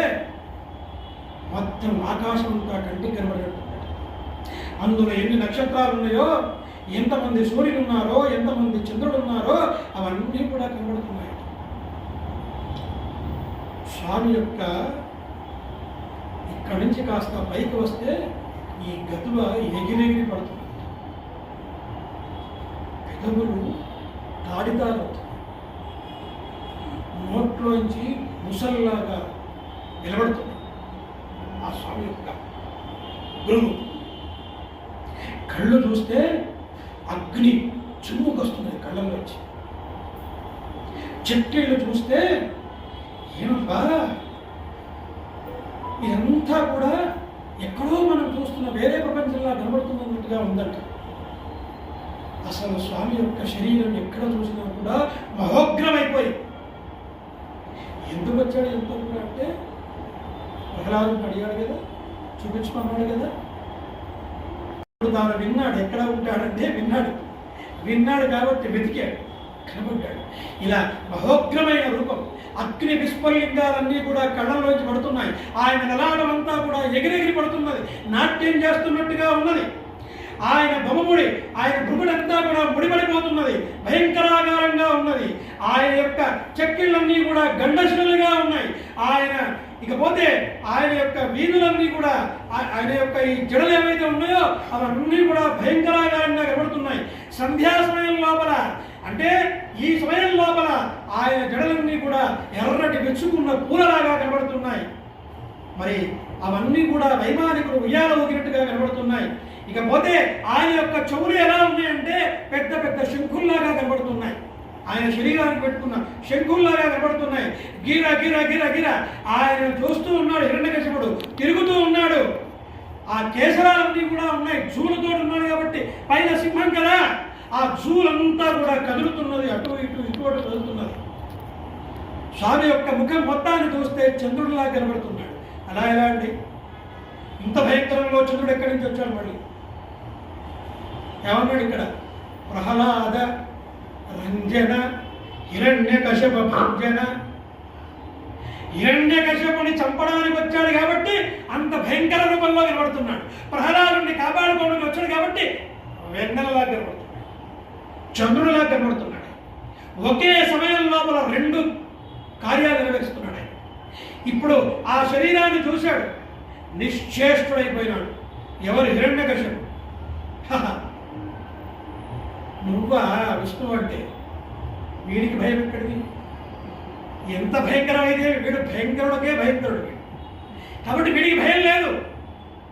మొత్తం ఆకాశం అంతా కంటికి కనబడేట్టు. అందులో ఎన్ని నక్షత్రాలు ఉన్నాయో, ఎంతమంది సూర్యులు ఉన్నారో, ఎంతమంది చంద్రుడు ఉన్నారో అవన్నీ కూడా కనబడుతున్నాయి. స్వామి యొక్క ఇక్కడి నుంచి కాస్త పైకి వస్తే ఈ గతువ ఎగిరెగిరి పడుతుంది, పెదవులు తాడితాలు అవుతాయి, నోట్లోంచి ముసల్లాగా నిలబడుతుంది ఆ స్వామి యొక్క గురువు. కళ్ళు చూస్తే అగ్ని చిమ్ముకొస్తుంది కళ్ళల్లోంచి. చెట్టు చూస్తే ఏమబ్బా ఇదంతా కూడా ఎక్కడో మనం చూస్తున్న వేరే ప్రపంచంలో కనబడుతున్నట్టుగా ఉందంట. అసలు స్వామి యొక్క శరీరం ఎక్కడ చూసినా కూడా మహోగ్రమైపోయి. ఎందుకు వచ్చాడు ఎంత కూడా అంటే ప్రహ్లాదుని అడిగాడు కదా, చూపించుకున్నాడు కదా. ఇప్పుడు తాను విన్నాడు, ఎక్కడ ఉంటాడంటే విన్నాడు కాబట్టి వెతికాడు, కనబడ్డాడు. ఇలా మహోగ్రమైన రూపం, అగ్ని విస్ఫలింగాలన్నీ కూడా కళ్ళలోంచి పడుతున్నాయి. ఆయన నలాడమంతా కూడా ఎగిరెగిరి పడుతున్నది, నాట్యం చేస్తున్నట్టుగా ఉన్నది. ఆయన బొమ్మముడి, ఆయన భృగుడంతా కూడా ముడిపడిపోతున్నది, భయంకరాకారంగా ఉన్నది. ఆయన యొక్క చెక్కిళ్ళన్నీ కూడా గండశిలలుగా ఉన్నాయి. ఆయన ఇకపోతే ఆయన యొక్క వీధులన్నీ కూడా, ఆయన యొక్క ఈ జడలు ఏవైతే ఉన్నాయో అవన్నీ కూడా భయంకరాకారంగా కనబడుతున్నాయి. సంధ్యా సమయం లోపల, అంటే ఈ సమయం లోపల ఆయన జడలన్నీ కూడా ఎర్రటి వెచ్చుకున్న పూలలాగా కనబడుతున్నాయి. మరి అవన్నీ కూడా వైమానికులు ఉయ్యాల ఊగినట్టుగా కనబడుతున్నాయి. ఇకపోతే ఆయన యొక్క చెవులు ఎలా ఉన్నాయంటే పెద్ద పెద్ద శంఖుల్లాగా కనబడుతున్నాయి. ఆయన శరీరానికి పెట్టుకున్న శంఖుల్లాగా కనబడుతున్నాయి. గిర గిర గిర గిర ఆయన చూస్తూ ఉన్నాడు. హిరణ్యకశిపుడు తిరుగుతూ ఉన్నాడు. ఆ కేసరాలన్నీ కూడా ఉన్నాయి, జూలతో ఉన్నాడు కాబట్టి పైన సింహం కదా, ఆ జూలంతా కూడా కదులుతున్నది, అటు ఇటు ఇటు అటు కదులుతున్నది. స్వామి యొక్క ముఖం మొత్తాన్ని చూస్తే చంద్రుడిలా కనబడుతున్నాడు. అలా ఎలా అండి? ఇంత భయంకరంలో చంద్రుడు ఎక్కడి నుంచి వచ్చాడు? మళ్ళీ ఏమన్నాడు ఇక్కడ? ప్రహ్లాద రంజన హిరణ్యకశప భంజన. హిరణ్యకశపుని చంపడానికి వచ్చాడు కాబట్టి అంత భయంకర రూపంలో కనబడుతున్నాడు. ప్రహ్లాదుని కాపాడుకోవడానికి వచ్చాడు కాబట్టి వెన్నెలలా కనబడుతున్నాడు, చంద్రుడిలా కనబడుతున్నాడు. ఒకే సమయం లోపల రెండు కార్యాలు నెరవేరుస్తున్నాడు ఆయన. ఇప్పుడు ఆ శరీరాన్ని చూశాడు, నిశ్చేష్టుడైపోయినాడు. ఎవరు? హిరణ్యకశిపుడు. నువ్వా విష్ణువు అంటే? వీడికి భయం ఎక్కడిది? ఎంత భయంకరమైతే వీడు భయంకరుడికే భయంకరుడు వీడు. కాబట్టి వీడికి భయం లేదు.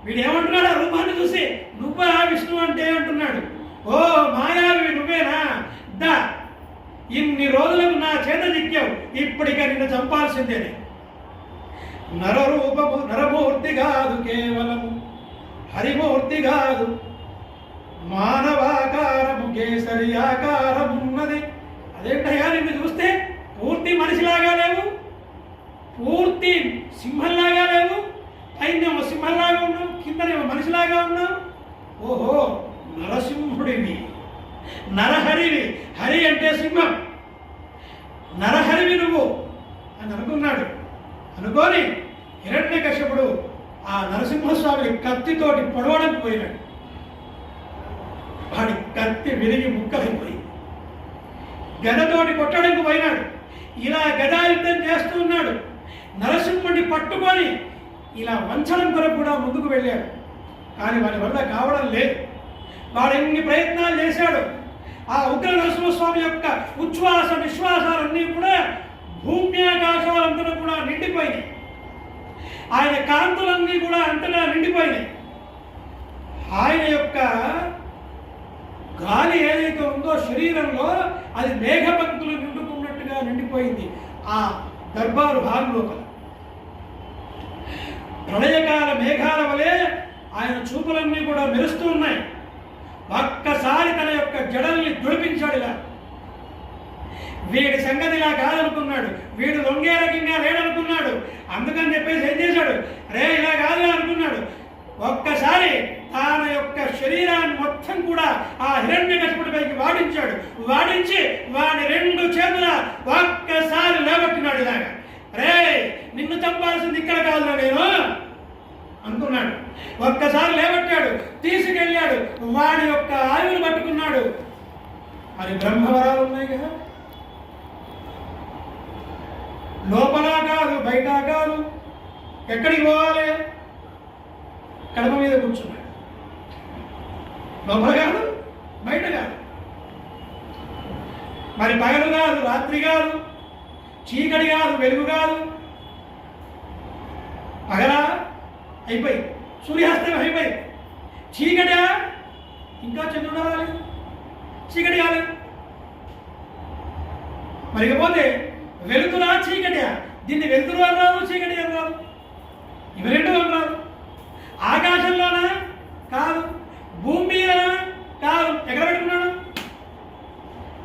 వీడు ఏమంటున్నాడు? ఆ రూపాన్ని చూసి నువ్వా విష్ణువు అంటే అంటున్నాడు. ఓ మాయావి నువ్వేనా? దా, ఇన్ని రోజులకు నా చేత చిక్కావు, ఇప్పటిక నిన్ను చంపాల్సిందేనే. నరరూపము నరమూర్తి కాదు, కేవలము హరిమూర్తి కాదు, మానవాకారము కేసరి ఆకారమున్నది. అదేంటయ్యా, నిన్ను చూస్తే పూర్తి మనిషిలాగా లేవు, పూర్తి సింహంలాగా లేవు. పైనేమో సింహంలాగా ఉన్నావు, కిందనేమో మనిషిలాగా ఉన్నావు. ఓహో, నరసింహుడివి, నరహరివి. హరి అంటే సింహం, నరహరివి నువ్వు అని అనుకున్నాడు. అనుకోని హిరణ్యకశిపుడు ఆ నరసింహస్వామిని కత్తితోటి పొడవడానికి పోయినాడు. వాడి కత్తి విరిగి ముక్కలైపోయి గదతోటి కొట్టడానికి పోయినాడు. ఇలా గదాయుద్ధం చేస్తూ ఉన్నాడు. నరసింహుడిని పట్టుకొని ఇలా వంచడం కొరకు కూడా ముందుకు వెళ్ళాడు. కానీ వాడి వల్ల కావడం లేదు. వాడు ఎన్ని ప్రయత్నాలు చేశాడు. ఆ ఉగ్ర నరసింహస్వామి యొక్క ఉచ్ఛ్వాస నిశ్వాసాలన్నీ కూడా భూమి ఆకాశాలంతా కూడా నిండిపోయినాయి. ఆయన కాంతులన్నీ కూడా అంతగా నిండిపోయినాయి. ఆయన యొక్క గాలి ఏదైతే ఉందో శరీరంలో అది మేఘపంక్తులు నిండుకున్నట్టుగా నిండిపోయింది. ఆ దర్బారు హాల్ లోపల ప్రళయకాల మేఘాల వలె ఆయన చూపులన్నీ కూడా మెరుస్తూ ఉన్నాయి. ఒక్కసారి తన యొక్క జడల్ని దుడిపించాడు. ఇలా వీడి సంగతి ఇలా కాదనుకున్నాడు, వీడు లొంగే రకంగా లేడనుకున్నాడు. అందుకని చెప్పేసి ఏం చేశాడు? రే ఇలా కాదు అనుకున్నాడు. ఒక్కసారి తన యొక్క శరీరాన్ని మొత్తం కూడా ఆ హిరణ్యకశిపుడిపైకి వాడించాడు. వాడించి వాడి రెండు చేతుల ఒక్కసారి లేవట్టున్నాడు. ఇలాగా, రే నిన్ను చంపాల్సింది ఇక్కడ కాదురా నేను అనుకున్నాడు. ఒక్కసారి లేవట్టాడు, తీసుకెళ్ళాడు, వాడి యొక్క ఆయువులు పట్టుకున్నాడు. మరి బ్రహ్మవరాలు ఉన్నాయి కదా, లోపల కాదు బయట కాదు, ఎక్కడికి పోవాలి? కడప మీద కూర్చున్నాడు. లోపల కాదు బయట కాదు, మరి పగలు కాదు రాత్రి కాదు, చీకటి కాదు వెలుగు కాదు. పగలా అయిపోయి, సూర్యాస్తమయం అయిపోయి, చీకటా ఇంకా చంద్రుడు రావాలి, చీకటి కాదు. మరికపోతే వెలుతురా చీకటియా? దీన్ని వెలుతురు అన్నారు, చీకటి అన్నారు. ఇవి రెండు అన్నారు. ఆకాశంలోనా? కాదు. భూమి మీదనా? కాదు. ఎక్కడ పెట్టుకున్నాడు?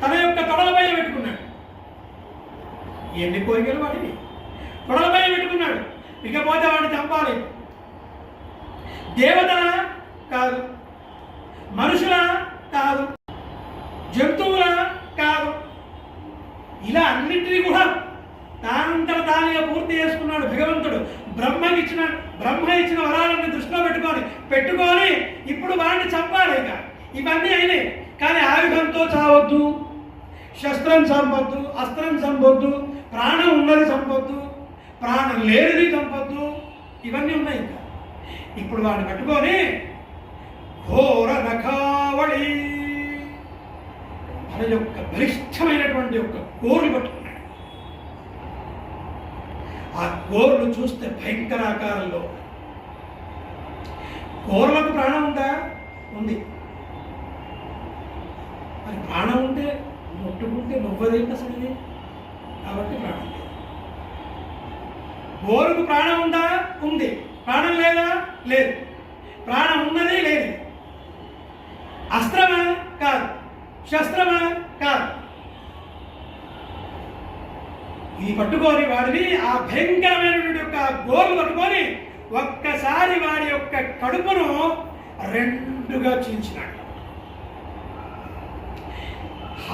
తన యొక్క తొడలపై పెట్టుకున్నాడు. ఎన్ని కోరికలు వాడివి? తొడలపై పెట్టుకున్నాడు. ఇకపోతే వాడిని చంపాలి. దేవతలా? కాదు. మనుషులా? కాదు. జంతువులా? కాదు. ఇలా అన్నింటినీ కూడా తానంతట తానుగా పూర్తి చేసుకున్నాడు భగవంతుడు. బ్రహ్మ ఇచ్చిన వరాలను దృష్టిలో పెట్టుకొని ఇప్పుడు వాడిని చంపాలి. ఇక ఇవన్నీ అయినాయి. కానీ ఆయుధంతో చావద్దు, శస్త్రం చంపొద్దు, అస్త్రం చంపొద్దు, ప్రాణం ఉన్నది చంపొద్దు, ప్రాణం లేనిది చంపొద్దు, ఇవన్నీ ఉన్నాయి. ఇంకా ఇప్పుడు వాడిని పట్టుకొని ఘోర నఖావళి తన యొక్క బలిష్టమైనటువంటి యొక్క కోరులు పట్టుకున్నాడు. ఆ కోరులు చూస్తే భయంకర ఆకారంలో. కోరులకు ప్రాణం ఉందా? ఉంది. మరి ప్రాణం ఉంటే ముట్టుకుంటే నువ్వదేంటి అసలు ఇది? కాబట్టి ప్రాణం లేదు. కోరుకు ప్రాణం ఉందా? ఉంది. ప్రాణం లేదా? లేదు. ప్రాణం ఉన్నది? లేదు. అస్త్రమా? కాదు. శస్త్రమా? కాదు. ఇది పట్టుకొని వాడిని ఆ భయంకరమైనటువంటి యొక్క గోరు పట్టుకొని ఒక్కసారి వాడి యొక్క కడుపును రెండుగా చీల్చినాడు.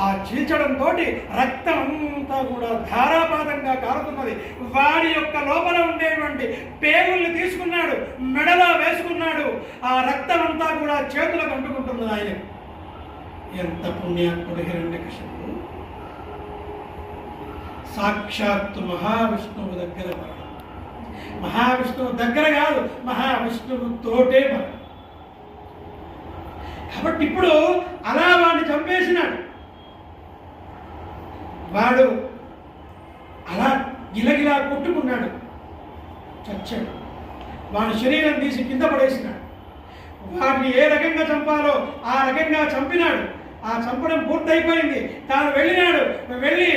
ఆ చీల్చడంతో రక్తం అంతా కూడా ధారాపాతంగా కారుతున్నది. వాడి యొక్క లోపల ఉండేటువంటి పేగుల్ని తీసుకున్నాడు, మెడలో వేసుకున్నాడు. ఆ రక్తం అంతా కూడా చేతులకు అంటుకుంటున్నది. ఆయన ఎంత పుణ్యాత్ముడు హిరణ్యకశిపుడు! సాక్షాత్తు మహావిష్ణువు దగ్గర మరణం. మహావిష్ణువు దగ్గర కాదు, మహావిష్ణువు తోటే మరణం. కాబట్టి ఇప్పుడు అలా వాడిని చంపేసినాడు. వాడు అలా గిలగిలా కొట్టుకున్నాడు, చచ్చాడు. వాడి శరీరం తీసి కింద పడేసినాడు. వాడిని ఏ రకంగా చంపాలో ఆ రకంగా చంపినాడు. ఆ చంపడం పూర్తయిపోయింది. తాను వెళ్ళి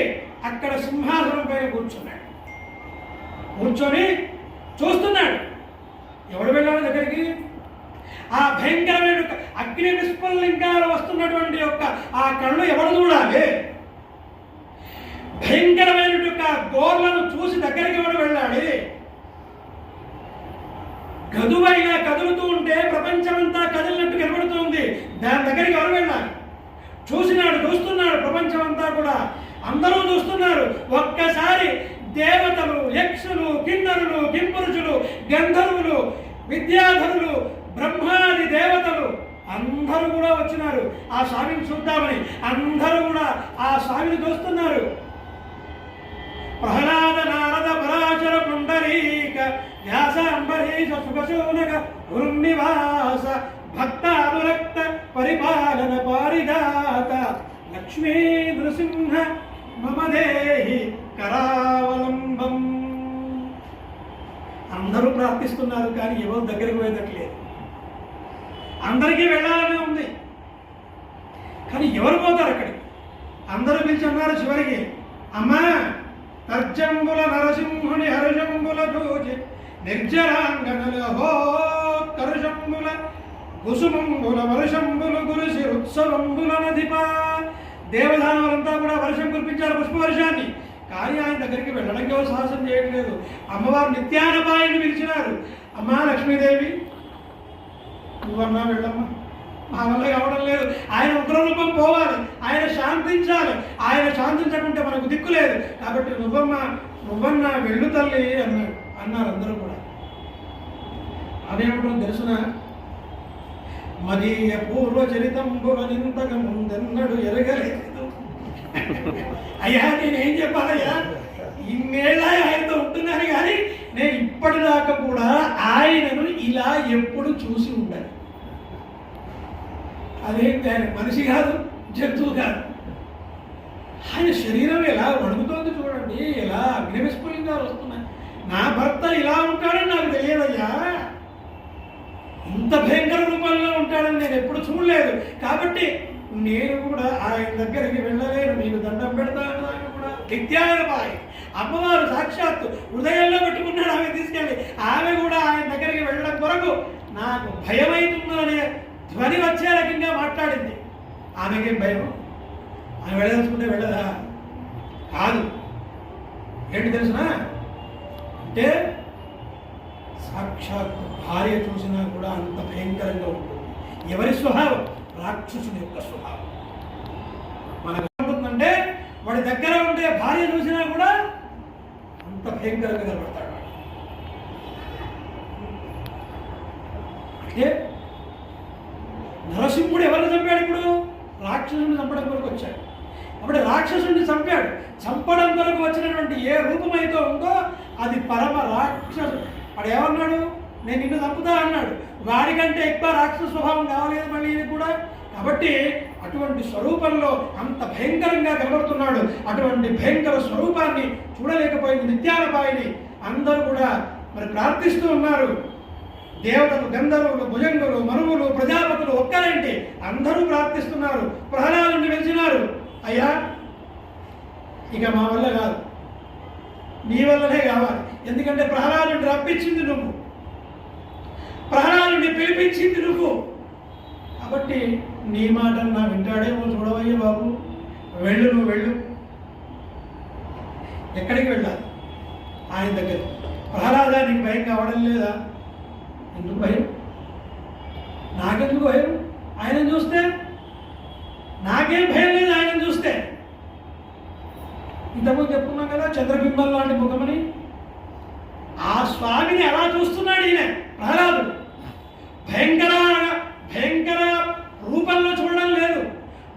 అక్కడ సింహాసనం పైన కూర్చున్నాడు. కూర్చొని చూస్తున్నాడు. ఎవడు వెళ్ళాడు దగ్గరికి? ఆ భయంకరమైన అగ్ని విస్ఫులింగాలు వస్తున్నటువంటి యొక్క ఆ కళ్ళు ఎవడు చూడాలి? భయంకరమైన యొక్క గోర్లను చూసి దగ్గరికి ఎవడు వెళ్ళాలి? గదువైనా కదులుతూ ఉంటే ప్రపంచమంతా కదిలినట్టు కనబడుతుంది. దాని దగ్గరికి ఎవరు వెళ్ళాలి? చూస్తున్నాడు. ప్రపంచమంతా కూడా అందరూ చూస్తున్నారు. ఒక్కసారి దేవతలు, యక్షులు, కిన్నరులు, కింపురుషులు, గంధర్వులు, విద్యాధరులు, బ్రహ్మాది దేవతలు అందరూ కూడా వచ్చినారు ఆ స్వామిని చూద్దామని. అందరూ కూడా ఆ స్వామిని చూస్తున్నారు. ప్రహ్లాద, నారద, పరాశర, పుండరీక, వ్యాస, అంబరీష, సుఖశూనక, గురునివాస, భక్త, అనురక్త, పరిపాలన, పారిజాత, లక్ష్మీ నృసింహ మమ దేహి కరావలంబం. అందరూ ప్రార్థిస్తున్నారు, కానీ ఎవరు దగ్గరికి పోయేటట్లేదు. అందరికీ వెళ్ళాలని ఉంది, కానీ ఎవరు పోతారు అక్కడికి? అందరూ పిలిచి అన్నారు చివరికి, అమ్మా తర్జంబుల నరసింహుని హర్షంబుల చూచి నిర్జరాంగనలో కరుషంబుల కుసుమంబుల వర్షంబులు కురిసి ఉత్సవంబుల నదిపా. దేవదానవులంతా కూడా వర్షం కురిపించారు, పుష్పవర్షాన్ని. కానీ ఆయన దగ్గరికి వెళ్ళడానికి ఎవరు సాహసం చేయట్లేదు. అమ్మవారు నిత్యానపాయని పిలిచినారు. అమ్మా లక్ష్మీదేవి, నువ్వన్నా వెళ్ళమ్మా, మా వల్ల కావడం లేదు. ఆయన ఉగ్రరూపం పోవాలి, ఆయన శాంతించాలి. ఆయన శాంతించకుంటే మనకు దిక్కు లేదు. కాబట్టి నువ్వన్నా వెళ్ళు తల్లి అన్నారు అందరూ కూడా. అదేమిటో తెలుసునా? మదీయ పూర్వ చరితంబులనింతకు ముందెన్నడు ఎరగలేదు. అయ్యా నేనేం చెప్పాలయ్యా, ఇన్నేళ్ళ ఆయనతో ఉంటున్నాను, కానీ నేను ఇప్పటిదాకా కూడా ఆయనను ఇలా ఎప్పుడు చూసి ఉండాలి. అదేంటి, ఆయన మనిషి కాదు, జంతువు కాదు. ఆయన శరీరం ఎలా వణుకుతోంది చూడండి, ఎలా అగ్నివిస్ఫులింగాలు వస్తున్నాయి. నా భర్త ఇలా ఉంటాడని నాకు తెలియదయ్యా. ఇంత భయంకర రూపంలో ఉంటాడని నేను ఎప్పుడు చూడలేదు. కాబట్టి నేను కూడా ఆయన దగ్గరికి వెళ్ళలేను. నీకు దండం పెడతాను. ఆయన కూడా విద్యాయనబాయి అమ్మవారు సాక్షాత్తు హృదయంలో పెట్టుకున్నాడు. ఆమె తీసుకెళ్ళి ఆమె కూడా ఆయన దగ్గరికి వెళ్ళడం కొరకు నాకు భయమైతుందనే ధ్వని వచ్చే రకంగా మాట్లాడింది. ఆమెకేం భయం? ఆమె వెళ్ళదలుచుకుంటే వెళ్ళదా? కాదు. ఏంటి తెలుసునా? అంటే సాక్షాత్ భార్య చూసినా కూడా అంత భయంకరంగా ఉంటుంది. ఎవరి స్వభావం? రాక్షసుని యొక్క స్వభావం. మనకు ఏమవుతుందంటే వాడి దగ్గర ఉండే భార్య చూసినా కూడా అంత భయంకరంగా కనబడతాడు. అంటే నరసింహుడు ఎవరిని చంపాడు? ఇప్పుడు రాక్షసుని చంపడం కొరకు వచ్చాడు. అప్పుడు రాక్షసుని చంపాడు. చంపడం కొరకు వచ్చినటువంటి ఏ రూపమైతే ఉందో అది పరమ రాక్షసు. వాడు ఏమన్నాడు? నేను నిన్ను చంపుతా అన్నాడు. వాడికంటే ఎక్కువ రాక్షస స్వభావం కావలేదు మళ్ళీ ఇది కూడా. కాబట్టి అటువంటి స్వరూపంలో అంత భయంకరంగా కనబడుతున్నాడు. అటువంటి భయంకర స్వరూపాన్ని చూడలేకపోయింది నిత్యానపాయిని. అందరూ కూడా మరి ప్రార్థిస్తూ ఉన్నారు. దేవతలు, గంధర్వులు, భుజంగులు, మనువులు, ప్రజాపతులు ఒక్కరేంటి అందరూ ప్రార్థిస్తున్నారు. ప్రహ్లాదుని పిలిచినారు. అయ్యా, ఇక మా వల్ల కాదు, నీ వల్లనే కావాలి. ఎందుకంటే ప్రహ్లాదుని రప్పించింది నువ్వు, ప్రహ్లాదుని పిలిపించింది నువ్వు. కాబట్టి నీ మాట నా వింటాడేమో చూడవయ్య బాబు. వెళ్ళు, నువ్వు వెళ్ళు. ఎక్కడికి వెళ్ళాలి? ఆయన దగ్గర. ప్రహ్లాదా, నీకు భయం కావడం లేదా? ఎందుకు భయం? నాకెందుకు భయం? ఆయనను చూస్తే నాకేం భయం లేదు. ఆయనను చూస్తే ఇంతకుముందు చెప్పుకున్నాం కదా, చంద్రబింబం లాంటి ముఖమని. ఆ స్వామిని ఎలా చూస్తున్నాడు ఈయన ప్రహ్లాదుడు? భయంకర రూపంలో చూడడం లేదు,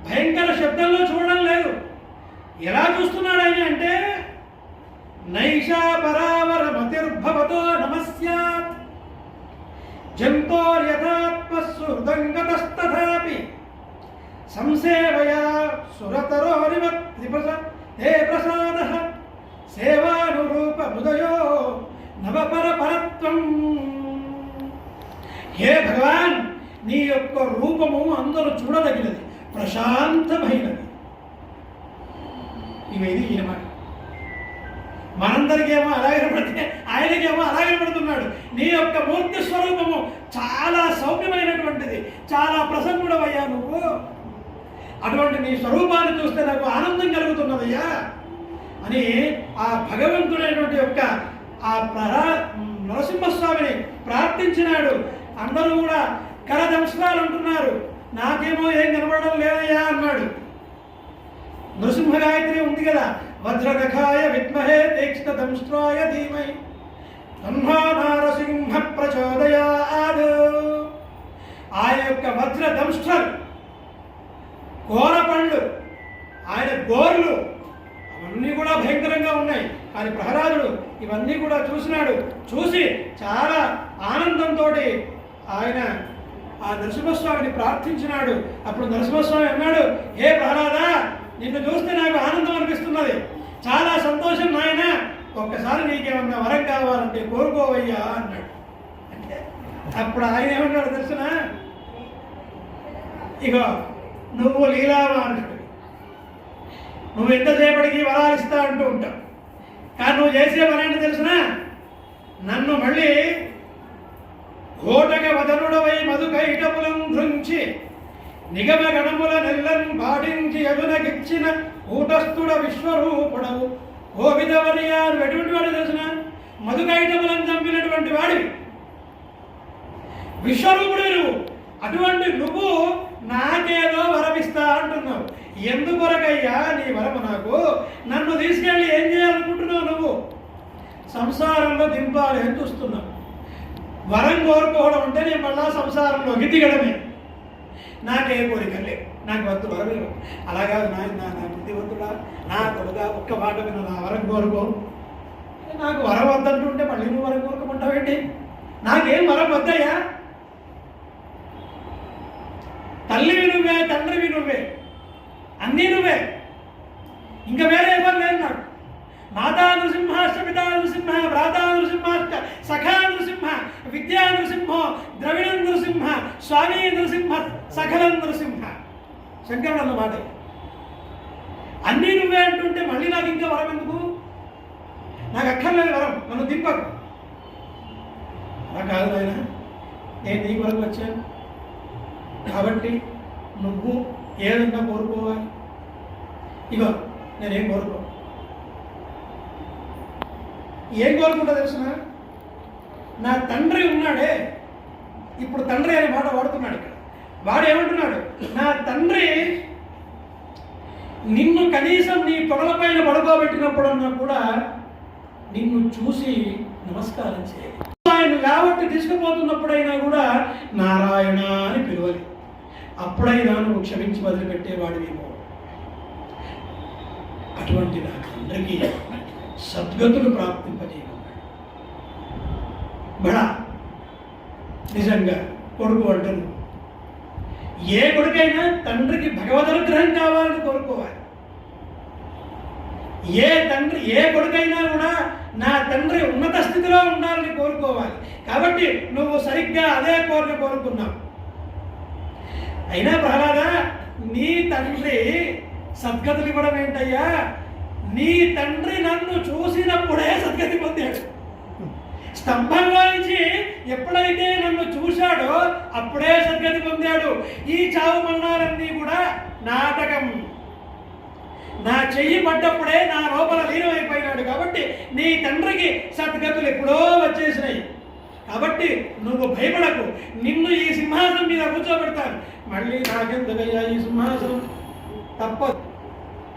భయంకర శబ్దంలో చూడడం లేదు. ఎలా చూస్తున్నాడు ఆయన అంటే, నైషా పరావర మతిర్భవతో నమస్యాత్ జంతోర్యథాత్మస్సు హృదంగతస్తథాపి సంసేవయా సురతరోరివ తే ప్రసాదః సేవానురూప హృదయో నవపరపరత్వం. హే భగవాన్, నీ యొక్క రూపము అందరూ చూడదగినది, ప్రశాంతమైనది. ఇది ఈయన మాట. మనందరికేమో అలాగే పడితే ఆయనకేమో అలాగే పడుతున్నాడు. నీ యొక్క మూర్తి స్వరూపము చాలా సౌమ్యమైనటువంటిది, చాలా ప్రసన్నుడవయ్యా నువ్వు. అటువంటి నీ స్వరూపాన్ని చూస్తే నాకు ఆనందం కలుగుతున్నదయ్యా అని ఆ భగవంతుడైనటువంటి యొక్క ఆ నరసింహస్వామిని ప్రార్థించినాడు. అందరూ కూడా కరదంశాలు అంటున్నారు. నాకేమో ఏం కనబడడం లేదయ్యా అన్నాడు. నృసింహ గాయత్రి ఉంది కదా, వజ్రనఖాయ విద్మహే తీక్ష్ణదంష్ట్రాయ ధీమహి తన్నో నరసింహ ప్రచోదయాత్. ఆయన యొక్క వజ్రదంష్ట్రాలు, ఘోర పండ్లు, ఆయన గోర్లు అవన్నీ కూడా భయంకరంగా ఉన్నాయి. కానీ ప్రహ్లాదుడు ఇవన్నీ కూడా చూసినాడు. చూసి చాలా ఆనందంతో ఆయన ఆ నరసింహస్వామిని ప్రార్థించినాడు. అప్పుడు నరసింహస్వామి అన్నాడు, ఏ ప్రహ్లాదా, నిన్ను చూస్తే నాకు ఆనందం అనిపిస్తున్నది, చాలా సంతోషం నాయన. ఒక్కసారి నీకేమన్నా వరం కావాలంటే కోరుకోవయ్యా అన్నాడు. అంటే అప్పుడు ఆయన ఏమన్నాడు తెలుసిన, ఇక నువ్వు లీలామానుషుడు, నువ్వు ఎంతసేపటికి వరాలు ఇస్తా అంటూ ఉంటావు. కానీ నువ్వు చేసే పని ఏంటి తెలిసిన, నన్ను మళ్ళీ ఘోటక వదనుడవై మధుకైటపులం ధృంచి నిగమ గణముల నెల్లను పాటించి ఎదునకిచ్చిన కూటస్థుడ విశ్వరూపుడవు కోవిదవర్యాలు. ఎటువంటి వాడు తెలిసిన, మధుకైటములను చంపినటువంటి వాడివి, విశ్వరూపుడు నువ్వు. అటువంటి నువ్వు నాకేదో వరమిస్తా అంటున్నావు. ఎందుకొరకయ్యా నీ వరము నాకు? నన్ను తీసుకెళ్ళి ఏం చేయాలనుకుంటున్నావు? నువ్వు సంసారంలో దింపాలి అని చూస్తున్నావు. వరం కోరుకోవడం అంటే నేను మళ్ళా సంసారంలోకి దిగడమే. నాకే కోరిక లేదు, నాకు వద్దు వరం. అలా కాదు నాయన, నా బుద్ధివంతుడా, నా కొడుగా, ఒక్క మాట మీద నా వరం కోరుకో. నాకు వరం వద్దంటుంటే మళ్ళీ నువ్వు వరం కోరుకోమంటావేంటి? నాకేం వరం వద్దయ్యా. తల్లివి నువ్వే, తండ్రివి నువ్వే, అన్నీ నువ్వే, ఇంకా వేరే ఎవరు లేదు నాకు. మాతా నృసింహాష్ట, పితా నృసింహ, భ్రాతా నృసింహాష్ట, సఖా నృసింహ, విద్యా నృసింహో, ద్రవిణ నృసింహ, స్వామి నృసింహ, సఖల నృసింహ. శంకరుడు అన్నమాట. అన్నీ నువ్వే అంటుంటే మళ్ళీ నాకు ఇంకా వరం ఎందుకు? నాకు అక్కర్లేదు వరం, నన్ను దింపకు. అలా కాదు ఆయన, నేను నీ కొరకు వచ్చాను కాబట్టి నువ్వు ఏదన్నా కోరుకోవాలి. ఇగో నేనేం కోరుకో, ఏం కోరుకుంటా తెలుసిన? నా తండ్రి ఉన్నాడే, ఇప్పుడు తండ్రి అనే మాట వాడుతున్నాడు ఇక్కడ. వాడు ఏమంటున్నాడు? నా తండ్రి నిన్ను కనీసం నీ తొడలపైన పడుకోబెట్టినప్పుడన్నా కూడా నిన్ను చూసి నమస్కారం చేయాలి. ఆయన లేవట్టి తీసుకుపోతున్నప్పుడైనా కూడా నారాయణ అని పిలవాలి. అప్పుడైనా నువ్వు క్షమించి వదిలిపెట్టేవాడివేమో. అటువంటి నా తండ్రికి సద్గతులు ప్రాప్తింపజేయమన్నాడు. బడా నిజంగా కొడుకు అంటారు. ఏ కొడుకైనా తండ్రికి భగవదనుగ్రహం కావాలని కోరుకోవాలి. ఏ కొడుకైనా కూడా నా తండ్రి ఉన్నత స్థితిలో ఉండాలని కోరుకోవాలి. కాబట్టి నువ్వు సరిగ్గా అదే కోరుకున్నావు. అయినా ప్రహ్లాద, నీ తండ్రి సద్గతులు ఇవ్వడం ఏంటయ్యా? నీ తండ్రి నన్ను చూసినప్పుడే సద్గతి పొందాడు. స్తంభంలో నుంచి ఎప్పుడైతే నన్ను చూశాడో అప్పుడే సద్గతి పొందాడు. ఈ చావు మరణాలన్నీ కూడా నాటకం. నా చెయ్యి పడ్డప్పుడే నా లోపల లీనమైపోయినాడు. కాబట్టి నీ తండ్రికి సద్గతులు ఎప్పుడో వచ్చేసినాయి. కాబట్టి నువ్వు భయపడకు, నిన్ను ఈ సింహాసనం మీద కూర్చోబెడతాను. మళ్ళీ నాకెందుకయ్యా ఈ సింహాసనం? తప్పదు,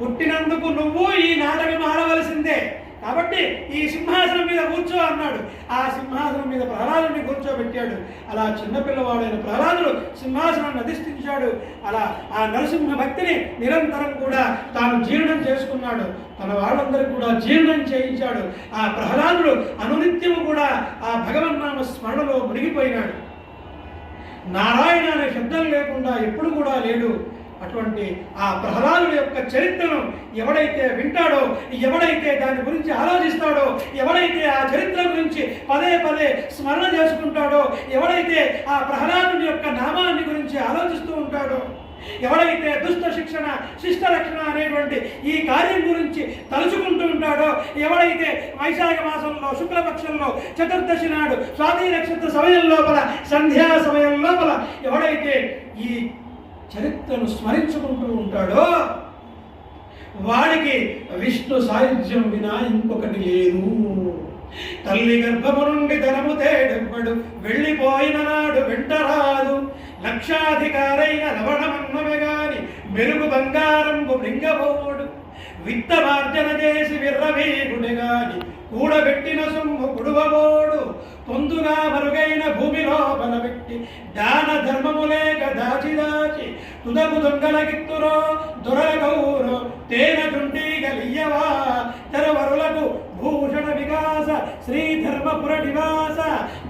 పుట్టినందుకు నువ్వు ఈ నాటకం ఆడవలసిందే. కాబట్టి ఈ సింహాసనం మీద కూర్చో అన్నాడు. ఆ సింహాసనం మీద ప్రహ్లాదుని కూర్చోబెట్టాడు. అలా చిన్నపిల్లవాడైన ప్రహ్లాదుడు సింహాసనాన్ని అధిష్ఠించాడు. అలా ఆ నరసింహ భక్తిని నిరంతరం కూడా తాను జీర్ణం చేసుకున్నాడు. తన వాళ్ళందరికీ కూడా జీర్ణం చేయించాడు. ఆ ప్రహ్లాదుడు అనునిత్యము కూడా ఆ భగవన్నామ స్మరణలో మునిగిపోయినాడు. నారాయణ అనే శబ్దం లేకుండా ఎప్పుడు కూడా లేడు. అటువంటి ఆ ప్రహ్లాదుడి యొక్క చరిత్రను ఎవడైతే వింటాడో, ఎవడైతే దాని గురించి ఆలోచిస్తాడో, ఎవడైతే ఆ చరిత్ర గురించి పదే పదే స్మరణ చేసుకుంటాడో, ఎవడైతే ఆ ప్రహ్లాదుని యొక్క నామాన్ని గురించి ఆలోచిస్తూ ఉంటాడో, ఎవడైతే దుష్ట శిక్షణ శిష్ట రక్షణ అనేటువంటి ఈ కార్యం గురించి తలుచుకుంటూ ఉంటాడో, ఎవడైతే వైశాఖ మాసంలో శుక్లపక్షంలో చతుర్దశి నాడు స్వాతి నక్షత్ర సమయం లోపల సంధ్యా సమయం లోపల ఎవడైతే ఈ చరిత్రను స్మరించుకుంటూ ఉంటాడో వాడికి విష్ణు సాయుధ్యం వినా ఇంకొకటి లేదు. తల్లి గర్భము నుండి ధనము తేడెవ్వడు, వెళ్ళిపోయిన నాడు వెంటరాదు. లక్షాధికారైన లవణమన్నమే గాని మెరుగు బంగారంబు మృంగబోడు. విత్తమార్జన చేసి విర్రవీగుడి గాని కూడబెట్టిన సొమ్ము కుడువబోడు. పొందుగా మరుగైన భూమి లోపల పెట్టి దాన ధర్మము లేక దాచి తుదకు దొంగలగిత్తురో దొరల గౌరో తేన చుండీగలియ్యవా. తెరవరులకు భూషణ వికాస శ్రీధర్మపుర నివాస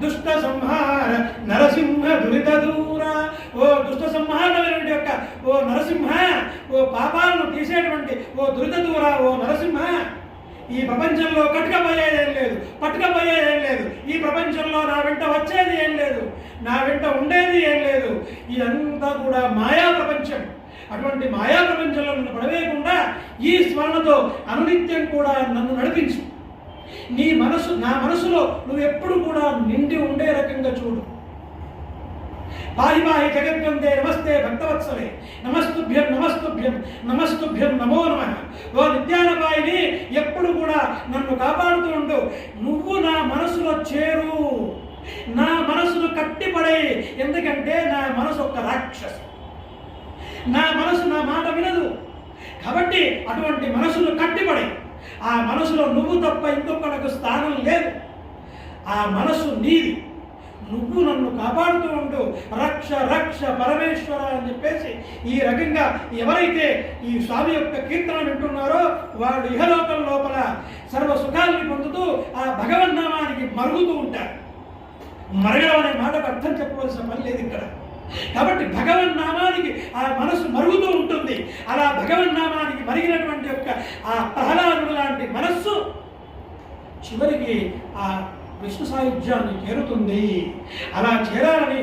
దుష్ట సంహార నరసింహ దురిత దూర. ఓ దుష్ట సంహారమైనటువంటి యొక్క ఓ నరసింహ, ఓ పాపాలను తీసేటువంటి ఓ దురిత దూర, ఓ నరసింహ, ఈ ప్రపంచంలో కట్టుకపోయేదేం లేదు, పట్టుకపోయేదేం లేదు. ఈ ప్రపంచంలో నా వెంట వచ్చేది ఏం లేదు, నా వెంట ఉండేది ఏం లేదు. ఇదంతా కూడా మాయా ప్రపంచం. అటువంటి మాయా ప్రపంచంలో నన్ను పడవేయకుండా ఈ స్మరణతో అనునిత్యం కూడా నన్ను నడిపించు. నా మనసులో నువ్వు ఎప్పుడు కూడా నిండి ఉండే రకంగా చూడు. పాహి పాహి జగద్వందే నమస్తే భక్తవత్సలే నమస్తుభ్యం నమస్తుభ్యం నమస్తుభ్యం నమో నమః. ఓ నిత్యానపాయిని ఎప్పుడు కూడా నన్ను కాపాడుతూ ఉండు. నువ్వు నా మనసులో చేరు, నా మనసును కట్టిపడే. ఎందుకంటే నా మనసు ఒక రాక్షసు, నా మనసు నా మాట వినదు. కాబట్టి అటువంటి మనసును కట్టిపడే. ఆ మనసులో నువ్వు తప్ప ఇంకొకరికి స్థానం లేదు. ఆ మనసు నీది, నువ్వు నన్ను కాపాడుతూ ఉంటూ రక్ష రక్ష పరమేశ్వర అని చెప్పేసి ఈ రకంగా ఎవరైతే ఈ స్వామి యొక్క కీర్తన వింటున్నారో వాడు ఇహలోకం లోపల సర్వ సుఖాలని పొందుతూ ఆ భగవన్నామానికి మరుగుతూ ఉంటారు. మరగడం అనే మాటకు అర్థం చెప్పవలసిన పని లేదు ఇక్కడ. కాబట్టి భగవన్నామానికి ఆ మనసు మరుగుతూ ఉంటుంది. అలా భగవన్నామానికి మరిగినటువంటి యొక్క ఆ ప్రహ్లాదుడు లాంటి మనస్సు చివరికి ఆ విష్ణు సాయుధ్యాన్ని చేరుతుంది. అలా చేరాలని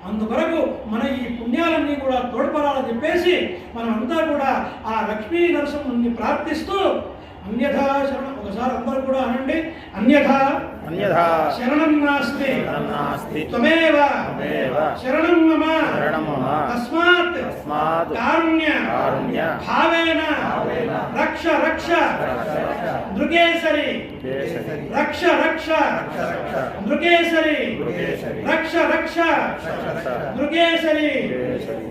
అందుకొరకు మన ఈ పుణ్యాలన్నీ కూడా తోడ్పడాలని చెప్పేసి మనమంతా కూడా ఆ లక్ష్మీ నరసింహుని ప్రార్థిస్తూ అన్యథా శరణం, ఒకసారి అందరూ కూడా అనండి, అన్యథా అన్యథా శరణం నాస్తి నాస్తి త్వమేవ త్వమేవ శరణం మమ శరణం మమ తస్మాత్ తస్మాత్ కారుణ్య కారుణ్య భావేన రక్ష రక్ష నృకేసరి కేసరి రక్ష రక్ష నృకేసరి నృకేసరి రక్ష రక్ష రక్ష నృకేసరి కేసరి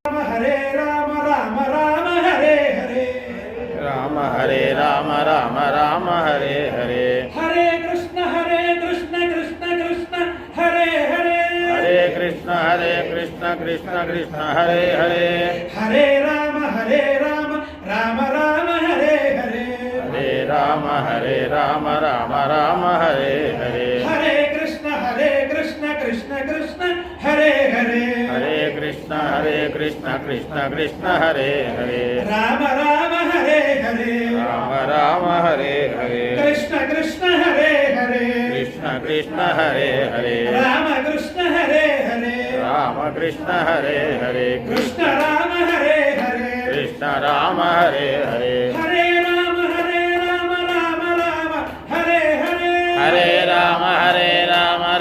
రామ హరే రామ రామ రామ హరే హరే రామ హరే రామ రామ రామ హరే హరే హరే కృష్ణ కృష్ణ కృష్ణ హరే హరే హరే కృష్ణ కృష్ణ కృష్ణ హరే హరే హరే రామ రామ రామ హరే హరే హరే రామ రామ రామ హరే హరే హరే కృష్ణ కృష్ణ కృష్ణ హరే హరే హరే కృష్ణ కృష్ణ కృష్ణ హరే హరే రామ హరే హరే రామ రామ హరే హరే కృష్ణ కృష్ణ హరే హరే కృష్ణ కృష్ణ హరే హరే రామ కృష్ణ హరే హరే రామ కృష్ణ హరే హరే కృష్ణ రామ హరే హరే కృష్ణ రామ హరే హరే హరే రామ రామ రామ హరే హరే హరే రామ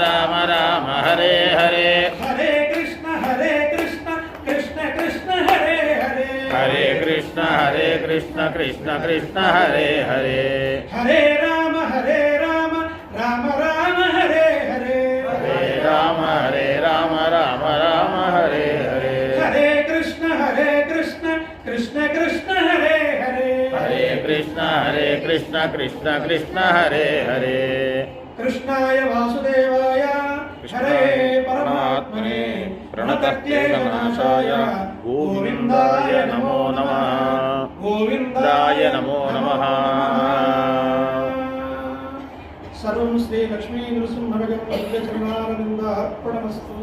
రామ రామ హరే హరే హరే కృష్ణ కృష్ణ కృష్ణ హరే హరే హరే కృష్ణ కృష్ణ కృష్ణ హరే హరే హరే రామ రామ రామ హరే హరే హరే రామ రామ రామ హరే హరే హరే కృష్ణ కృష్ణ కృష్ణ హరే హరే హరే కృష్ణ కృష్ణ కృష్ణ హరే హరే కృష్ణాయ వాసుదేవాయ హరే పరమాత్మనే ప్రణతక్లేశనాశాయ గోవిందాయ నమో నమః గోవిందాయ నమో నమః సర్వం శ్రీ లక్ష్మీ నృసింహ చరణారవిందార్పణమస్తు.